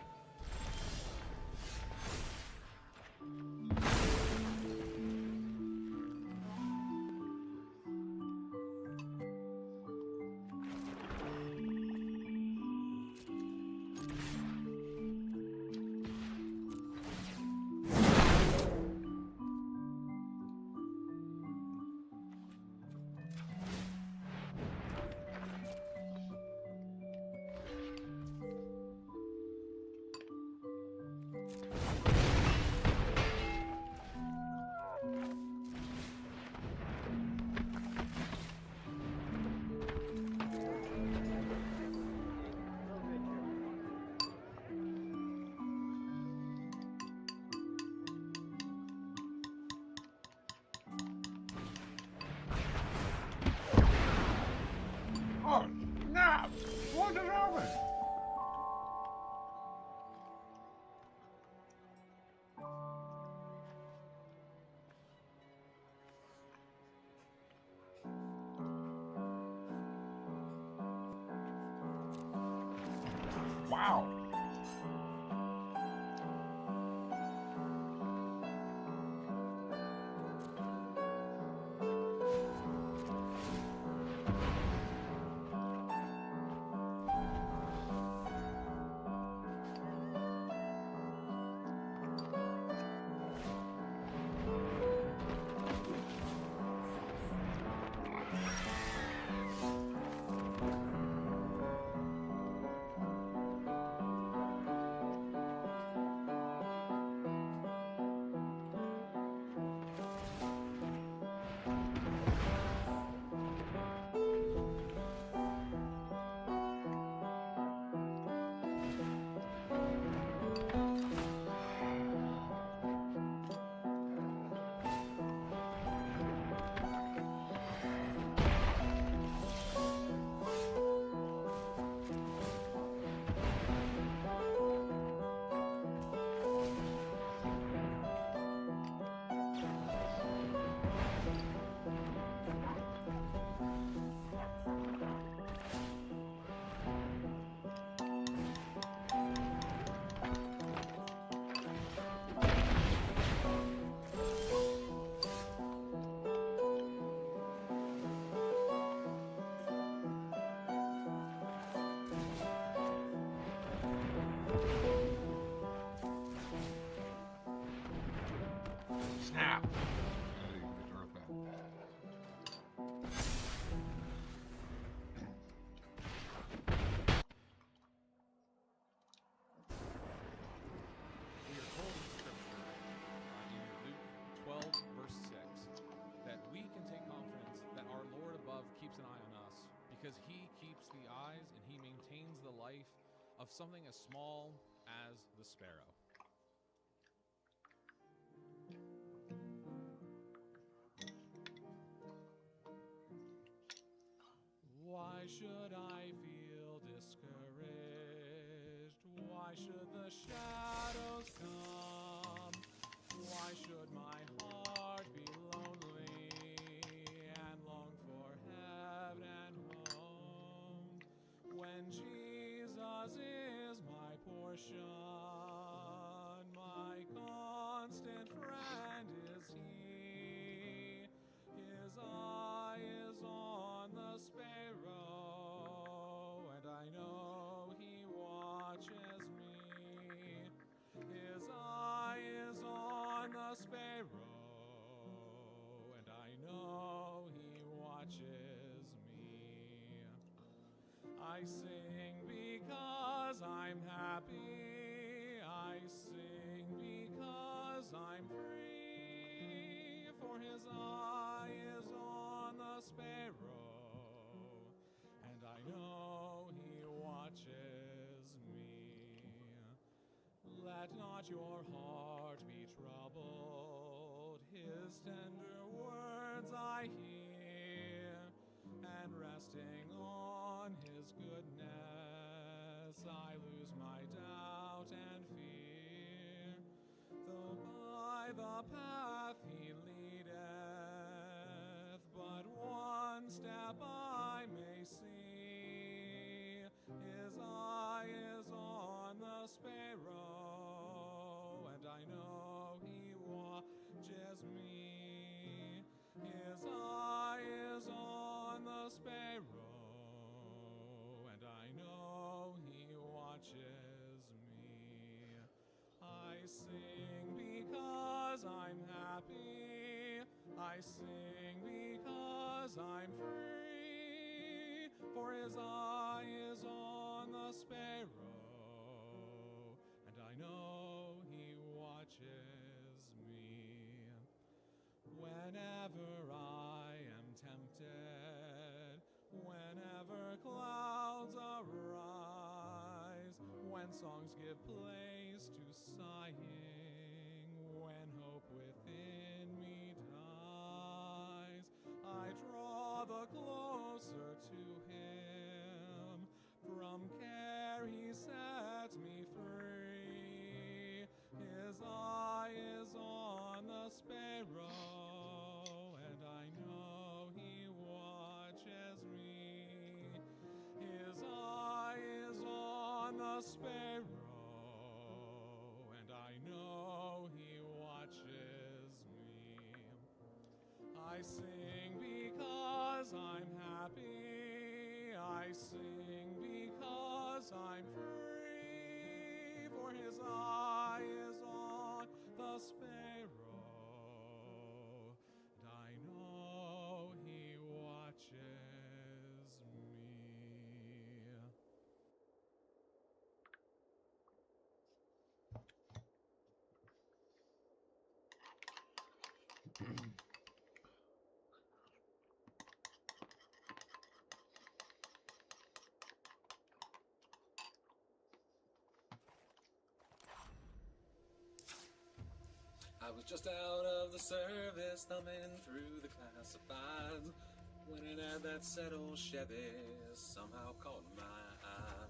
Oh, snap! What is happening? Wow. of something as small as the sparrow. Why should I feel discouraged? Why should the shadows come? Why should my heart be lonely and long for heaven and home? When Jesus is my portion, my constant friend is he. His eye is on the sparrow, and I know he watches me. His eye is on the sparrow, and I know he watches me. I sing because I'm happy. I sing because I'm free. For his eye is on the sparrow, and I know he watches me. Let not your heart be troubled. His tender words I hear, and resting on his goodness, I lose my doubt and fear. Though by the path he leadeth, but one step I may see. His eye is on the sparrow, and I know he watches me. His eye is on the sparrow, and I know he watches me. I sing because I'm happy. I sing because I'm free. For his eye is on the sparrow, and I know he watches me. Whenever I am tempted, whenever clouds arise, when songs give place to sighing, when hope within me dies, I draw the closer to him. From care he sets me free. His eye is on the sparrow, and I know he watches me. His eye is on the sparrow, and I know he watches me. I sing because I'm happy. I sing because I'm free. For his eye is on the sparrow, and I know he watches me. I was just out of the service, thumbing through the classifieds, when it had that sad old Chevy somehow caught my eye.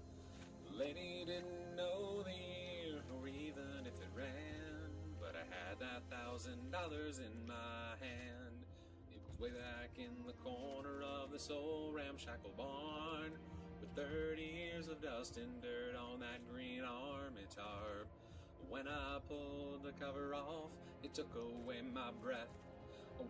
The lady didn't know the year or even if it ran, but I had that $1,000 in my hand. It was way back in the corner of this old ramshackle barn, with 30 years of dust and dirt on that green army tarp. When I pulled the cover off, it took away my breath.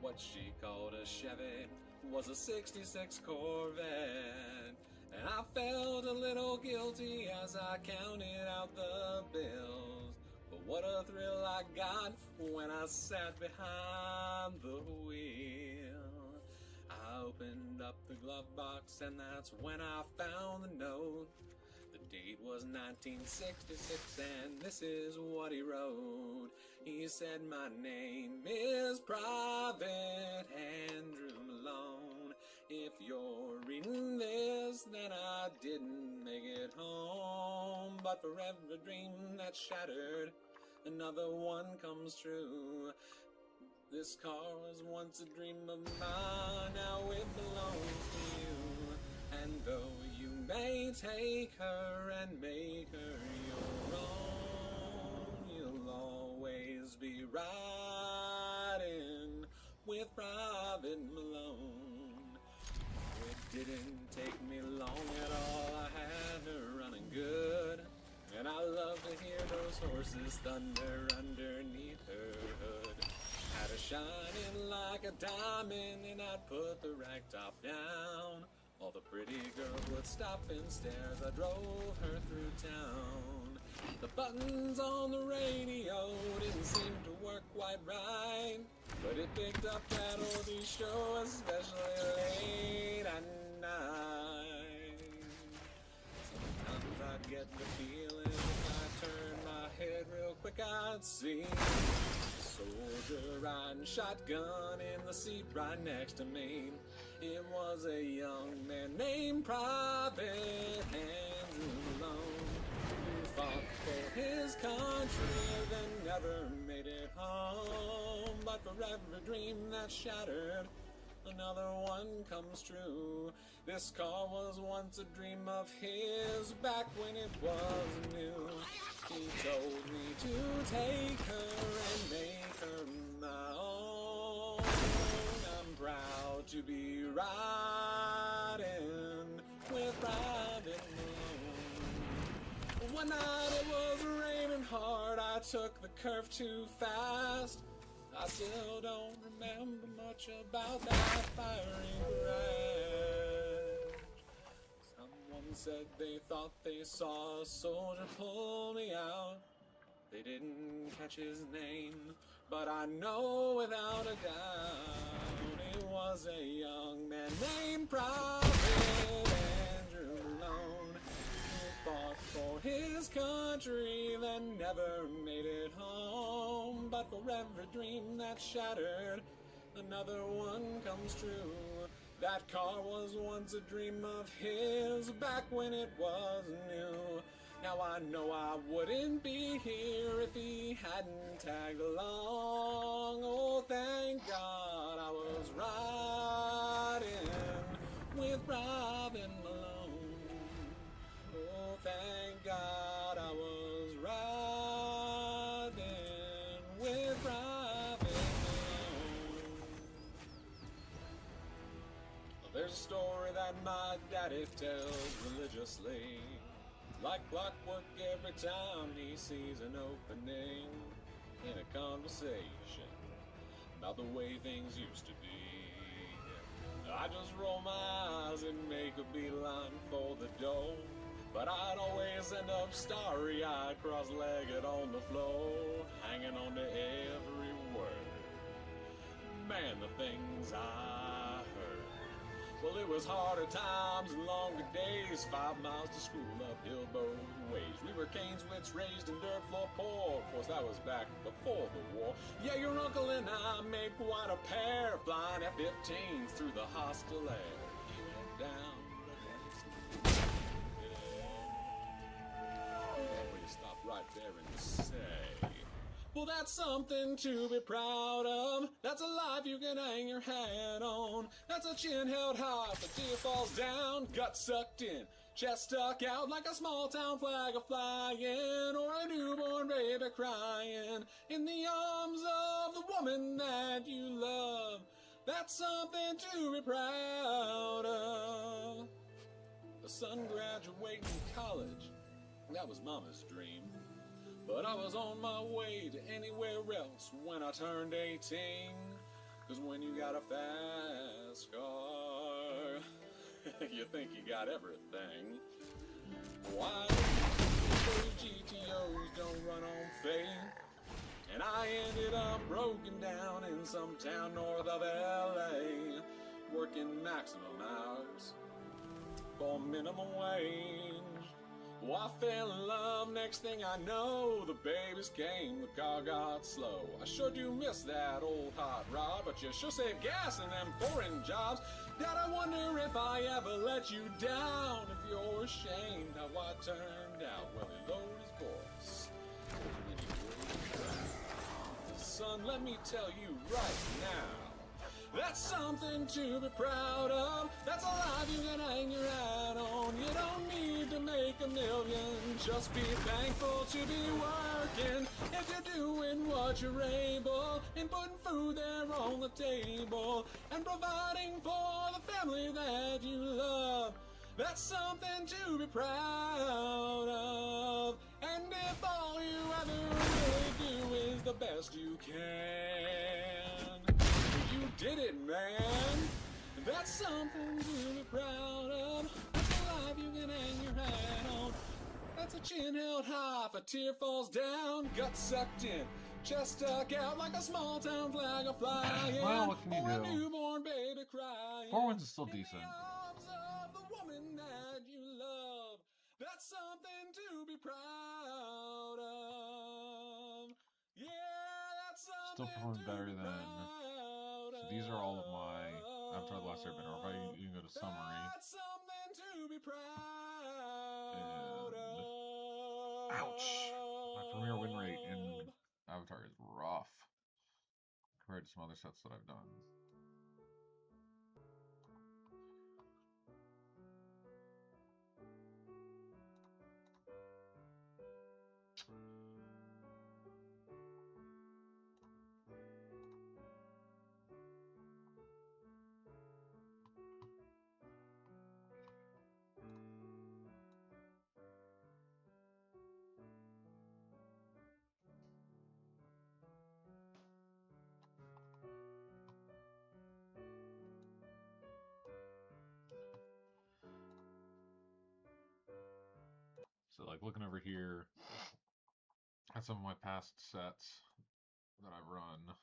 What she called a Chevy was a '66 Corvette, and I felt a little guilty as I counted out the bills. But what a thrill I got when I sat behind the wheel. I opened up the glove box, and that's when I found the note. The date was 1966, and this is what he wrote. He said, "My name is Private Andrew Malone. If you're reading this, then I didn't make it home. But for every dream that's shattered, another one comes true. This car was once a dream of mine, now it belongs to you. And though you may take her and make her your own, you'll always be riding with Private Malone. It didn't take me long at all, I had her running good. And I love to hear those horses thunder underneath her hood. Had her shining like a diamond, and I'd put the rag top down. All the pretty girls would stop and stare as I drove her through town. The buttons on the radio didn't seem to work quite right, but it picked up that oldie show, especially late at night. Sometimes I'd get the feeling if I turned my head real quick I'd see a soldier riding shotgun in the seat right next to me. It was a young man named Private Andrew Malone, who fought for his country, then never made it home. But for every dream that's shattered, another one comes true. This car was once a dream of his, back when it was new. He told me to take her and make her my own. I'm proud to be riding with Private Malone. One night it was raining hard, I took the curve too fast. I still don't remember much about that firing crash. Someone said they thought they saw a soldier pull me out. They didn't catch his name, but I know without a doubt it was a young man named Private Andrew Malone, who fought for his country, then never made it home. But for every dream that's shattered, another one comes true. That car was once a dream of his, back when it was new. Now I know I wouldn't be here if he hadn't tagged along. Oh, thank God I was riding with Private Malone. Oh, thank God I was riding with Private Malone. There's a story that my daddy tells religiously, like clockwork every time he sees an opening in a conversation about the way things used to be. I just roll my eyes and make a beeline for the door, but I'd always end up starry-eyed, cross-legged on the floor, hanging on to every word. Man, the things I heard. Well, it was harder times and longer days, 5 miles to school uphill both ways. We were Cane's wits raised in dirt floor poor. Of course, that was back before the war. Yeah, your uncle and I made quite a pair, flying F-15s through the hostile air. He went down the next we stop right there and say, well, that's something to be proud of. That's a life you can hang your hat on. That's a chin held high if a tear falls down. Gut sucked in, chest stuck out like a small town flag a-flying, or a newborn baby crying in the arms of the woman that you love. That's something to be proud of. A son graduating college, that was mama's dream. But I was on my way to anywhere else when I turned 18. Cause when you got a fast car, you think you got everything. Why? Those GTOs don't run on faith. And I ended up broken down in some town north of LA, working maximum hours for minimum wage. Well, I fell in love, next thing I know, the babies came, the car got slow. I sure do miss that old hot rod, but you sure save gas in them foreign jobs. Dad, I wonder if I ever let you down, if you're ashamed how I turned out. Well, he lowered his voice, and he waved around. Son, let me tell you right now, that's something to be proud of. That's a life you can hang your hat on. You don't need to make a million. Just be thankful to be working. If you're doing what you're able and putting food there on the table and providing for the family that you love, that's something to be proud of. And if all you ever really do is the best you can, you did it, man. That's something to be proud of. That's a life you can hang your hat on. That's a chin held high, if a tear falls down, gut sucked in, chest stuck out like a small town flag a flying. Well, what can you or do? a newborn baby crying. 4 wins is still in decent. the arms of the woman that you love. That's something to be proud of. Yeah, that's something Still performing to better be than. proud So these are all of my of. Avatar: The Last Airbender. Or if I you can go to summary. That's something to be proud And of. ouch! My premier win rate in Avatar is rough compared to some other sets that I've done. So like looking over here at some of my past sets that I've run.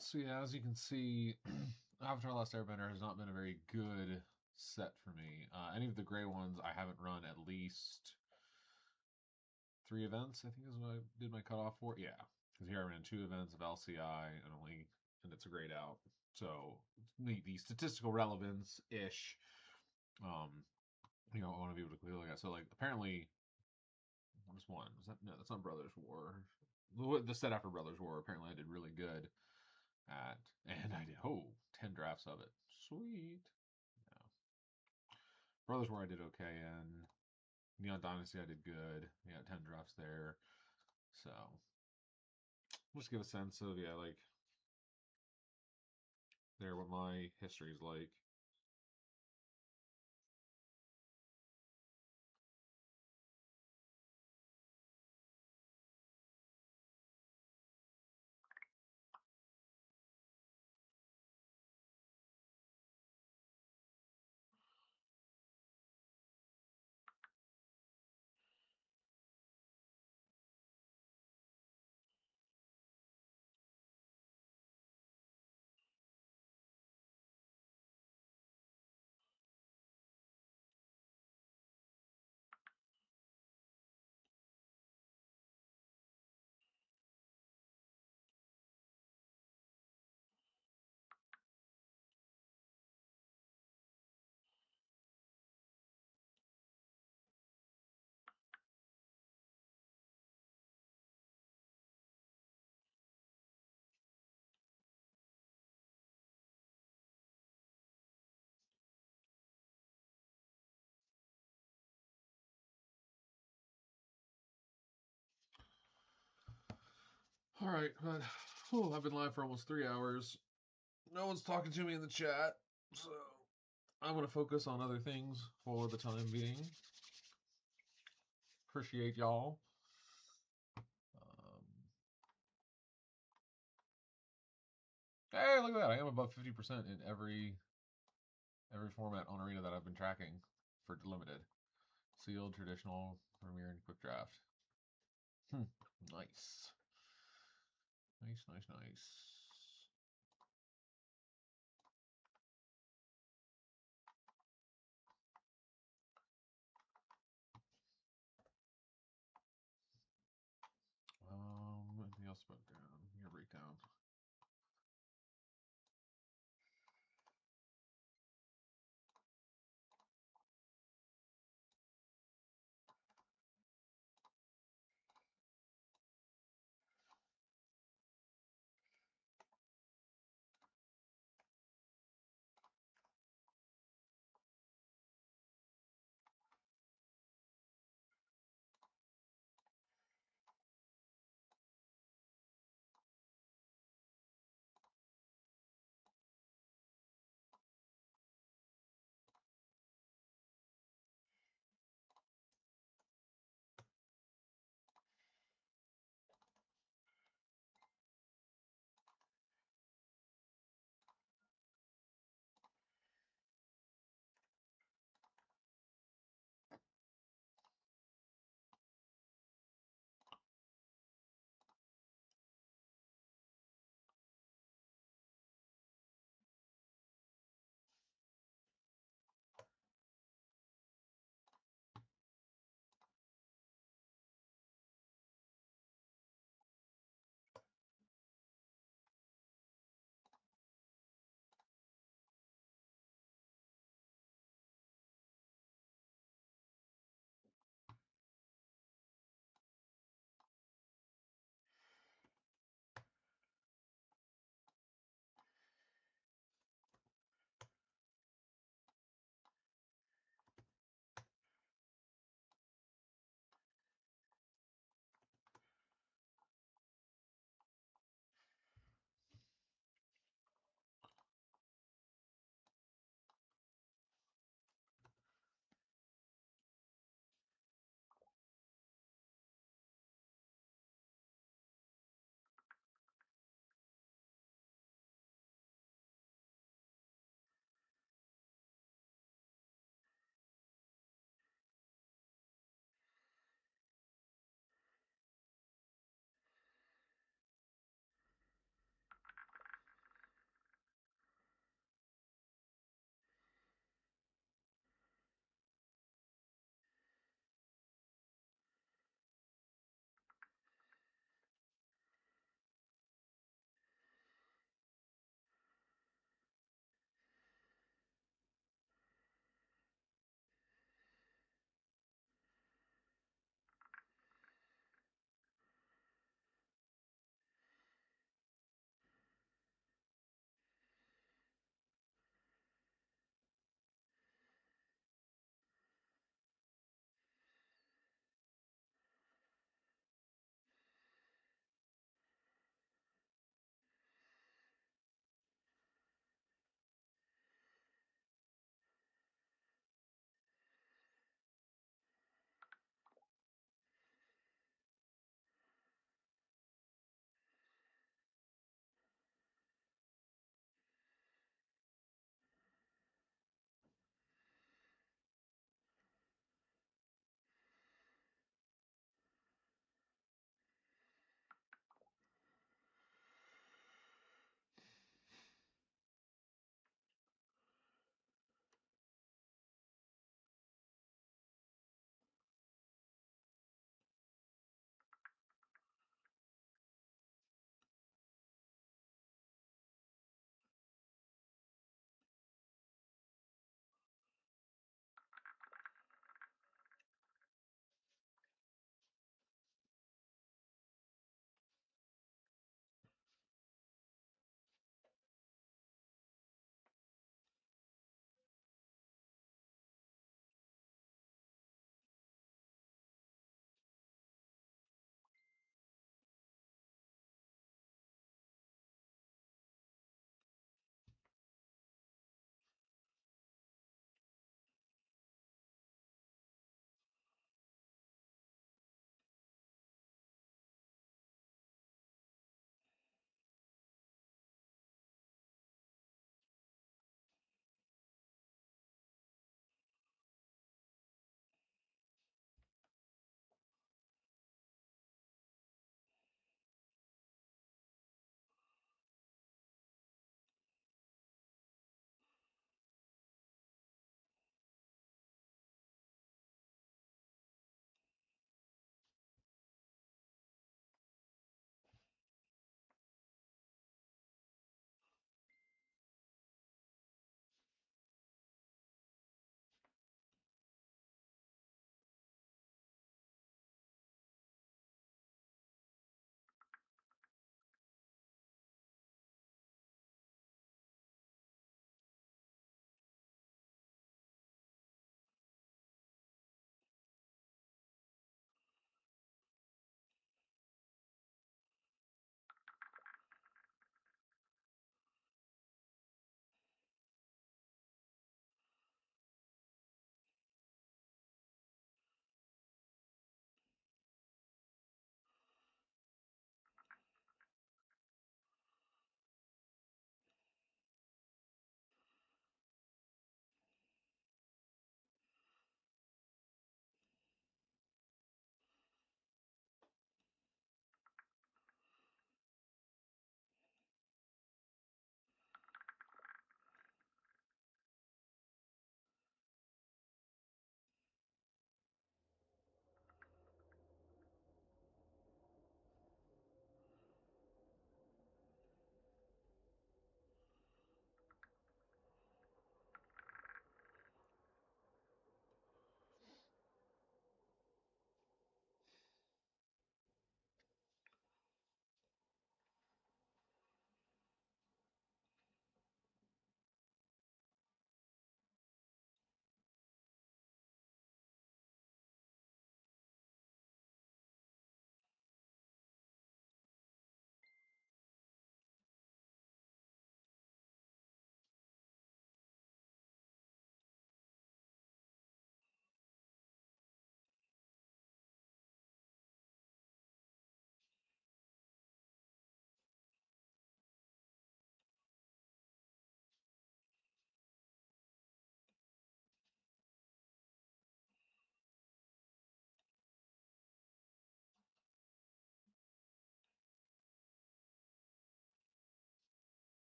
So yeah, as you can see, Avatar: Last Airbender has not been a very good set for me. Any of the gray ones I haven't run at least 3 events, I think is what I did my cutoff for. Yeah, because here I ran 2 events of LCI and it's a grayed out. So the statistical relevance ish, um, I want to be able to clearly get. So like apparently, what was one? Was that no? That's not Brothers War. The set after Brothers War. Apparently, I did really good at, and I did 10 drafts of it. Sweet. Yeah. Brothers War I did okay in. Neon Dynasty I did good. Yeah, 10 drafts there. So just give a sense of like there what my history is like. All right, but I've been live for almost 3 hours. No one's talking to me in the chat, so I'm going to focus on other things for the time being. Appreciate y'all. Hey, look at that. I am above 50% in every format on Arena that I've been tracking for limited. Sealed, traditional, premier, and quick draft. Nice. Nice, nice, nice. Anything else about down? Your breakdown.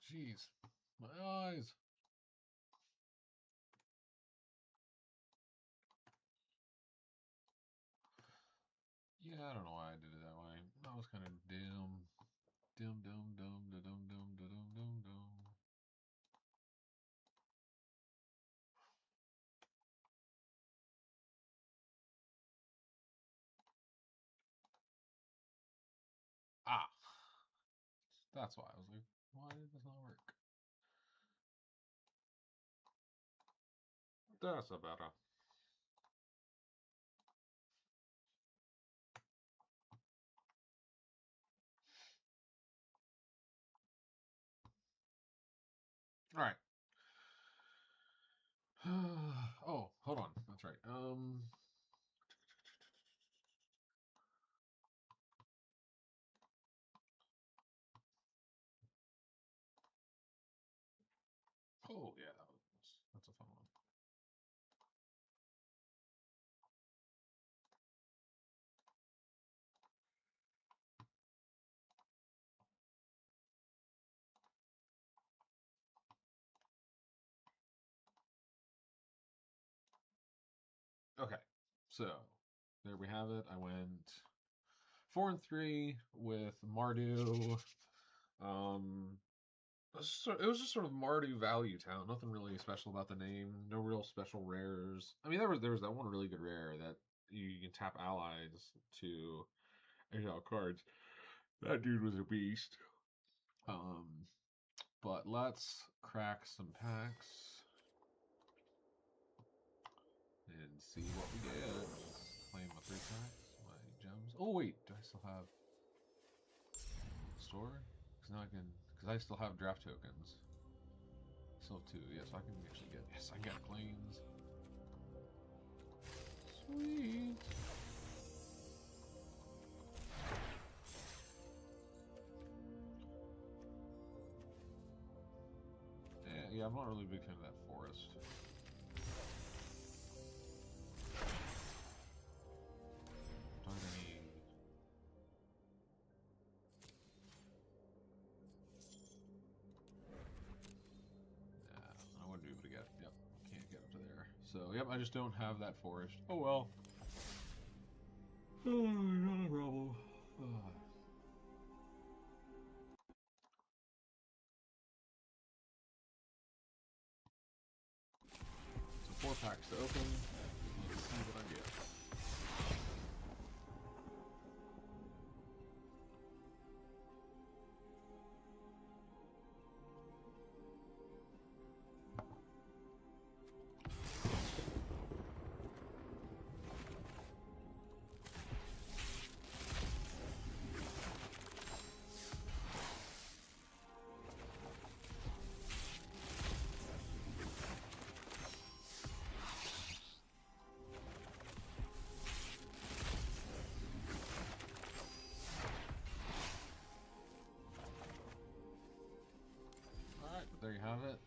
Jeez. My eyes. Yeah, I don't know why I did it that way. That was kind of dim. Dim, dum, dum, da, dum, dum, da, dum, dum, dum. Ah. That's why I was like, why did this not work? That's a better. All right. Oh, hold on. That's right. Oh yeah, that's a fun one. Okay, so there we have it. I went 4-3 with Mardu. It was just sort of Mardu Value Town. Nothing really special about the name. No real special rares. I mean, there was that one really good rare that you can tap allies to exile cards. That dude was a beast. But let's crack some packs and see what we get. Claim my 3 packs, my gems. Oh wait, do I still have store? Because now I can, because I still have draft tokens. Still have 2, yeah, so I can actually get, yes, I got claims. Sweet. Yeah, I'm not really a big fan of that forest. Don't have any. Nah, I wouldn't be able to get. Yep, can't get up to there. So, yep, I just don't have that forest. Oh well. Oh, not a problem. So 4 packs to open. Let's see what I get. There you have it.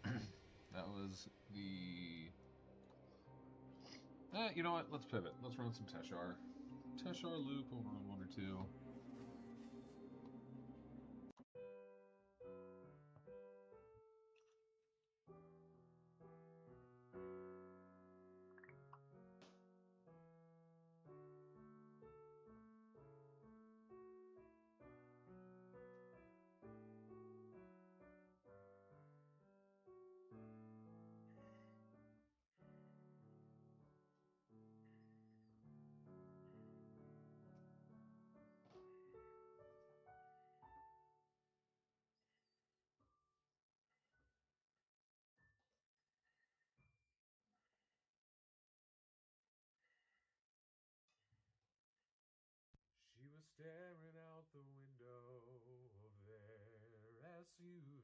That was the... you know what? Let's pivot. Let's run some Teshar. Teshar loop over on 1 or 2. She was staring out the window of their SUV,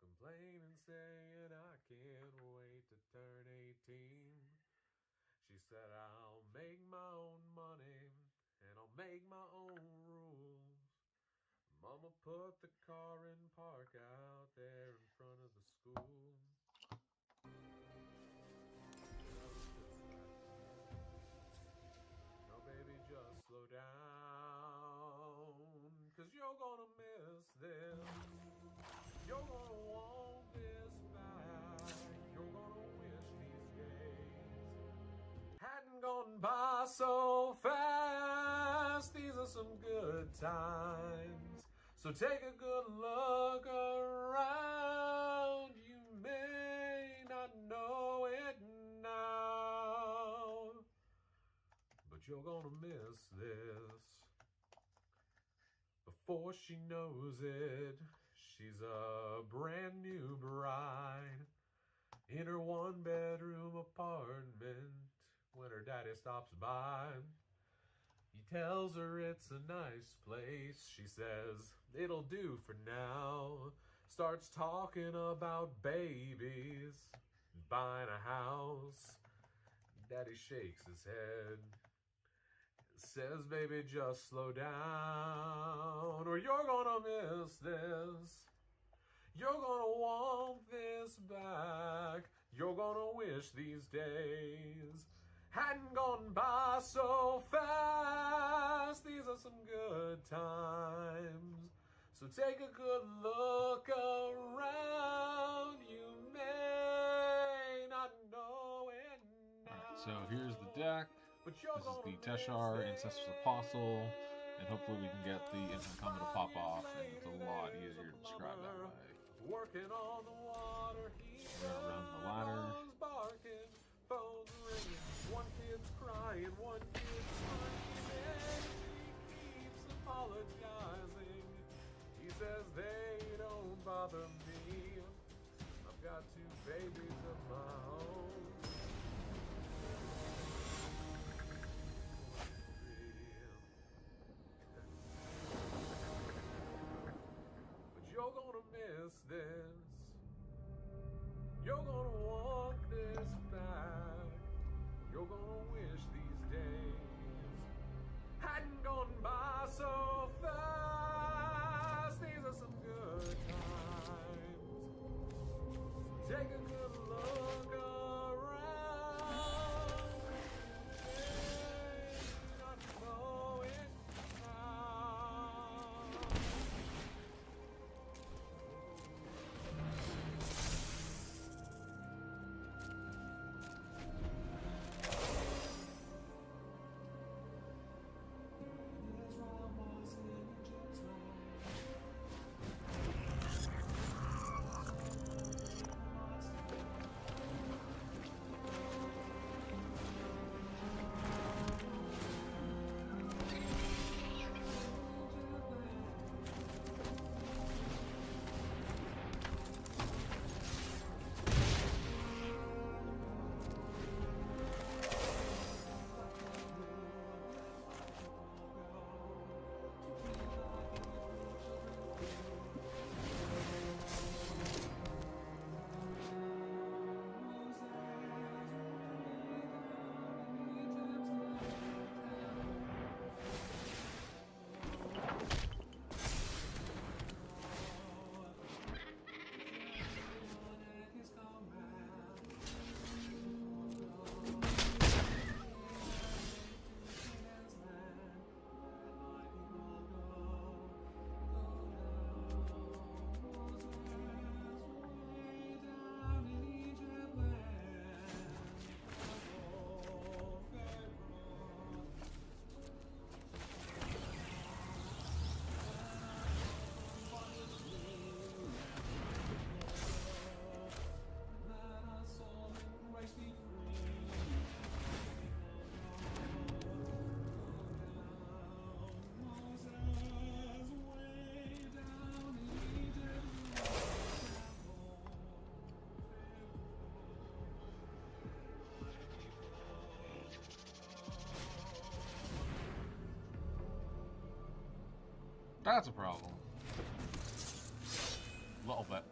complaining, saying, I can't wait to turn 18. She said, I'll make my own money and I'll make my own rules. Mama put the car in park out there in front of the school. No, baby, just slow down, 'cause you're gonna miss this. you're gonna want this back. You're gonna wish these days hadn't gone by so fast. These are some good times, so take a good look around. You may not know it now, but you're gonna miss this. Before she knows it, she's a brand new bride in her one-bedroom apartment when her daddy stops by. He tells her it's a nice place. She says, it'll do for now. Starts talking about babies, buying a house. Daddy shakes his head. Says, baby, just slow down, or you're gonna miss this. You're gonna want this back. You're gonna wish these days hadn't gone by so fast. These are some good times, so take a good look around. You may not know it now. Alright, so here's the deck. But This is the Teshar, Ancestors Apostle, and hopefully we can get the infant comma to pop off, and it's a lot easier to describe that way. Working on the water, We're gonna run the ladder. barking, phones ringing, one kid's crying, one kid's screaming. He keeps apologizing. He says they don't bother me. I've got 2 babies of my own. You're gonna miss this. You're gonna want this back. You're gonna wish these days hadn't gone by so fast. These are some good times. Take a good look around. You may not know it now. That's a problem. Little bit.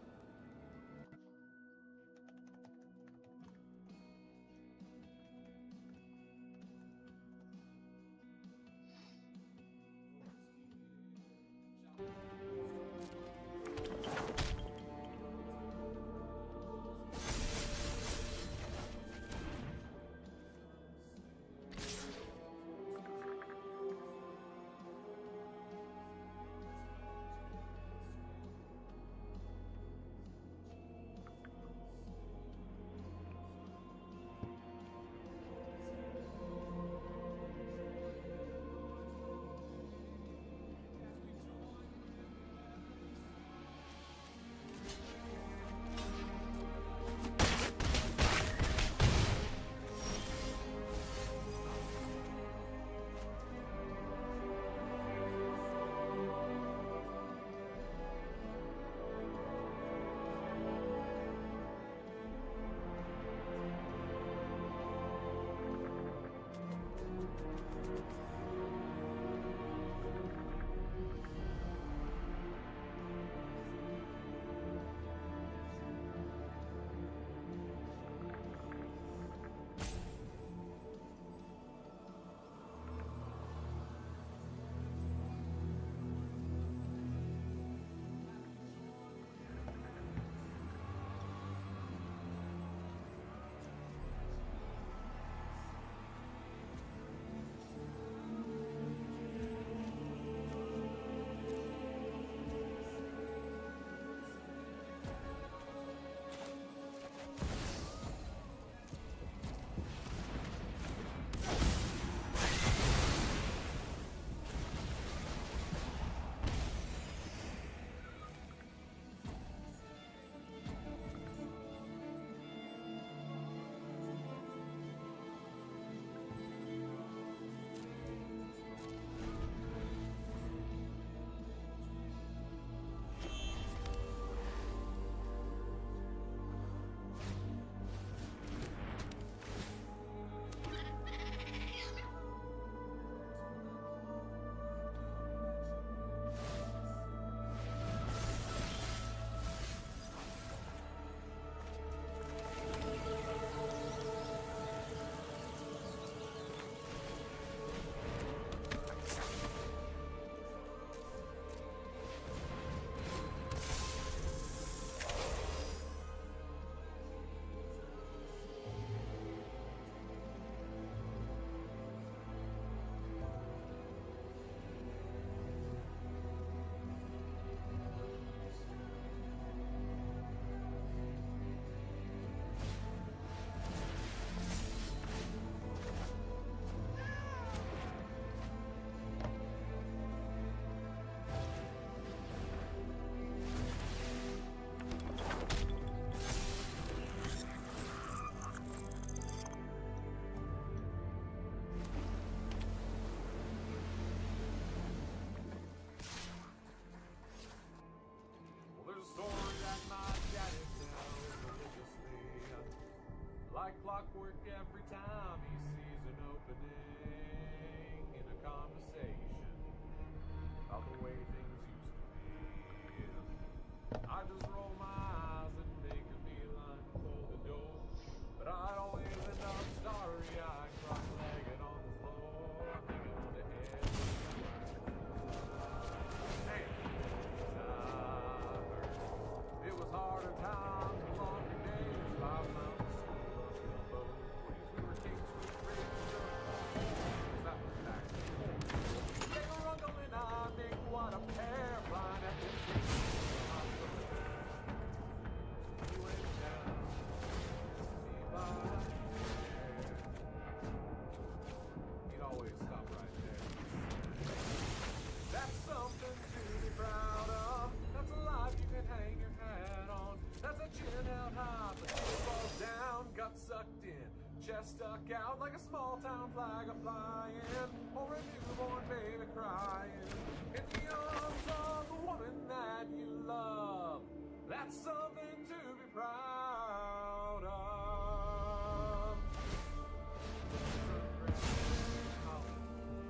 crying in the arms of the woman that you love. That's something to be proud of.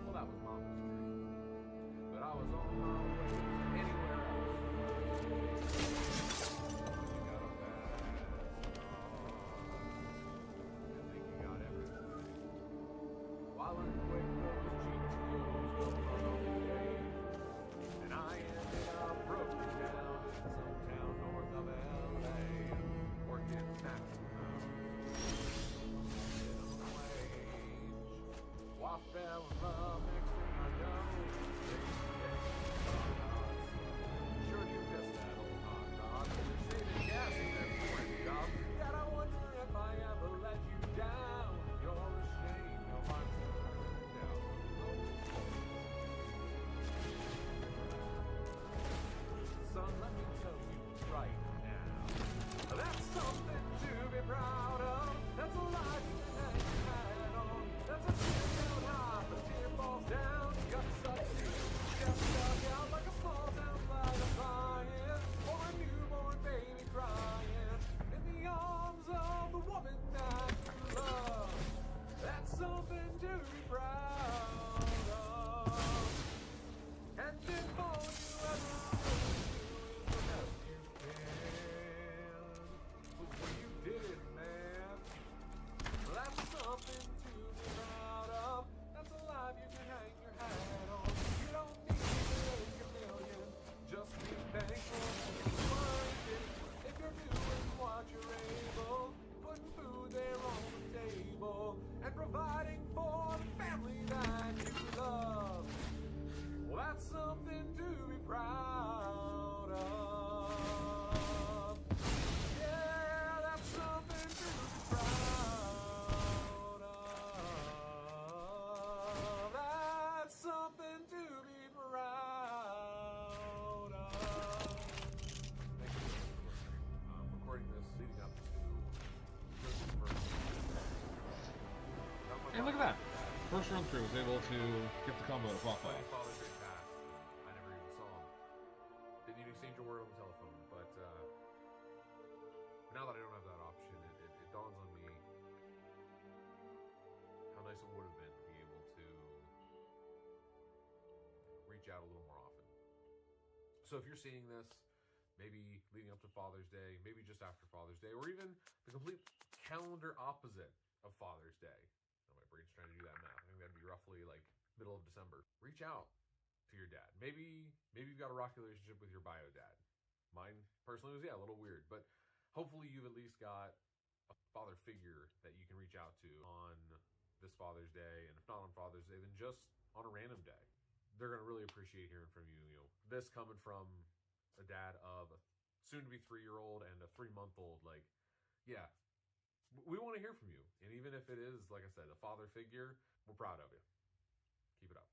Well, that was Mama's dream, but I was on my way anywhere else. You got a fast car, and think you got everything. While in the wake those GTOs go on faith, and I ended up broken down in some town north of LA, working maximum minimum wage. Well, I fell in love, next thing I know, sure you missed that old hot rod, you're saving gas in that foreign job. God, I wonder if I ever let you down. You're ashamed of my turned out. Son, let me tell you right now, that's something to be proud of. That's a life you can hang your hat on. That's a chin down high, the tear falls down. Got succeed, just stuck out like a small town flag flying, or a newborn baby crying in the arms of the woman that you love. That's something to be proud of. And if all you ever do is the best you can, but when you did it, man, that's something to be proud of. That's a life you can hang your hat on. You don't need to make a million, just be thankful for what it is. If you're doing what you're able, putting food there on the table, and providing for the family that you love, well, that's something to be proud of. Yeah, that's something to be proud of. That's something to be proud of. Thank you for listening. I'm recording this leading up to Christmas first. And look at that. First run through was able to get the combo to pop off. Father's Day passed. I never even saw him. Didn't even exchange a word on the telephone. But now that I don't have that option, it dawns on me how nice it would have been to be able to reach out a little more often. So if you're seeing this, maybe leading up to Father's Day, maybe just after Father's Day, or even the complete calendar opposite of Father's Day. Oh, my brain's trying to do that math. I think that'd be roughly like middle of December. Reach out to your dad. Maybe you've got a rocky relationship with your bio dad. Mine personally was, a little weird, but hopefully you've at least got a father figure that you can reach out to on this Father's Day, and if not on Father's Day, then just on a random day. They're going to really appreciate hearing from you. This coming from a dad of a soon-to-be 3-year-old and a 3-month-old, like, yeah, we want to hear from you. And even if it is, like I said, a father figure, we're proud of you. Keep it up.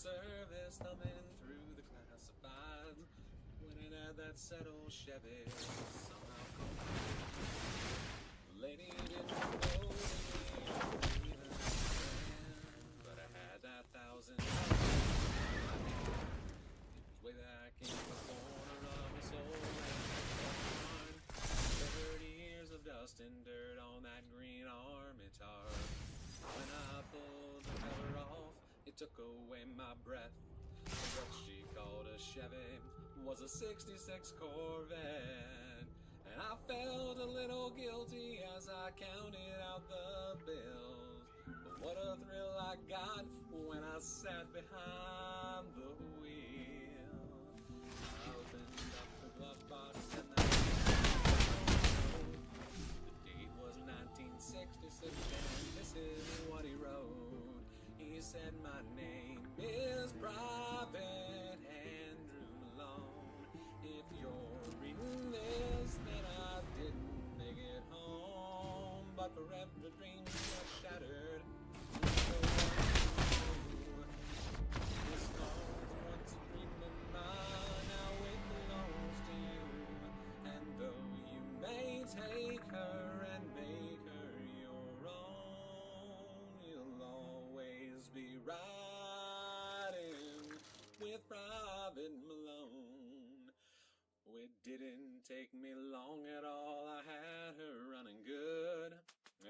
service, thumbing through the classifieds. When it had that set old Chevy, somehow the lady didn't know me even then, but I had that $1,000. It was way back in the corner of this old barn. 30 years of dust and dirt on that green army tar. When I pulled the cover off, it took away my breath. What she called a Chevy was a '66 Corvette. And I felt a little guilty as I counted out the bills. But what a thrill I got when I sat behind the wheel. I opened up the glove box and the date was 1966 and this is what he wrote. He said, my name is Private Andrew Malone. If you're reading this, then I didn't make it home. But for every dream that shattered, this car was once a dream of mine. Now it belongs to you. And though you may take her and make her your own, you'll always be riding with Private Malone. It didn't take me long at all, I had her running good.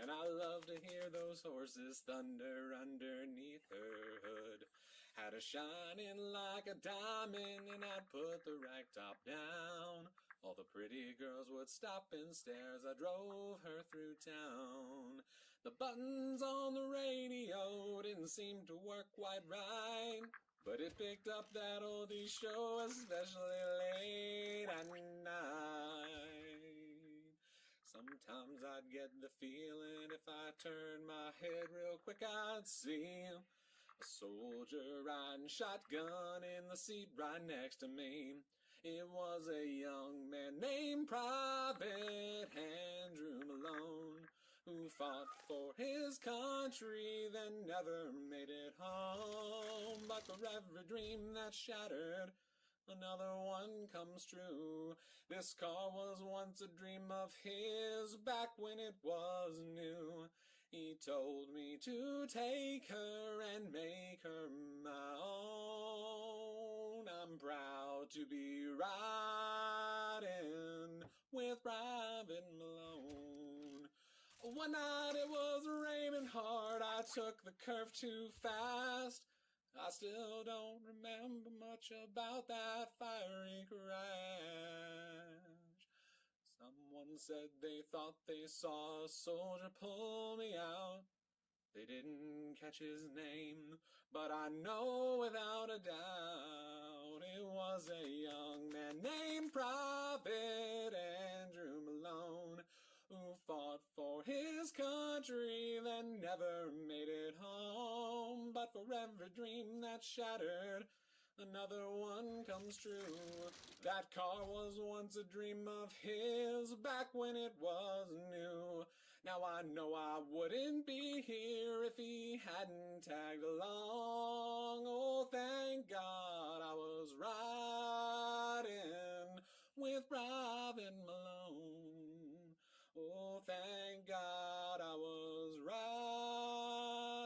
And I love to hear those horses thunder underneath her hood. Had her shining like a diamond and I'd put the rag top down. All the pretty girls would stop and stare as I drove her through town. The buttons on the radio didn't seem to work quite right, but it picked up that oldie show, especially late at night. Sometimes I'd get the feeling if I turned my head real quick I'd see a soldier riding shotgun in the seat right next to me. It was a young man named Private Andrew Malone, who fought for his country, then never made it home. But for every dream that's shattered, another one comes true. This car was once a dream of his back when it was new. He told me to take her and make her my own. I'm proud to be riding with Private Malone. One night it was raining hard, I took the curve too fast. I still don't remember much about that fiery crash. Someone said they thought they saw a soldier pull me out. They didn't catch his name, but I know without a doubt it was a young man named Private Andrew Malone, who fought for his country, then never made it home. But for every dream that's shattered, another one comes true. That car was once a dream of his back when it was new. Now I know I wouldn't be here if he hadn't tagged along. Oh, thank God I was riding with Private Malone. Oh, thank God I was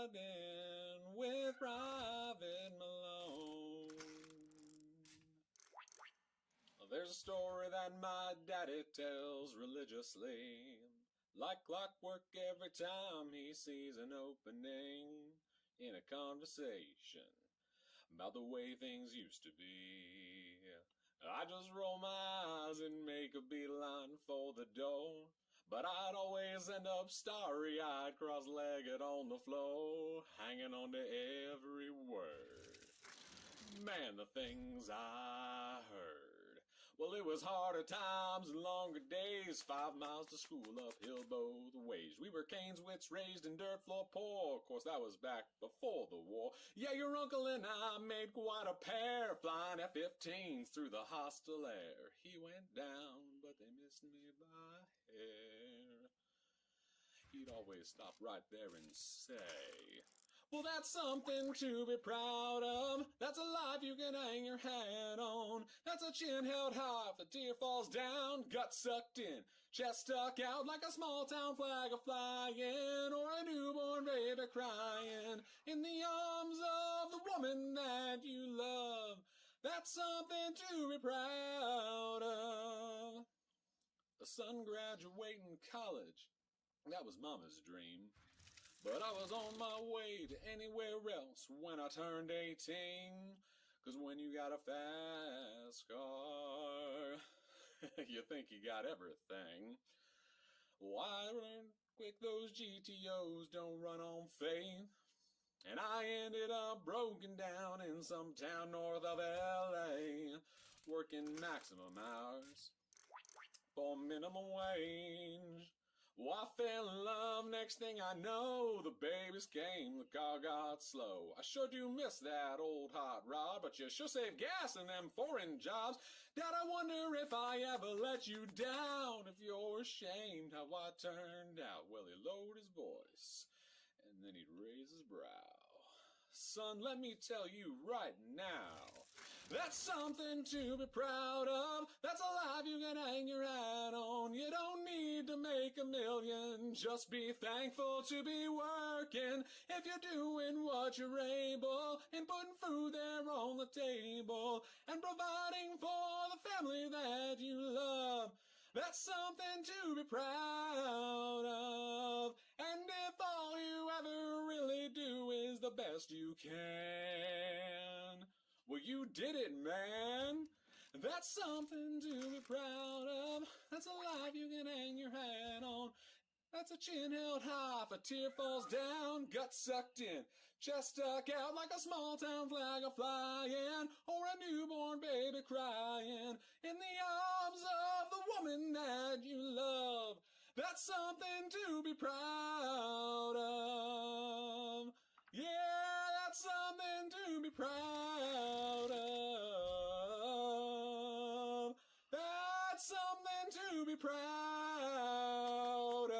riding with Private Malone. There's a story that my daddy tells religiously, like clockwork every time he sees an opening in a conversation about the way things used to be. I just roll my eyes and make a beeline for the door, but I'd always end up starry-eyed, cross-legged on the floor, hanging on to every word. Man, the things I heard. Well, it was harder times and longer days, 5 miles to school uphill both ways. We were canes, wits raised and dirt floor poor. Of course, that was back before the war. Yeah, your uncle and I made quite a pair, flying F-15s through the hostile air. He went down, but they missed me by hair. He'd always stop right there and say, Well, that's something to be proud of. That's a life you can hang your hat on. That's a chin held high if the tear falls down. Gut sucked in, chest stuck out like a small town flag a flying, or a newborn baby crying in the arms of the woman that you love. That's something to be proud of. A son graduating college, that was mama's dream. But I was on my way to anywhere else when I turned 18. 'Cause when you got a fast car, you think you got everything. Why run quick, those GTOs don't run on faith. And I ended up broken down in some town north of LA, working maximum hours for minimum wage. Well, I fell in love, next thing I know, the babies came, the car got slow. I sure do miss that old hot rod, but you sure save gas in them foreign jobs. Dad, I wonder if I ever let you down, if you're ashamed how I turned out. Well, he lowered his voice, and then he'd raise his brow. Son, let me tell you right now, that's something to be proud of. That's a life you can hang your hat on. You don't need to make a million. Just be thankful to be working. If you're doing what you're able and putting food there on the table and providing for the family that you love, that's something to be proud of. And if all you ever really do is the best you can, well, you did it, man. That's something to be proud of. That's a life you can hang your hat on. That's a chin held high if a tear falls down. Gut sucked in, chest stuck out like a small town flag a flying, or a newborn baby crying in the arms of the woman that you love. That's something to be proud of. Yeah, that's something to be proud of. That's something to be proud of.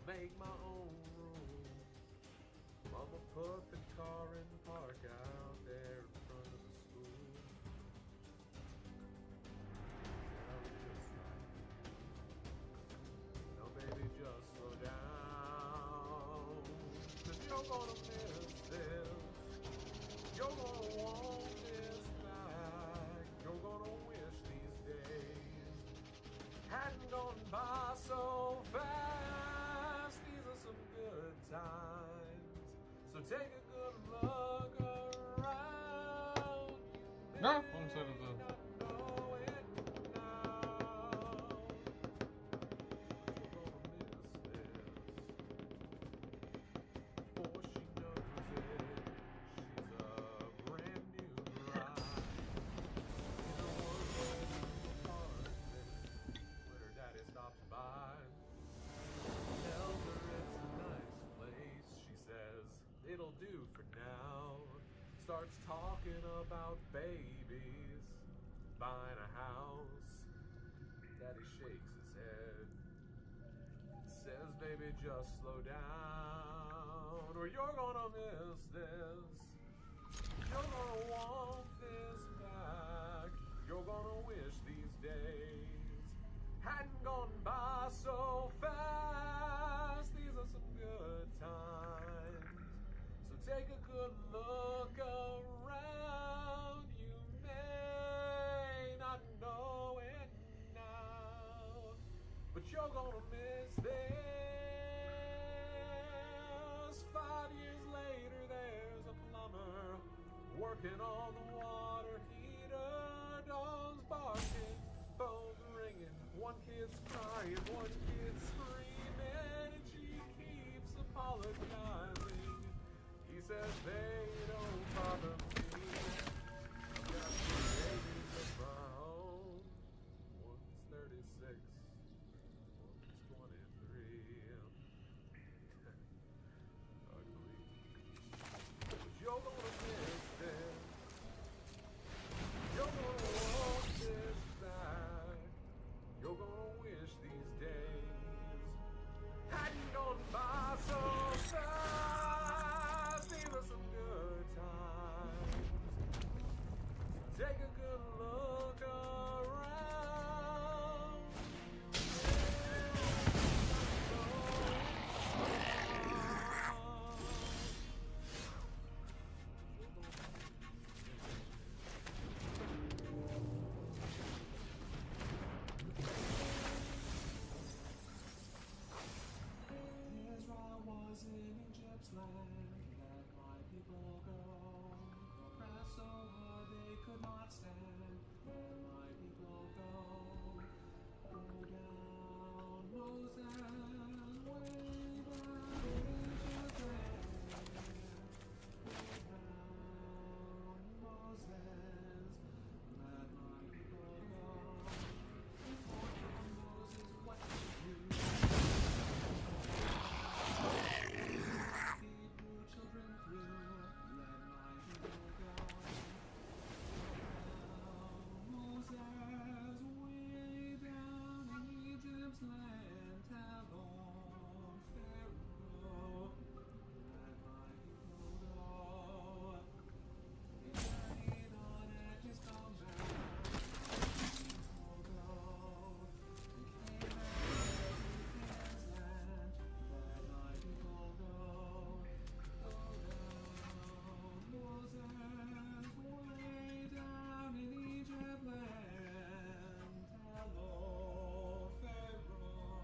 Make my own rules. Mama put the car in the park out there in front of the school. I was just like, now baby, just slow down, 'cause you're gonna miss this. You're gonna want this back. You're gonna wish these days hadn't gone by so fast. Times. So take a good look around. No, one side of the. Before she knows it, she's a brand new bride. starts talking about babies, buying a house. Daddy shakes his head, says, baby, just slow down, or you're gonna miss this. You're gonna want this back. You're gonna wish these days hadn't gone by so fast. These are some good times, so take a good look around. You may not know it now, but you're gonna miss this. 5 years later, there's a plumber working on the water heater. Dogs barking, phones ringing, one kid's crying, one kid's screaming, and she keeps apologizing. He says, they don't bother me. I've got 2 babies of my own. One's 36, one's 23. Ugly. But you're gonna miss this. You're gonna want this back. You're gonna wish these days hadn't gone by so fast. These are some good times. Take a good look around. Israel was in Egypt's land, let my people go. Oppressed so hard they could not stand, let my people go. Go down, Moses, way down Egypt's land. Go down, Moses, let my people go. For Moses, what did you do? Hebrew children through, let my people go. Moses, way down in Egypt's land, tell on Pharaoh, let my people go. They journeyed on and just come back, let my people go. They came out of Canaan's land, let my people go. Go down, Moses, way down in Egypt land. Tell, oh, Pharaoh,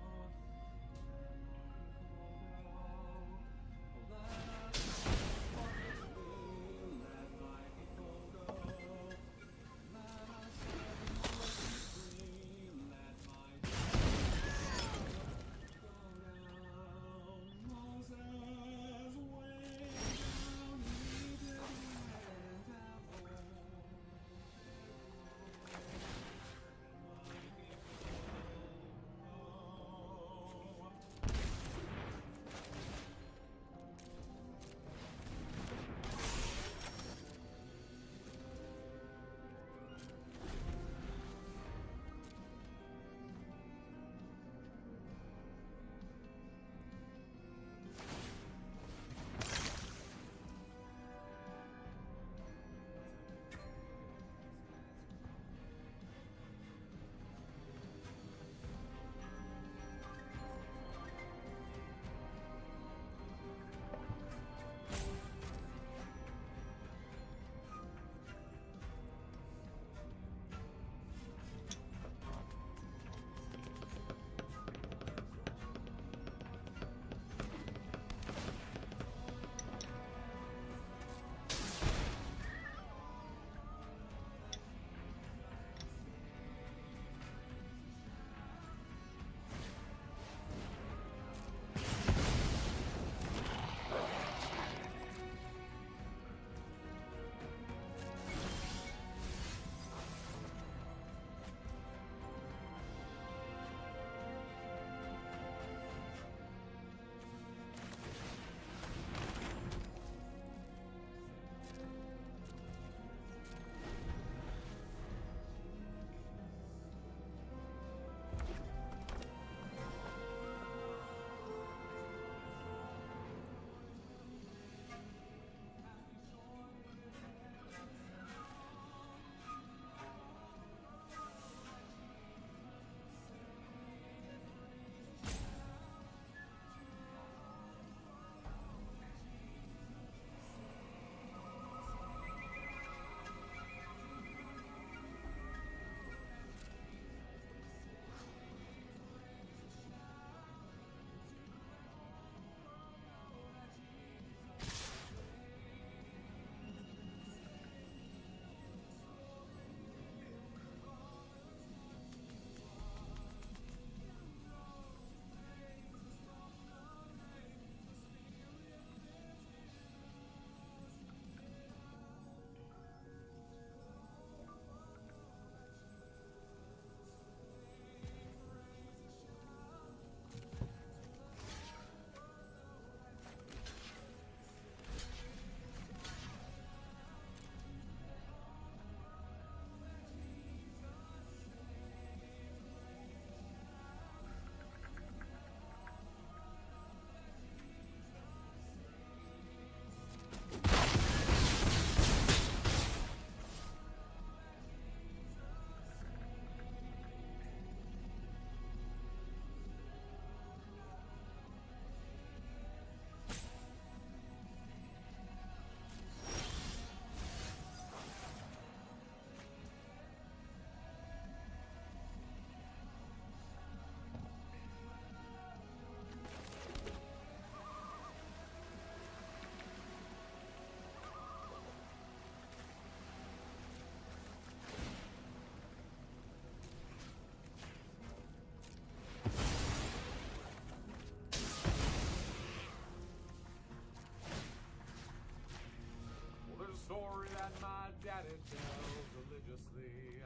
it tells religiously.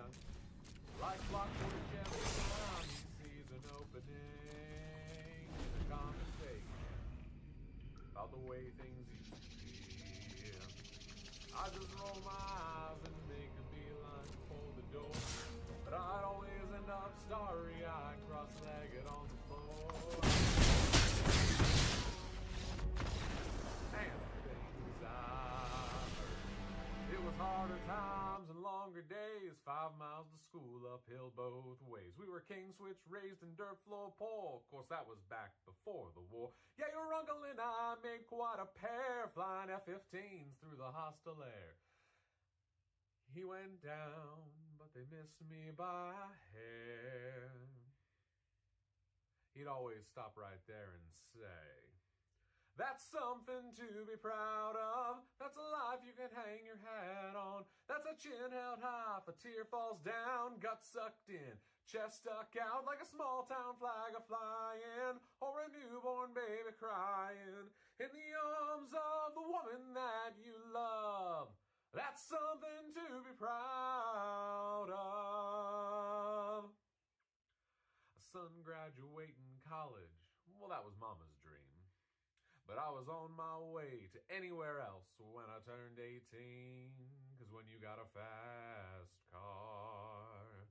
Like clockwork every time he sees an opening in a conversation about the way things used to be. I just roll my eyes and make a beeline for the door, but I'd always end up starry-eyed, cross-legged on the floor. And things I heard, it was harder times and longer days, 5 miles to school uphill both ways. We were king switch raised in dirt floor poor, of course that was back before the war. Yeah, your uncle and I made quite a pair, flying F-15s through the hostile air. He went down, but they missed me by a hair. He'd always stop right there and say, that's something to be proud of. That's a life you can hang your hat on. That's a chin held high if a tear falls down, gut sucked in, chest stuck out like a small town flag a-flying, or a newborn baby crying in the arms of the woman that you love. That's something to be proud of. A son graduating college, well, that was mama's dream. But I was on my way to anywhere else when I turned 18. Cause when you got a fast car,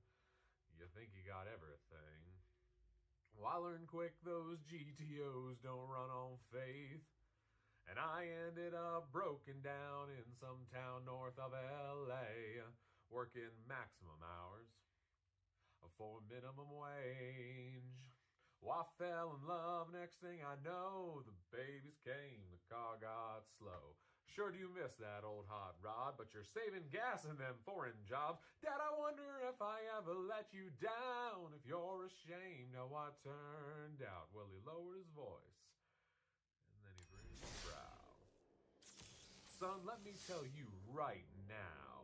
you think you got everything. Well, I learned quick those GTOs don't run on faith. And I ended up broken down in some town north of LA, working maximum hours for minimum wage. Well, I fell in love, next thing I know, the babies came, the car got slow. Sure do you miss that old hot rod, but you're saving gas in them foreign jobs. Dad, I wonder if I ever let you down, if you're ashamed how I turned out. Well, he lowered his voice, and then he raised his brow. Son, let me tell you right now,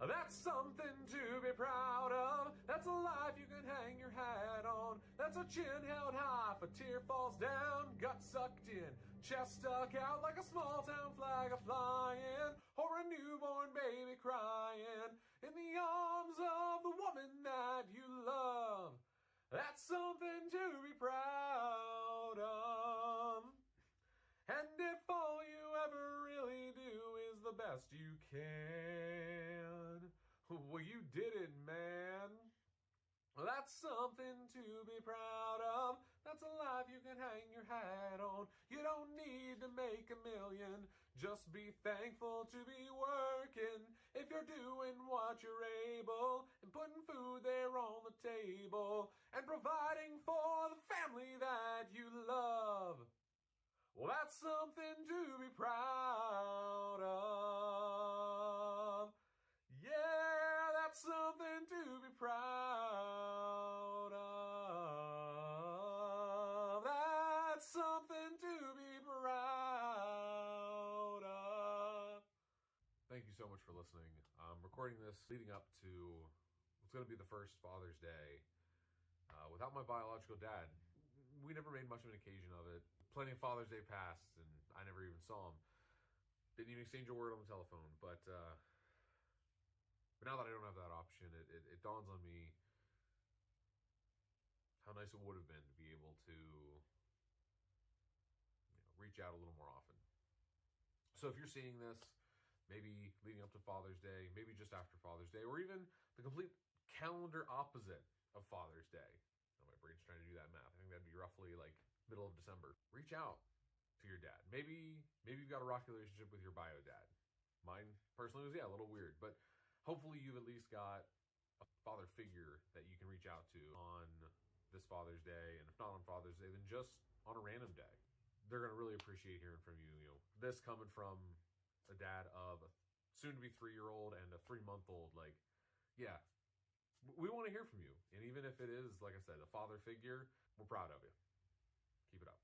that's something to be proud of. That's a life you can hang your hat on. That's a chin held high if a tear falls down, gut sucked in, chest stuck out like a small town flag a-flying, or a newborn baby crying in the arms of the woman that you love. That's something to be proud of. And if all you ever really do is the best you can, well, you did it, man. That's something to be proud of. That's a life you can hang your hat on. You don't need to make a million. Just be thankful to be working. If you're doing what you're able and putting food there on the table and providing for the family that you love, well, that's something to be proud of. Yeah, that's something to be proud of. That's something to be proud of. Thank you so much for listening. I'm recording this leading up to what's going to be the first Father's Day without my biological dad. We never made much of an occasion of it. Plenty of Father's Day passed, and I never even saw him. Didn't even exchange a word on the telephone. But now that I don't have that option, it dawns on me how nice it would have been to be able to reach out a little more often. So if you're seeing this, maybe leading up to Father's Day, maybe just after Father's Day, or even the complete calendar opposite of Father's Day. Oh, my brain's trying to do that math. I think that'd be roughly like middle of December. Reach out to your dad. Maybe you've got a rocky relationship with your bio dad. Mine personally was a little weird, but hopefully you've at least got a father figure that you can reach out to on this Father's Day, and if not on Father's Day, then just on a random day. They're gonna really appreciate hearing from you. This coming from a dad of a soon-to-be 3-year-old and a 3-month-old. Like, yeah, we want to hear from you, and even if it is, like I said, a father figure, we're proud of you. Keep it up.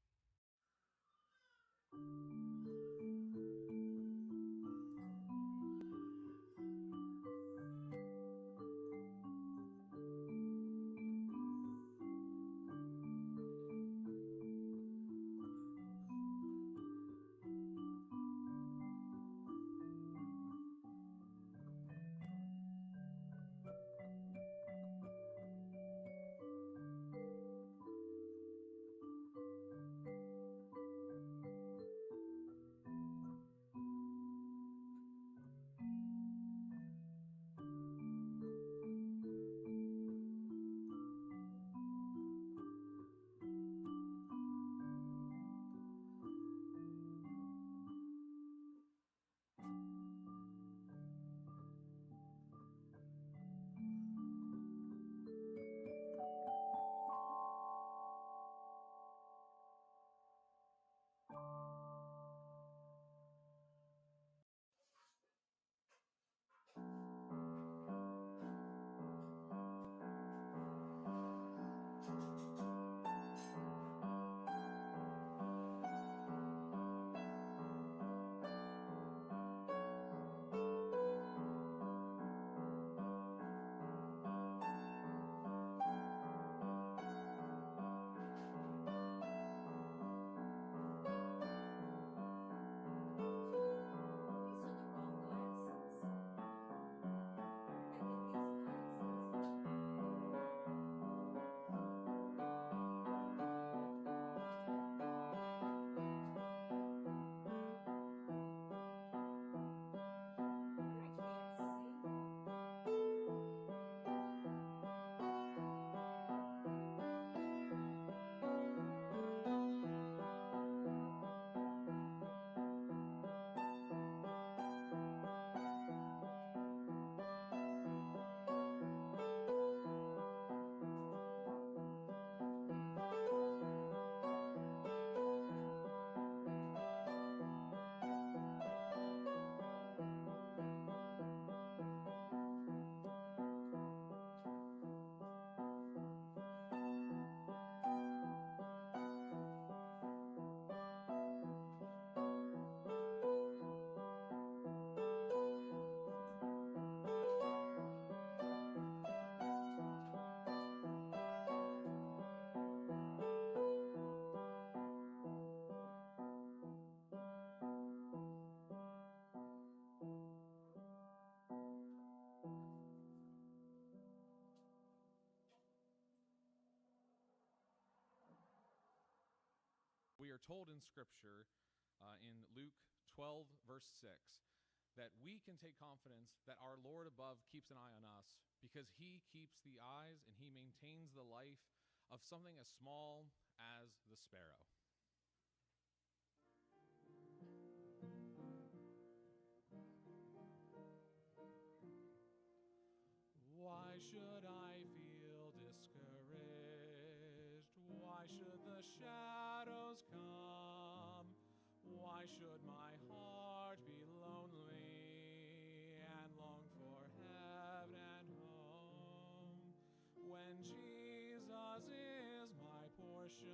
are told in Scripture, in Luke 12, verse 6, that we can take confidence that our Lord above keeps an eye on us because he keeps the eyes and he maintains the life of something as small as the sparrow. Why should I feel discouraged? Why should the shadows come? Why should my heart be lonely and long for heaven and home? When Jesus is my portion,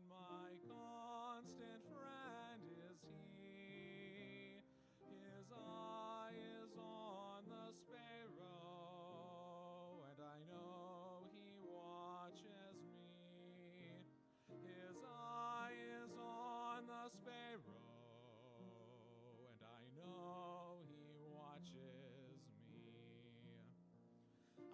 my constant friend is he. His eye is on the sparrow, and I know he watches me. His eye is on the sparrow, and I know he watches me.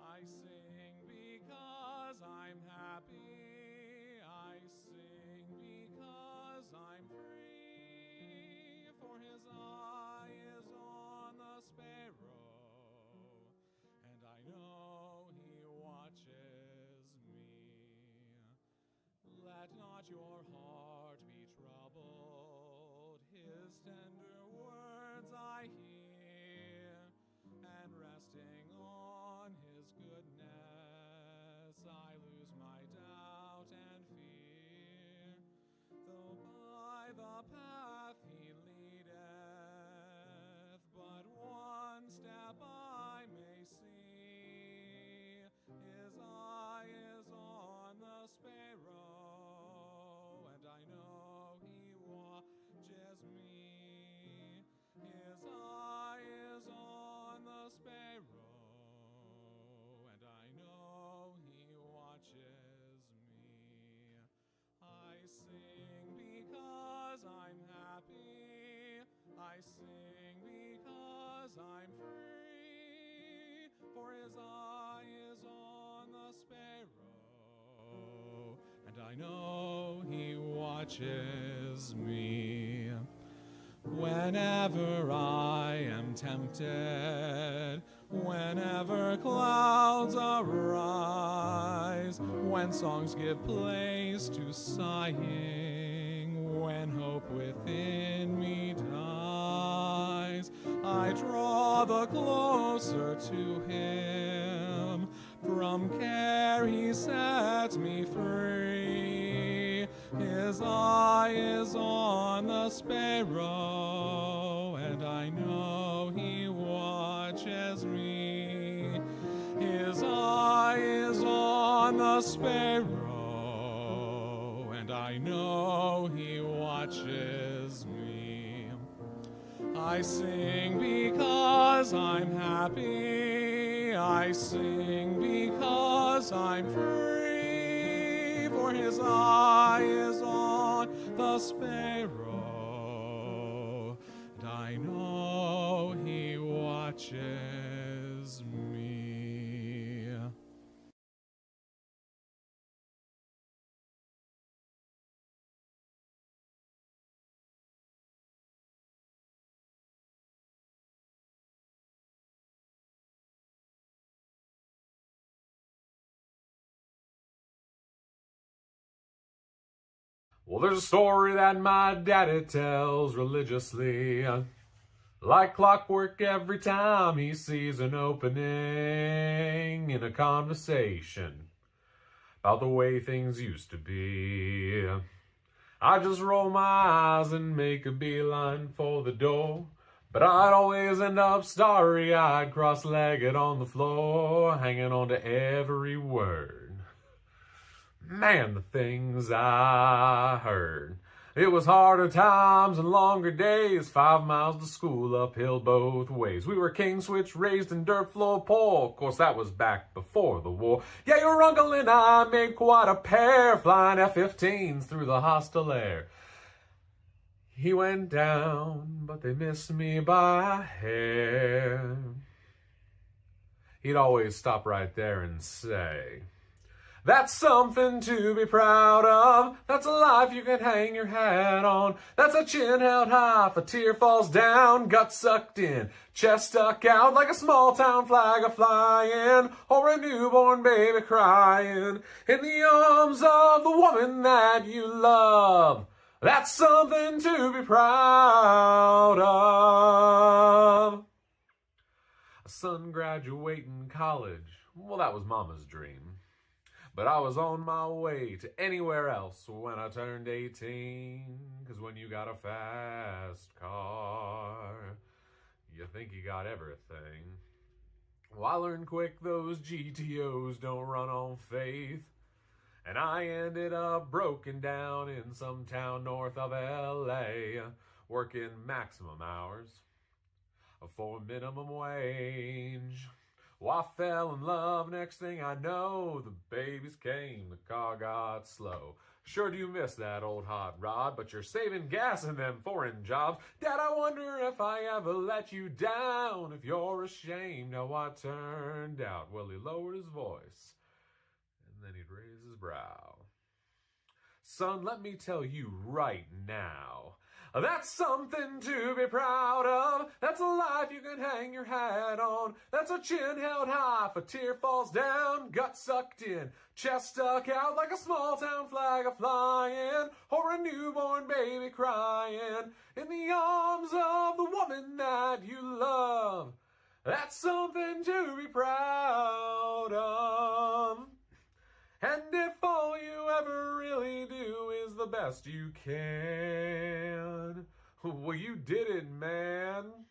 I sing because I'm happy. I sing because I'm free. For his eye is on the sparrow, and I know he watches me. Let not your heart be troubled. His tender words I hear, and resting on his goodness, I lose my doubt and fear. Though by the path he leadeth, but one step I may see. His eye is on the sparrow, and I know he watches me. His eye is on the sparrow, and I know he watches me. I sing because I'm happy. I sing because I'm free. For his eye is on the sparrow, and I know he watches me. Whenever I am tempted, whenever clouds arise, when songs give place to sighing, when hope within me dies, I draw the closer to him. From care he sets me free. His eye is on the sparrow, and I know he watches me. His eye is on the sparrow, and I know he watches me. I sing because I'm happy. I sing because I'm free. For his eye is on the sparrow, and I know he watches me. Well, there's a story that my daddy tells religiously. Like clockwork every time he sees an opening in a conversation about the way things used to be. I just roll my eyes and make a beeline for the door, but I'd always end up starry-eyed, cross-legged on the floor, hanging on to every word. Man, the things I heard. It was harder times and longer days, 5 miles to school uphill both ways. We were king switch raised in dirt floor poor, of course that was back before the war. Yeah, your uncle and I made quite a pair, flying F-15s through the hostile air. He went down, but they missed me by a hair. He'd always stop right there and say, That's something to be proud of. That's a life you can hang your hat on. That's a chin held high if a tear falls down. Gut sucked in, chest stuck out like a small town flag a-flying, or a newborn baby crying in the arms of the woman that you love. That's something to be proud of. A son graduating college, well, that was mama's dream. But I was on my way to anywhere else when I turned 18. 'Cause when you got a fast car, you think you got everything. Well, I learned quick those GTOs don't run on faith. And I ended up broken down in some town north of LA, working maximum hours for minimum wage. Well, I fell in love, next thing I know, the babies came, the car got slow. Sure do miss that old hot rod, but you're saving gas in them foreign jobs. Dad, I wonder if I ever let you down, if you're ashamed how I turned out. Well, he lowered his voice, and then he'd raise his brow. Son, let me tell you right now, that's something to be proud of. That's a life you can hang your hat on. That's a chin held high if a tear falls down. Gut sucked in, chest stuck out like a small town flag a-flying, or a newborn baby crying in the arms of the woman that you love. That's something to be proud of. And if all you ever really do is the best you can, well, you did it, man.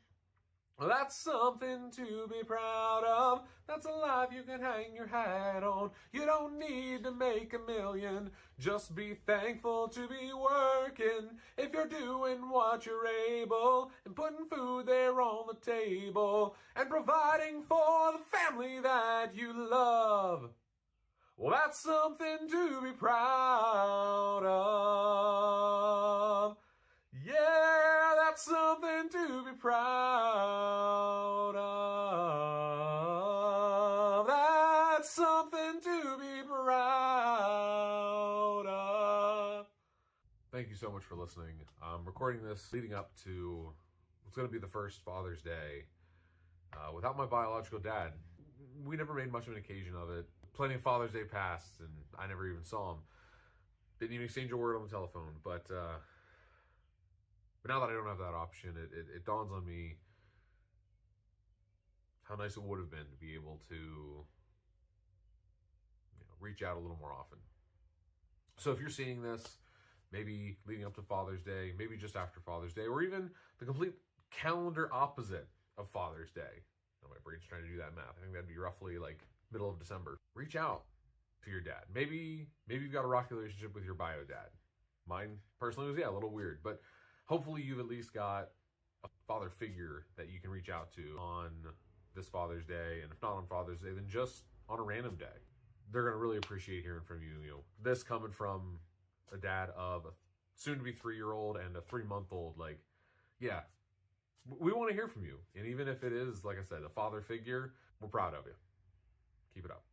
That's something to be proud of. That's a life you can hang your hat on. You don't need to make a million. Just be thankful to be working. If you're doing what you're able and putting food there on the table and providing for the family that you love. Well, that's something to be proud of. Yeah, that's something to be proud of. That's something to be proud of. Thank you so much for listening. I'm recording this leading up to what's going to be the first Father's Day without my biological dad. We never made much of an occasion of it. Plenty of Father's Day passed, and I never even saw him. Didn't even exchange a word on the telephone. But now that I don't have that option, it dawns on me how nice it would have been to be able to reach out a little more often. So if you're seeing this, maybe leading up to Father's Day, maybe just after Father's Day, or even the complete calendar opposite of Father's Day. Oh, my brain's trying to do that math. I think that'd be roughly like middle of December. Reach out to your dad. Maybe you've got a rocky relationship with your bio dad. Mine personally was a little weird, but hopefully you've at least got a father figure that you can reach out to on this Father's Day, and if not on Father's Day, then just on a random day. They're gonna really appreciate hearing from you. This coming from a dad of a soon-to-be 3-year-old and a 3-month-old. Like, yeah, we want to hear from you, and even if it is, like I said, a father figure, we're proud of you. Keep it up.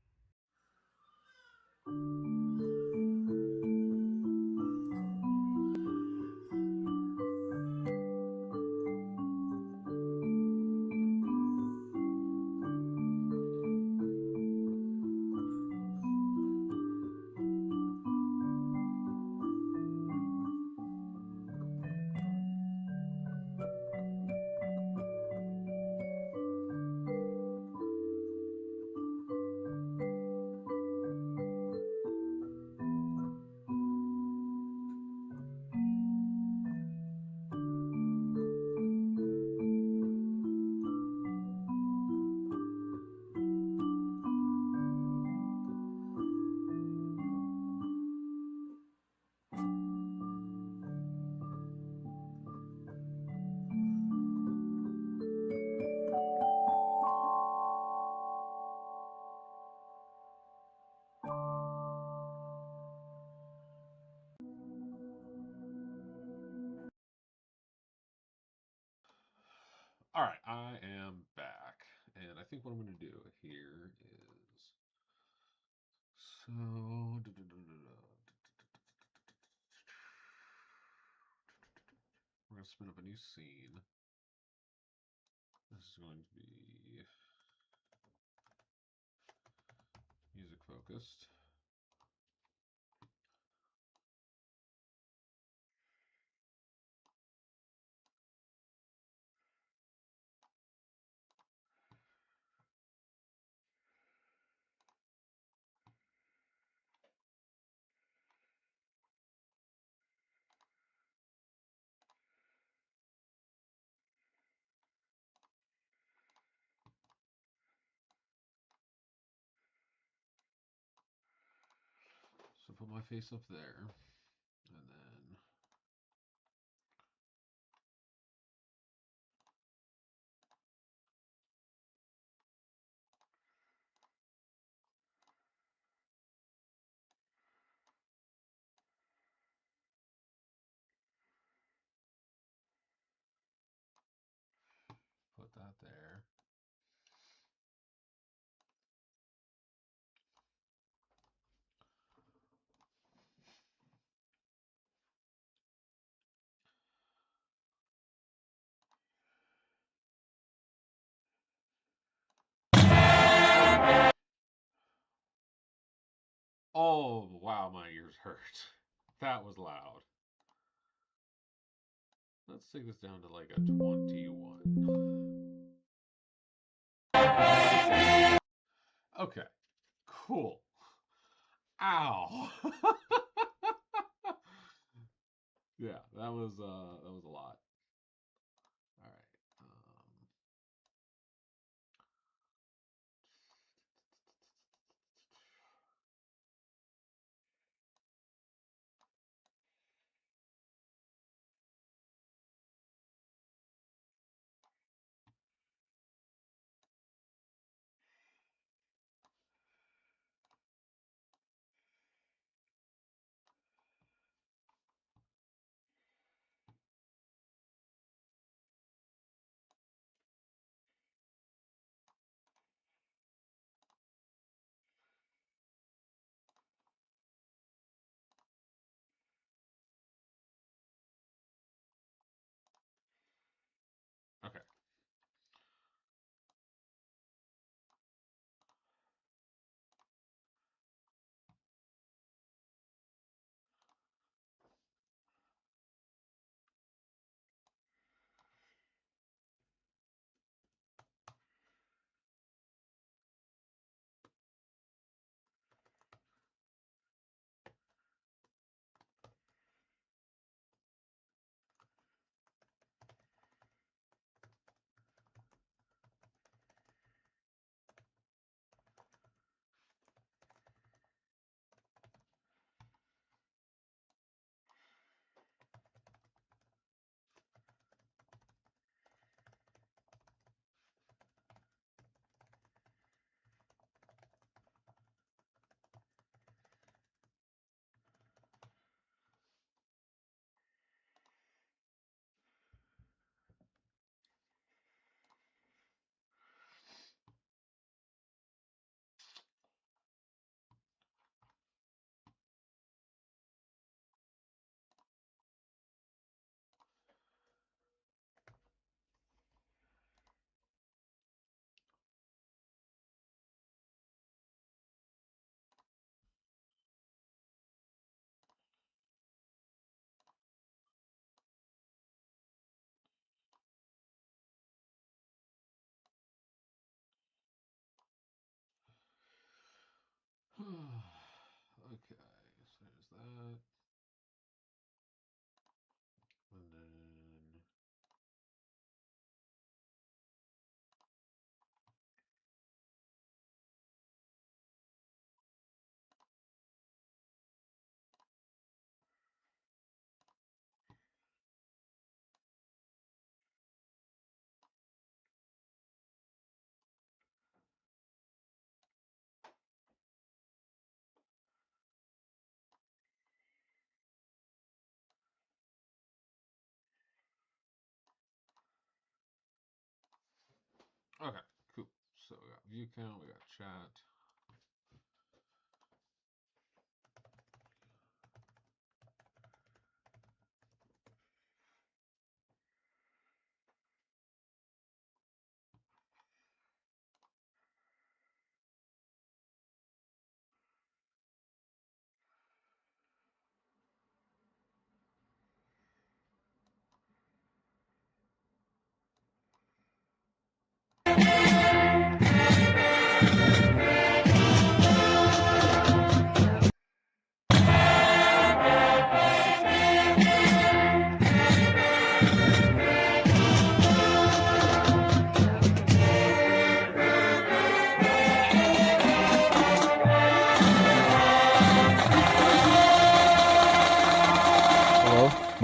All right, I am back, and I think what I'm going to do here is, so up a new scene. This is going to be music focused. So put my face up there, and then put that there. Oh, wow, my ears hurt. That was loud. Let's take this down to like a 21. Okay, cool. Ow. Yeah, that was a lot. All right. Okay. Okay, so there's that. And then okay, cool. So we got view count, we got chat.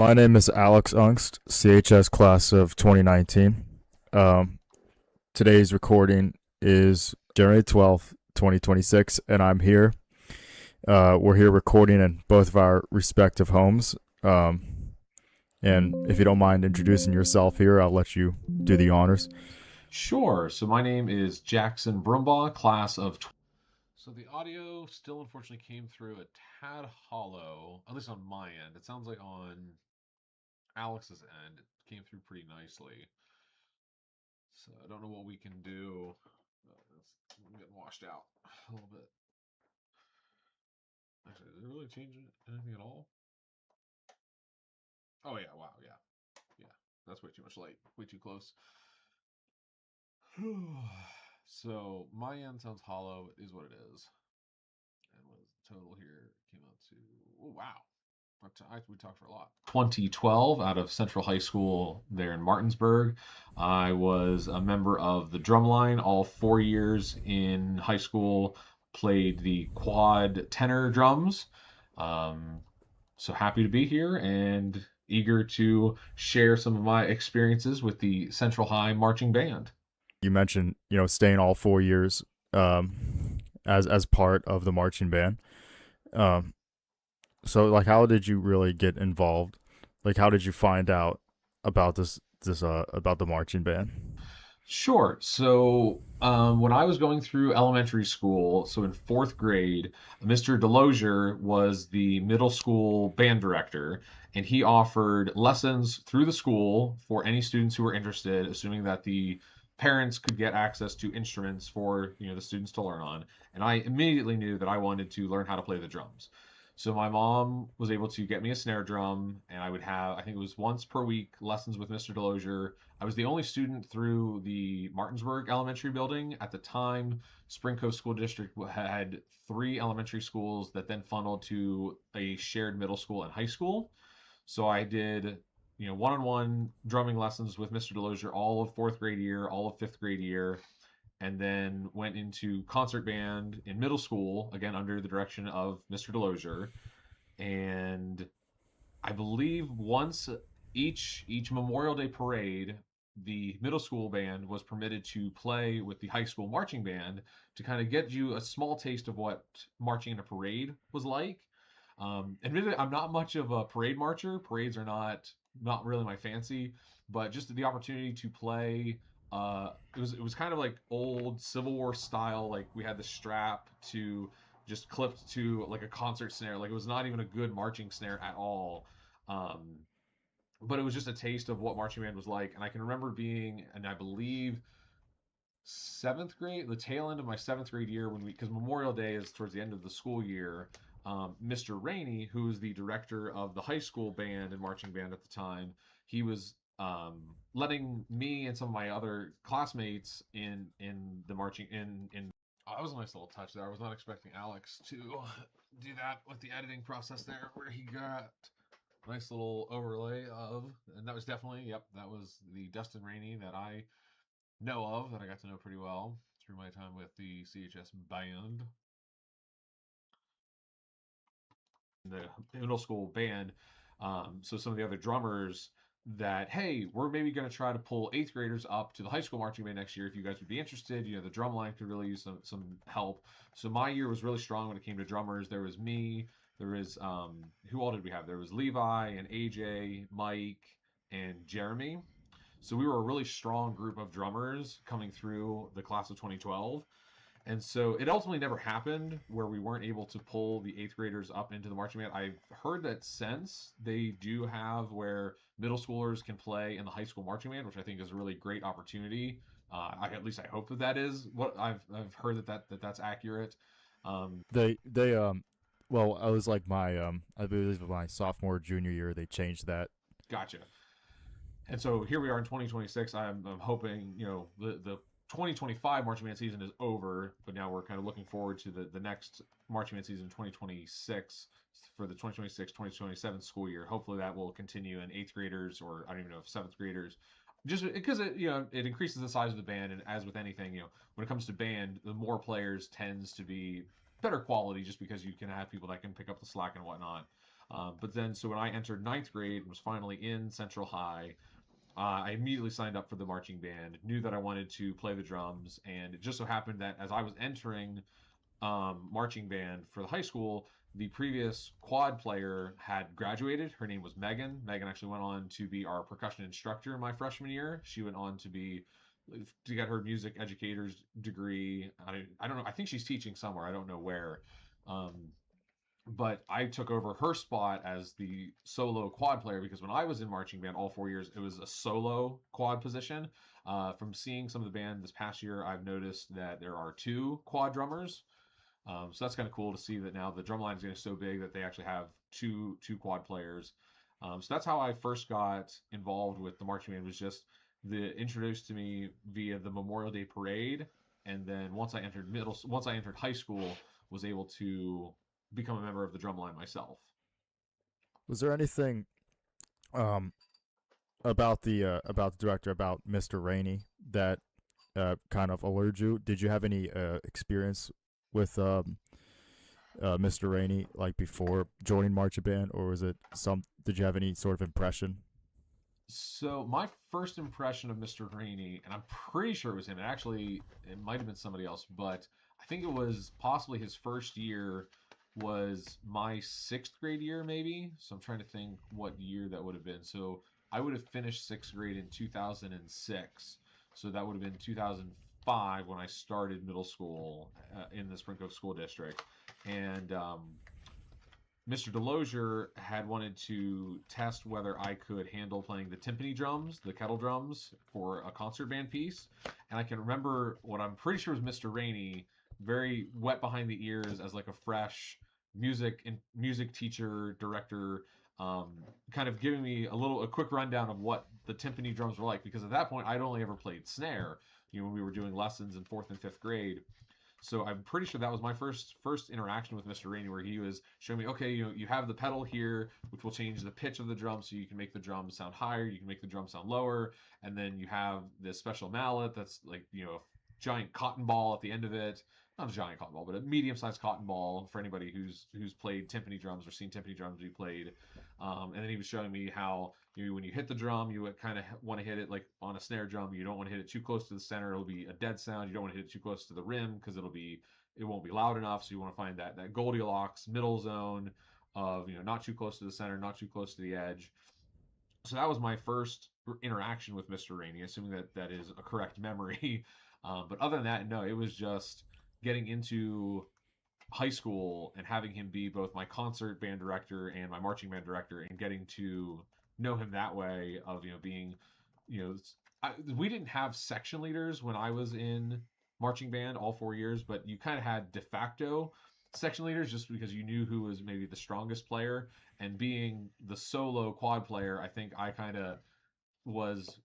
My name is Alex Ungst, CHS class of 2019. Um, Today's recording is January 12th, 2026, and I'm here. We're here recording in both of our respective homes. And if you don't mind introducing yourself here, I'll let you do the honors. Sure. So my name is Jackson Brumbaugh, class of. So the audio still unfortunately came through a tad hollow, at least on my end. It sounds like on Alex's end, it came through pretty nicely. So I don't know what we can do. I'm getting washed out a little bit. Actually, did it really change anything at all? Oh yeah, wow, yeah. That's way too much light, way too close. So my end sounds hollow. It is what it is. And what is the total here? Came out to, oh wow, we talked for a lot. 2012 out of Central High School there in Martinsburg. I was a member of the drumline all 4 years in high school. Played the quad tenor drums. So happy to be here and eager to share some of my experiences with the Central High Marching Band. You mentioned, staying all 4 years as part of the marching band. So, like, how did you really get involved? Like, how did you find out about about the marching band? Sure. So when I was going through elementary school, so in fourth grade, Mr. Delosier was the middle school band director, and he offered lessons through the school for any students who were interested, assuming that the parents could get access to instruments for the students to learn on. And I immediately knew that I wanted to learn how to play the drums. So my mom was able to get me a snare drum, and I would have, I think it was once per week, lessons with Mr. Delosier. I was the only student through the Martinsburg Elementary building. At the time, Spring Coast School District had 3 elementary schools that then funneled to a shared middle school and high school. So I did, one-on-one drumming lessons with Mr. Delosier all of 4th grade year, all of 5th grade year, and then went into concert band in middle school, again under the direction of Mr. Delosier. And I believe once each Memorial Day parade, the middle school band was permitted to play with the high school marching band to kind of get you a small taste of what marching in a parade was like. Admittedly, I'm not much of a parade marcher. Parades are not really my fancy, but just the opportunity to play. It was kind of like old Civil War style. Like we had the strap to just clipped to like a concert snare. Like it was not even a good marching snare at all. But it was just a taste of what marching band was like. And I can remember being, and I believe 7th grade, the tail end of my 7th grade year, because Memorial Day is towards the end of the school year. Mr. Rainey, who was the director of the high school band and marching band at the time, he was letting me and some of my other classmates in the marching in. Oh, that was a nice little touch there. I was not expecting Alex to do that with the editing process there, where he got a nice little overlay of, and that was definitely, that was the Dustin Rainey that I know of, that I got to know pretty well through my time with the CHS band. The middle school band. So some of the other drummers that, hey, we're maybe going to try to pull 8th graders up to the high school marching band next year if you guys would be interested. The drum line could really use some help. So my year was really strong when it came to drummers. There was me. There was, who all did we have? There was Levi and AJ, Mike, and Jeremy. So we were a really strong group of drummers coming through the class of 2012. And so it ultimately never happened where we weren't able to pull the 8th graders up into the marching band. I've heard that since they do have where middle schoolers can play in the high school marching band, which I think is a really great opportunity. At least I hope that is what I've heard that's accurate. Well, I was like I believe my sophomore junior year they changed that. Gotcha. And so here we are in 2026. I'm hoping the 2025 marching band season is over, but now we're kind of looking forward to the next marching band season in 2026 for the 2026-2027 school year. Hopefully that will continue in 8th graders, or I don't even know if 7th graders, just because it increases the size of the band. And as with anything, when it comes to band, the more players tends to be better quality, just because you can have people that can pick up the slack and whatnot. But then, so when I entered ninth grade and was finally in Central High, I immediately signed up for the marching band, knew that I wanted to play the drums, and it just so happened that as I was entering marching band for the high school, the previous quad player had graduated. Her name was Megan. Megan actually went on to be our percussion instructor my freshman year. She went on to get her music educator's degree. I don't know. I think she's teaching somewhere. I don't know where. Um, but I took over her spot as the solo quad player because when I was in marching band all 4 years, it was a solo quad position. From seeing some of the band this past year, I've noticed that there are 2 quad drummers. So that's kind of cool to see that now the drum line is getting so big that they actually have two quad players. So that's how I first got involved with the marching band, was just introduced to me via the Memorial Day parade, and then once I entered high school, was able to become a member of the drum line myself. Was there anything um about the director, about Mr. Rainey, that kind of alerted you? Did you have any experience with Mr. Rainey, like before joining marching band, or was it some? Did you have any sort of impression? So my first impression of Mr. Rainey, and I'm pretty sure it was him. It might have been somebody else, but I think it was possibly his first year, was my 6th grade year, maybe. So I'm trying to think what year that would have been. So I would have finished 6th grade in 2006. So that would have been 2005 when I started middle school in the Spring Cove School District. And Mr. Delosier had wanted to test whether I could handle playing the timpani drums, the kettle drums, for a concert band piece. And I can remember what I'm pretty sure was Mr. Rainey, very wet behind the ears as like a fresh music teacher, director, kind of giving me a quick rundown of what the timpani drums were like, because at that point I'd only ever played snare, when we were doing lessons in 4th and 5th grade. So I'm pretty sure that was my first interaction with Mr. Rainey, where he was showing me, okay, you have the pedal here, which will change the pitch of the drum, so you can make the drum sound higher, you can make the drum sound lower, and then you have this special mallet that's like, a giant cotton ball at the end of it. Not a giant cotton ball, but a medium-sized cotton ball for anybody who's played timpani drums or seen timpani drums be played. And then he was showing me how when you hit the drum, you kind of want to hit it like on a snare drum. You don't want to hit it too close to the center; it'll be a dead sound. You don't want to hit it too close to the rim because it won't be loud enough. So you want to find that Goldilocks middle zone of not too close to the center, not too close to the edge. So that was my first interaction with Mr. Rainey, assuming that is a correct memory. But other than that, no, it was just getting into high school and having him be both my concert band director and my marching band director, and getting to know him that way of being we didn't have section leaders when I was in marching band all 4 years, but you kind of had de facto section leaders just because you knew who was maybe the strongest player. And being the solo quad player, I think I kind of was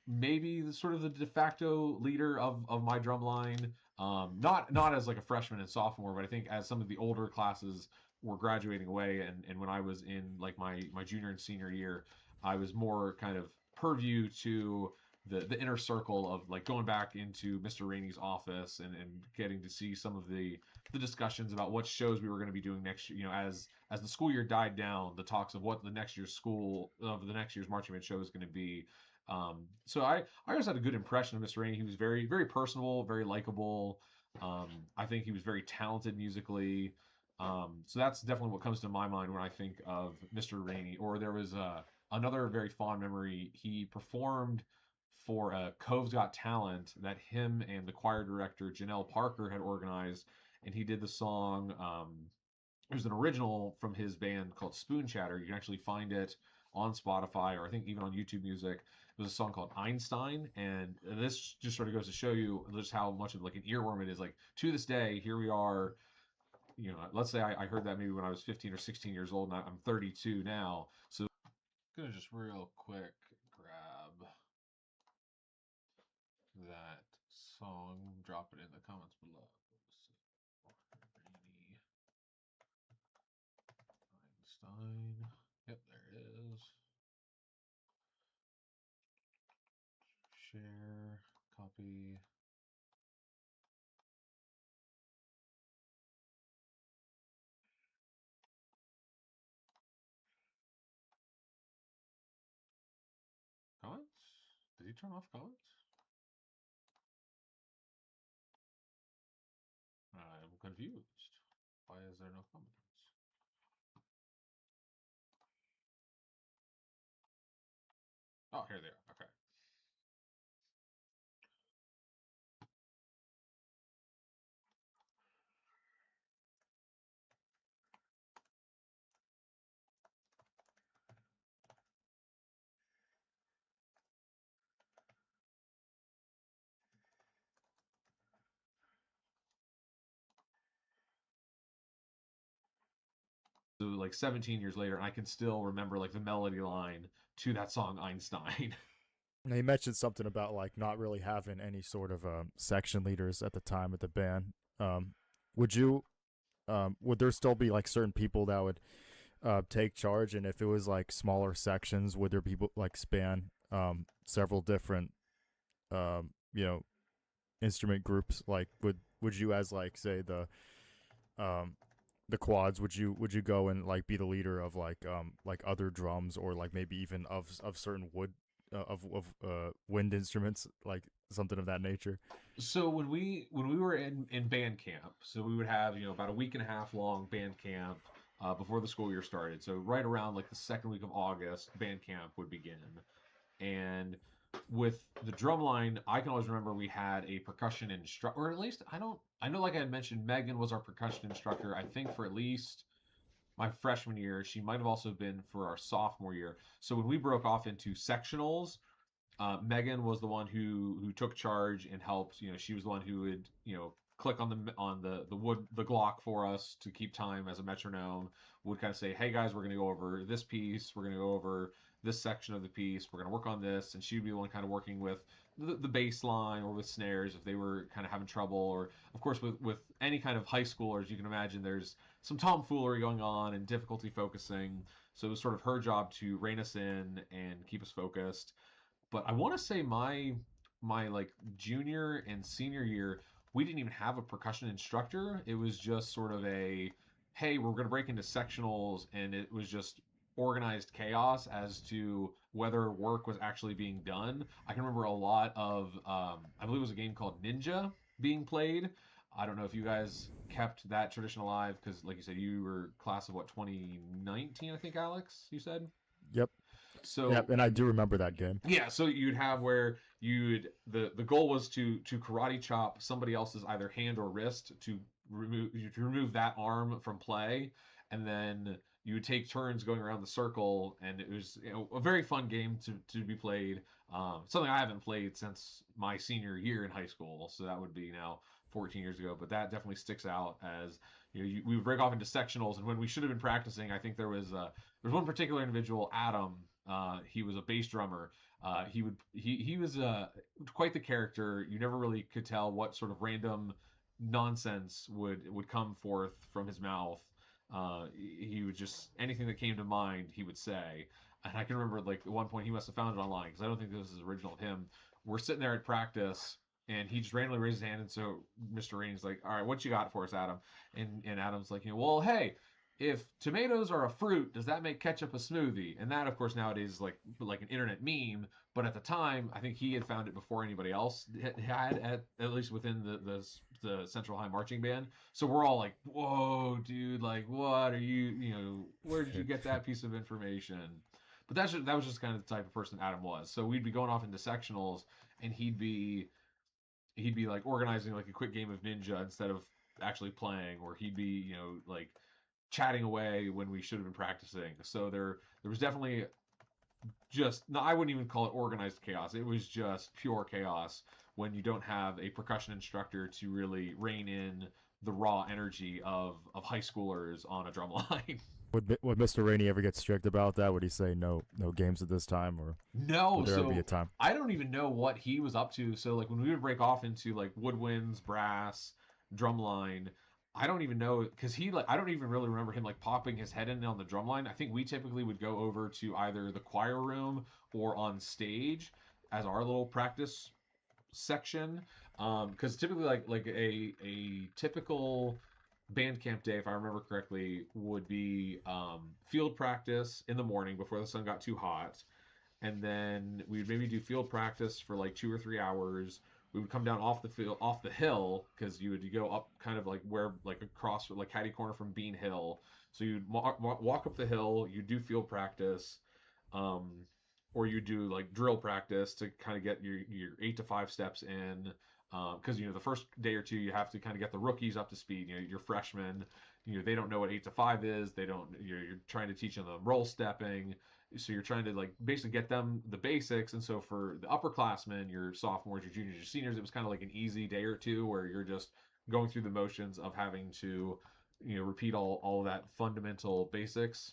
maybe the de facto leader of my drum line. Not as like a freshman and sophomore, but I think as some of the older classes were graduating away, and when I was in like my junior and senior year, I was more kind of purview to the inner circle of like going back into Mr. Rainey's office and getting to see some of the discussions about what shows we were going to be doing next year. As the school year died down, the talks of what the next year's marching band show is going to be. So I always had a good impression of Mr. Rainey. He was very, very personable, very likable. I think he was very talented musically. So that's definitely what comes to my mind when I think of Mr. Rainey. Or there was another very fond memory. He performed for Cove's Got Talent that him and the choir director Janelle Parker had organized, and he did the song. There's an original from his band called Spoon Chatter. You can actually find it on Spotify, or I think even on YouTube Music. It was a song called Einstein, and this just sort of goes to show you just how much of like an earworm it is. Like to this day, here we are. Let's say I heard that maybe when I was 15 or 16 years old, and I'm 32 now. So I'm gonna just real quick grab that song, drop it in the comments below. Einstein. Yep, there it is. Share, copy. he turn off comments? I'm confused. Why is there no comments? Oh, here they are. Okay. So like 17 years later, I can still remember like the melody line to that song Einstein. Now, you mentioned something about like not really having any sort of section leaders at the time of the band. Would you would there still be like certain people that would take charge, and if it was like smaller sections, would there be like span several different you know, instrument groups? Like would you, as like say the quads, would you go and like be the leader of like other drums, or like maybe even of certain wood wind instruments, like something of that nature? So when we were in band camp, so we would have about a week and a half long band camp before the school year started. So right around like the second week of August, band camp would begin. And with the drum line, I can always remember we had a percussion instructor, or at least I know, like I had mentioned, Megan was our percussion instructor, I think, for at least my freshman year. She might have also been for our sophomore year. So when we broke off into sectionals, Megan was the one who took charge and helped. She was the one who would click on the wood, the Glock, for us to keep time as a metronome. Would kind of say, "Hey guys, we're going to go over this piece. We're going to go over this section of the piece. We're going to work on this." And she'd be the one kind of working with the bass line or with snares if they were kind of having trouble. Or of course with any kind of high schoolers, you can imagine there's some tomfoolery going on and difficulty focusing. So it was sort of her job to rein us in and keep us focused. But I want to say my like junior and senior year, we didn't even have a percussion instructor. It was just sort of a, hey, we're going to break into sectionals, and it was just organized chaos as to whether work was actually being done. I can remember a lot of, I believe it was a game called Ninja being played. I don't know if you guys kept that tradition alive, because like you said, you were class of what, 2019, I think, Alex, you said? Yep. So Yep, and I do remember that game. yeah, so you'd have where the goal was to karate chop somebody else's either hand or wrist to remove that arm from play, and then you would take turns going around the circle, and it was a very fun game to be played. Something I haven't played since my senior year in high school, so that would be now 14 years ago. But that definitely sticks out as we would break off into sectionals, and when we should have been practicing, I think there's one particular individual, Adam. He was a bass drummer. He was quite the character. You never really could tell what sort of random nonsense would come forth from his mouth. He would just, anything that came to mind, he would say. And I can remember, like, at one point he must have found it online, because I don't think this is original of him. We're sitting there at practice, and he just randomly raised his hand, and so Mr. Rainey's like, "All right, what you got for us, Adam?" And Adam's like, well, hey, if tomatoes are a fruit, does that make ketchup a smoothie? And that, of course, nowadays is like an internet meme. But at the time, I think he had found it before anybody else had, at least within the Central High Marching Band. So we're all like, "Whoa, dude! Like, what are you? Where did you get that piece of information?" But that was just kind of the type of person Adam was. So we'd be going off into sectionals, and he'd be like organizing like a quick game of Ninja instead of actually playing, or he'd be like chatting away when we should have been practicing. So there was definitely just, no, I wouldn't even call it organized chaos. It was just pure chaos when you don't have a percussion instructor to really rein in the raw energy of high schoolers on a drum line. Would Mr. Rainey ever get strict about that? Would he say no games at this time, or No, would there so ever be a time? I don't even know what he was up to. So like when we would break off into like woodwinds, brass, drumline, I don't even know, because I don't even really remember him like popping his head in on the drumline. I think we typically would go over to either the choir room or on stage as our little practice section. Because typically like a typical band camp day, if I remember correctly, would be field practice in the morning before the sun got too hot. and then we'd maybe do field practice for like 2 or 3 hours. We would come down off the field, off the hill, because you would go up kind of like where, like across, like catty corner from Bean Hill. So you'd walk up the hill, you do field practice, or you do like drill practice to kind of get your 8 to 5 steps in. Because the first day or two you have to kind of get the rookies up to speed. Your freshmen, they don't know what 8 to 5 is. They don't. You're trying to teach them roll stepping. So you're trying to like basically get them the basics. And so for the upperclassmen, your sophomores, your juniors, your seniors, it was kind of like an easy day or two where you're just going through the motions of having to repeat all of that fundamental basics.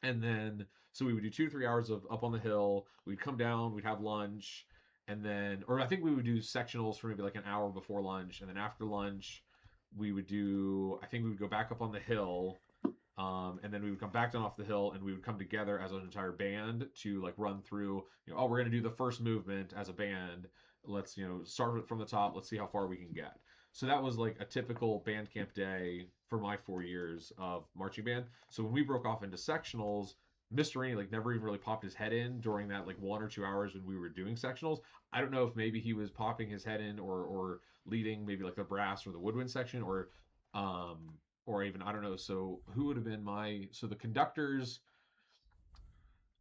And then so we would do 2 to 3 hours of up on the hill. We'd come down, we'd have lunch, and then, or I think we would do sectionals for maybe like an hour before lunch, and then after lunch we would go back up on the hill, and then we would come back down off the hill, and we would come together as an entire band to like run through, we're going to do the first movement as a band. Let's, start from the top. Let's see how far we can get. So that was like a typical band camp day for my 4 years of marching band. So when we broke off into sectionals, Mr. Rainey like never even really popped his head in during that like 1 or 2 hours when we were doing sectionals. I don't know if maybe he was popping his head in or leading maybe like the brass or the woodwind section, or even, I don't know. So who would have been the conductors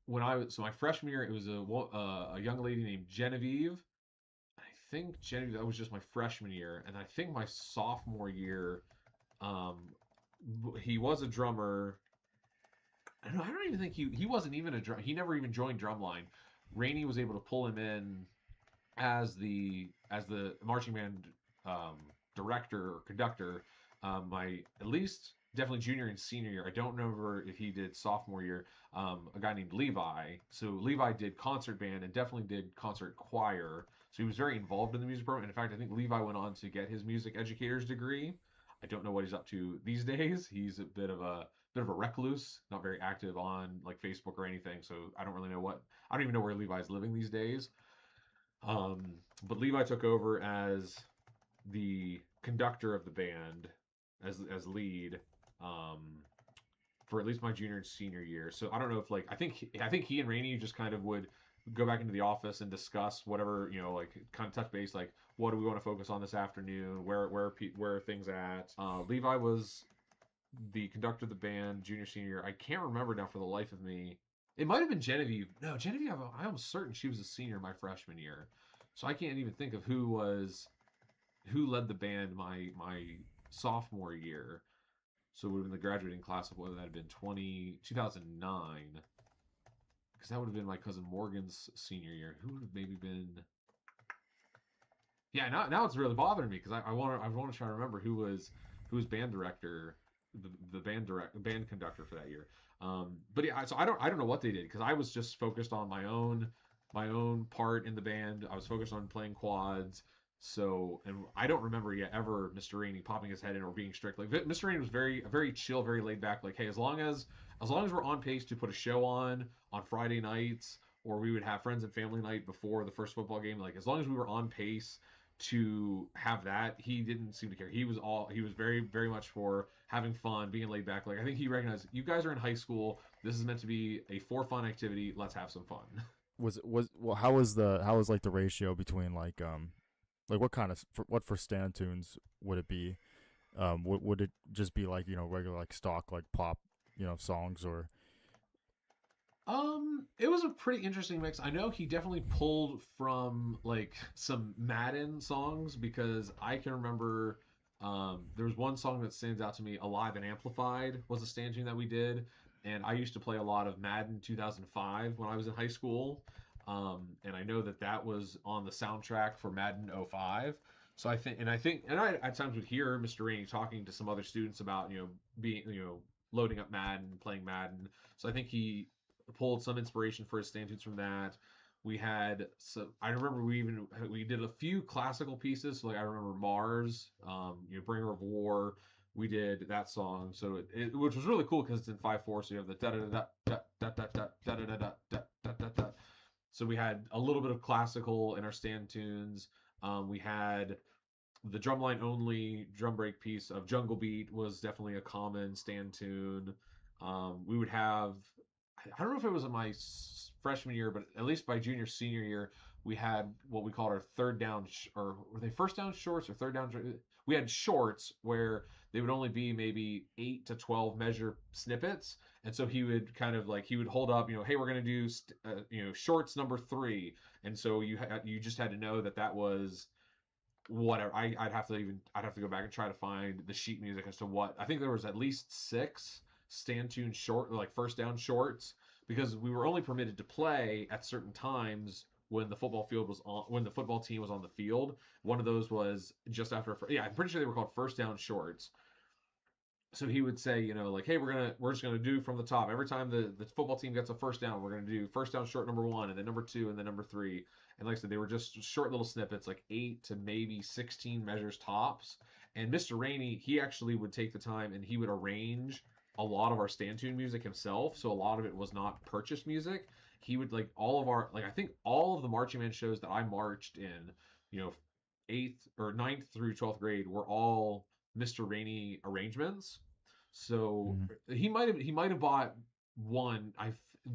so my freshman year, it was a young lady named Genevieve. I think Genevieve, that was just my freshman year. And I think my sophomore year, he was a drummer. I don't even think he wasn't even a drum. He never even joined drumline. Rainey was able to pull him in as the marching band director or conductor. My at least definitely junior and senior year. I don't remember if he did sophomore year. A guy named Levi. So Levi did concert band and definitely did concert choir. So he was very involved in the music program. And in fact, I think Levi went on to get his music educator's degree. I don't know what he's up to these days. He's a bit of a recluse, not very active on like Facebook or anything. So I don't even know where Levi's living these days. But Levi took over as the conductor of the band, as lead, for at least my junior and senior year. So I don't know if I think he and Rainey just kind of would go back into the office and discuss whatever, like kind of touch base, like what do we want to focus on this afternoon, where are things at. Levi was the conductor of the band junior senior year. I can't remember now for the life of me. It might have been Genevieve. No, Genevieve, I'm certain she was a senior my freshman year. So I can't even think of who led the band my sophomore year. So it would have been the graduating class of whether that had been 2009. Because that would have been my cousin Morgan's senior year. Who would have maybe been? Yeah, now it's really bothering me because I want to try to remember who was band director, the band conductor for that year. But yeah, so I don't know what they did because I was just focused on my own part in the band. I was focused on playing quads. So, and I don't remember yet ever Mr. Rainey popping his head in or being strict. Like Mr. Rainey was very chill, very laid back. Like, hey, as long as we're on pace to put a show on Friday nights, or we would have friends and family night before the first football game. Like, as long as we were on pace to have that, he didn't seem to care. He was very, very much for having fun, being laid back. Like, I think he recognized you guys are in high school. This is meant to be a for fun activity. Let's have some fun. How was like the ratio between like what for stand tunes would it be? Would it just be like, regular like stock like pop, songs, or? It was a pretty interesting mix. I know he definitely pulled from like some Madden songs because I can remember there was one song that stands out to me, Alive and Amplified was a stand tune that we did, and I used to play a lot of Madden 2005 when I was in high school. And I know that was on the soundtrack for Madden 05. So I at times would hear Mr. Rainey talking to some other students about, being, loading up Madden, playing Madden. So I think he pulled some inspiration for his stand tunes from that. I remember we did a few classical pieces. So like I remember Mars, Bringer of War. We did that song. So which was really cool because it's in 5/4. So you have the da da da da da da da da da da da da da da. So we had a little bit of classical in our stand tunes. We had the drumline only drum break piece of Jungle Beat was definitely a common stand tune. We would have, I don't know if it was in my freshman year, but at least by junior senior year, we had what we called our third down, or were they first down shorts or third down? We had shorts where they would only be maybe 8 to 12 measure snippets, and so he would kind of like he would hold up, hey, we're gonna do shorts number 3, and so you just had to know that was whatever. I'd have to go back and try to find the sheet music as to what I think there was at least 6 stand tune short like first down shorts because we were only permitted to play at certain times when the football team was on the field. One of those was just after I'm pretty sure they were called first down shorts. So he would say, like, hey, we're just gonna do from the top. Every time the football team gets a first down, we're gonna do first down short number 1, and then number 2, and then number 3. And like I said, they were just short little snippets, like 8 to maybe 16 measures tops. And Mr. Rainey, he actually would take the time and he would arrange a lot of our stand tune music himself. So a lot of it was not purchased music. He would I think all of the marching band shows that I marched in, 8th or 9th through 12th grade were all Mr. Rainey arrangements. So he might have bought one.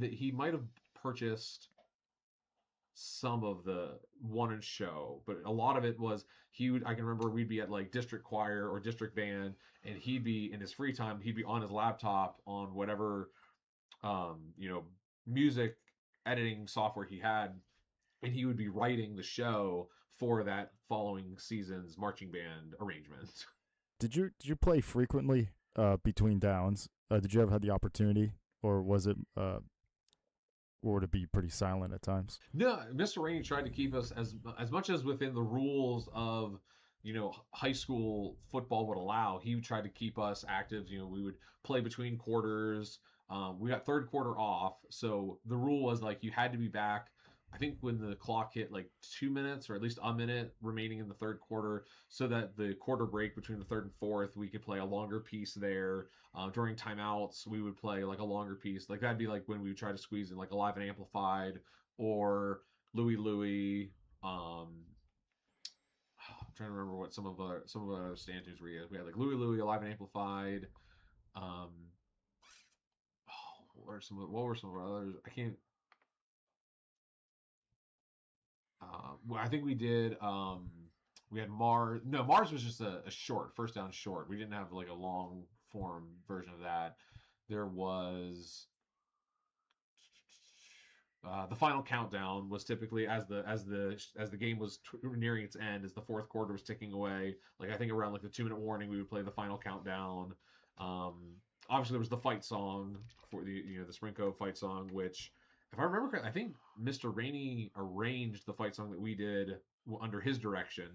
He might have purchased some of the one in show, but a lot of it was I can remember we'd be at like district choir or district band, and he'd be in his free time, he'd be on his laptop on whatever music editing software he had, and he would be writing the show for that following season's marching band arrangement. Did you play frequently between downs? Did you ever have the opportunity, or was it or to be pretty silent at times? No, Mr. Rainey tried to keep us as much as within the rules of high school football would allow. He tried to keep us active. We would play between quarters. We got third quarter off, so the rule was like you had to be back. I think when the clock hit like 2 minutes or at least a minute remaining in the third quarter, so that the quarter break between the third and fourth, we could play a longer piece there. During timeouts, we would play like a longer piece. Like that'd be like when we would try to squeeze in like Alive and Amplified or Louie Louie. I'm trying to remember what some of our stand tunes were. We had like Louie Louie, Alive and Amplified. What were some of our others? I can't. I think we did. We had Mars. No, Mars was just a short, first down short. We didn't have like a long form version of that. There was the final countdown was typically as the game was nearing its end, as the fourth quarter was ticking away. Like I think around like the 2-minute warning, we would play the final countdown. Obviously, there was the fight song for the Sprinko fight song, which, if I remember correctly, I think Mr. Rainey arranged the fight song that we did under his direction.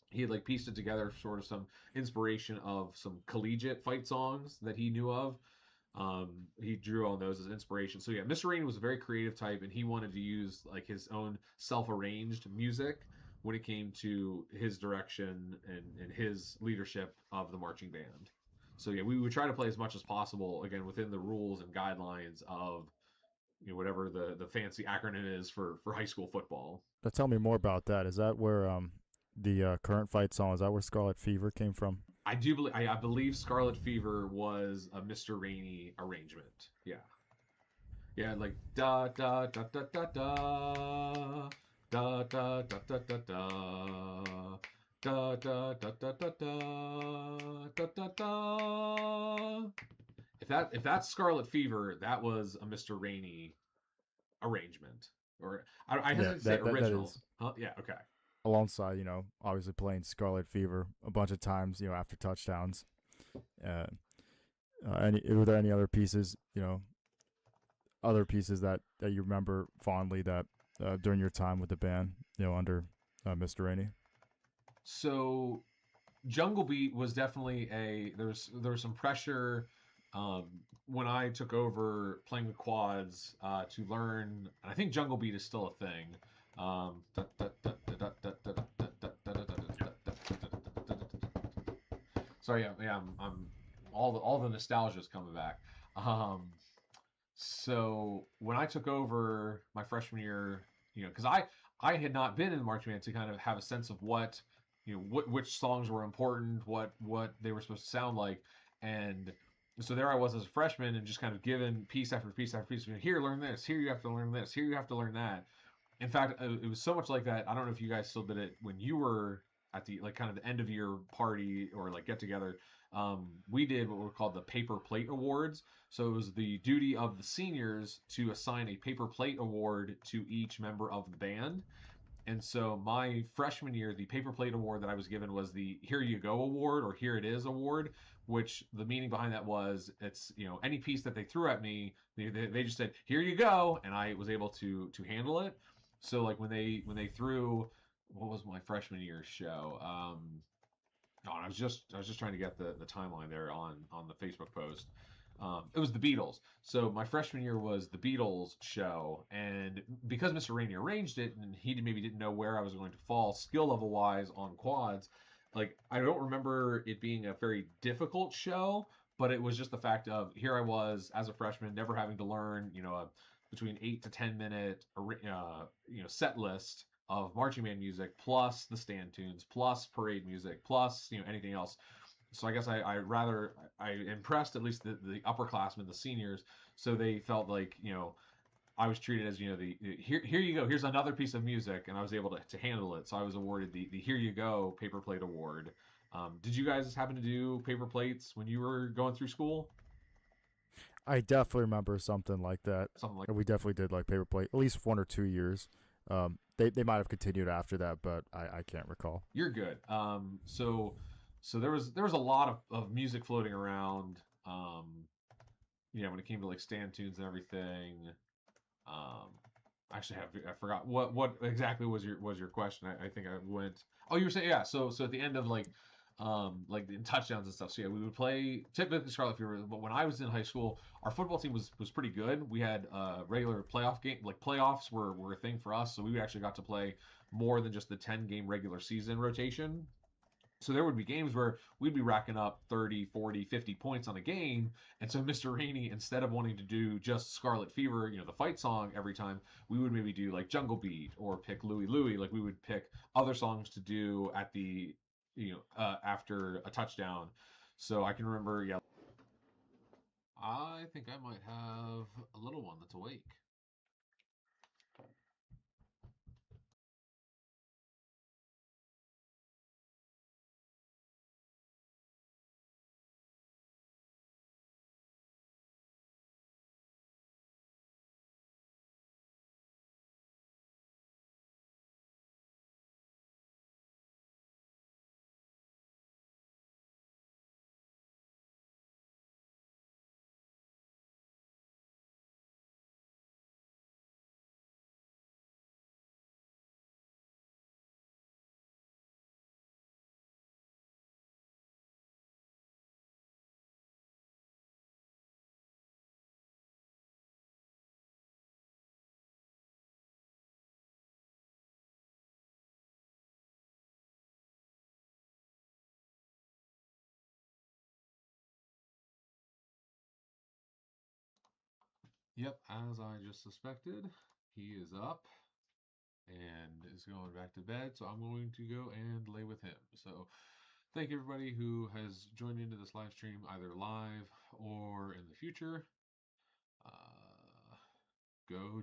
He had like pieced it together, sort of some inspiration of some collegiate fight songs that he knew of. He drew on those as inspiration. So yeah, Mr. Rainey was a very creative type, and he wanted to use like his own self-arranged music when it came to his direction and his leadership of the marching band. So yeah, we would try to play as much as possible, again, within the rules and guidelines of whatever the fancy acronym is for high school football. But tell me more about that. Is that where the current fight song, is that where Scarlet Fever came from? I believe Scarlet Fever was a Mr. Rainey arrangement. Yeah, like da da da da da da da da da da da da. Da da da da da da da da. If that's Scarlet Fever, that was a Mr. Rainey arrangement, or I hesitate to say original. Huh? Yeah, okay. Alongside, obviously playing Scarlet Fever a bunch of times, after touchdowns. Were there any other pieces, other pieces that you remember fondly that during your time with the band, under Mr. Rainey? So Jungle Beat was definitely there was some pressure when I took over playing with quads to learn, and I think Jungle Beat is still a thing. Sorry, yeah, I'm all the nostalgia is coming back. So when I took over my freshman year, because I had not been in the marching band to kind of have a sense of what which songs were important, what they were supposed to sound like, and so there I was as a freshman and just kind of given piece after piece after piece. Here, learn this. Here, you have to learn this. Here, you have to learn that. In fact, it was so much like that. I don't know if you guys still did it when you were at the like kind of the end of your party or like get together. We did what were called the paper plate awards. So it was the duty of the seniors to assign a paper plate award to each member of the band. And so my freshman year, the paper plate award that I was given was the Here You Go award or Here It Is award, which the meaning behind that was it's, any piece that they threw at me, they just said, Here you go. And I was able to handle it. So like when they threw, what was my freshman year's show? I was just trying to get the timeline there on the Facebook post. It was the Beatles. So my freshman year was the Beatles show, and because Mr. Rainey arranged it, and he maybe didn't know where I was going to fall skill level wise on quads, like I don't remember it being a very difficult show, but it was just the fact of here I was as a freshman, never having to learn, a between 8 to 10 minute, set list of marching band music plus the stand tunes plus parade music plus anything else. So I guess I impressed at least the upperclassmen, the seniors, so they felt like I was treated as the here you go, here's another piece of music, and I was able to handle it. So I was awarded the Here You Go paper plate award. Did you guys happen to do paper plates when you were going through school? I definitely remember something like that. Something like We definitely did like paper plate, at least 1 or 2 years. They might have continued after that, but I can't recall. You're good. So there was a lot of music floating around. When it came to like stand tunes and everything. Actually, I forgot what exactly was your question. I think I went. Oh, you were saying yeah. So at the end of like the touchdowns and stuff. So yeah, we would play typically Scarlet Fever. But when I was in high school, our football team was pretty good. We had regular playoff game, like playoffs were a thing for us. So we actually got to play more than just the 10-game regular season rotation. So there would be games where we'd be racking up 30, 40, 50 points on a game. And so Mr. Rainey, instead of wanting to do just Scarlet Fever, the fight song every time, we would maybe do like Jungle Beat or pick Louie Louie. Like we would pick other songs to do at the, after a touchdown. So I can remember, yeah. I think I might have a little one that's awake. Yep, as I just suspected, he is up and is going back to bed, so I'm going to go and lay with him. So thank you everybody who has joined into this live stream either live or in the future. Go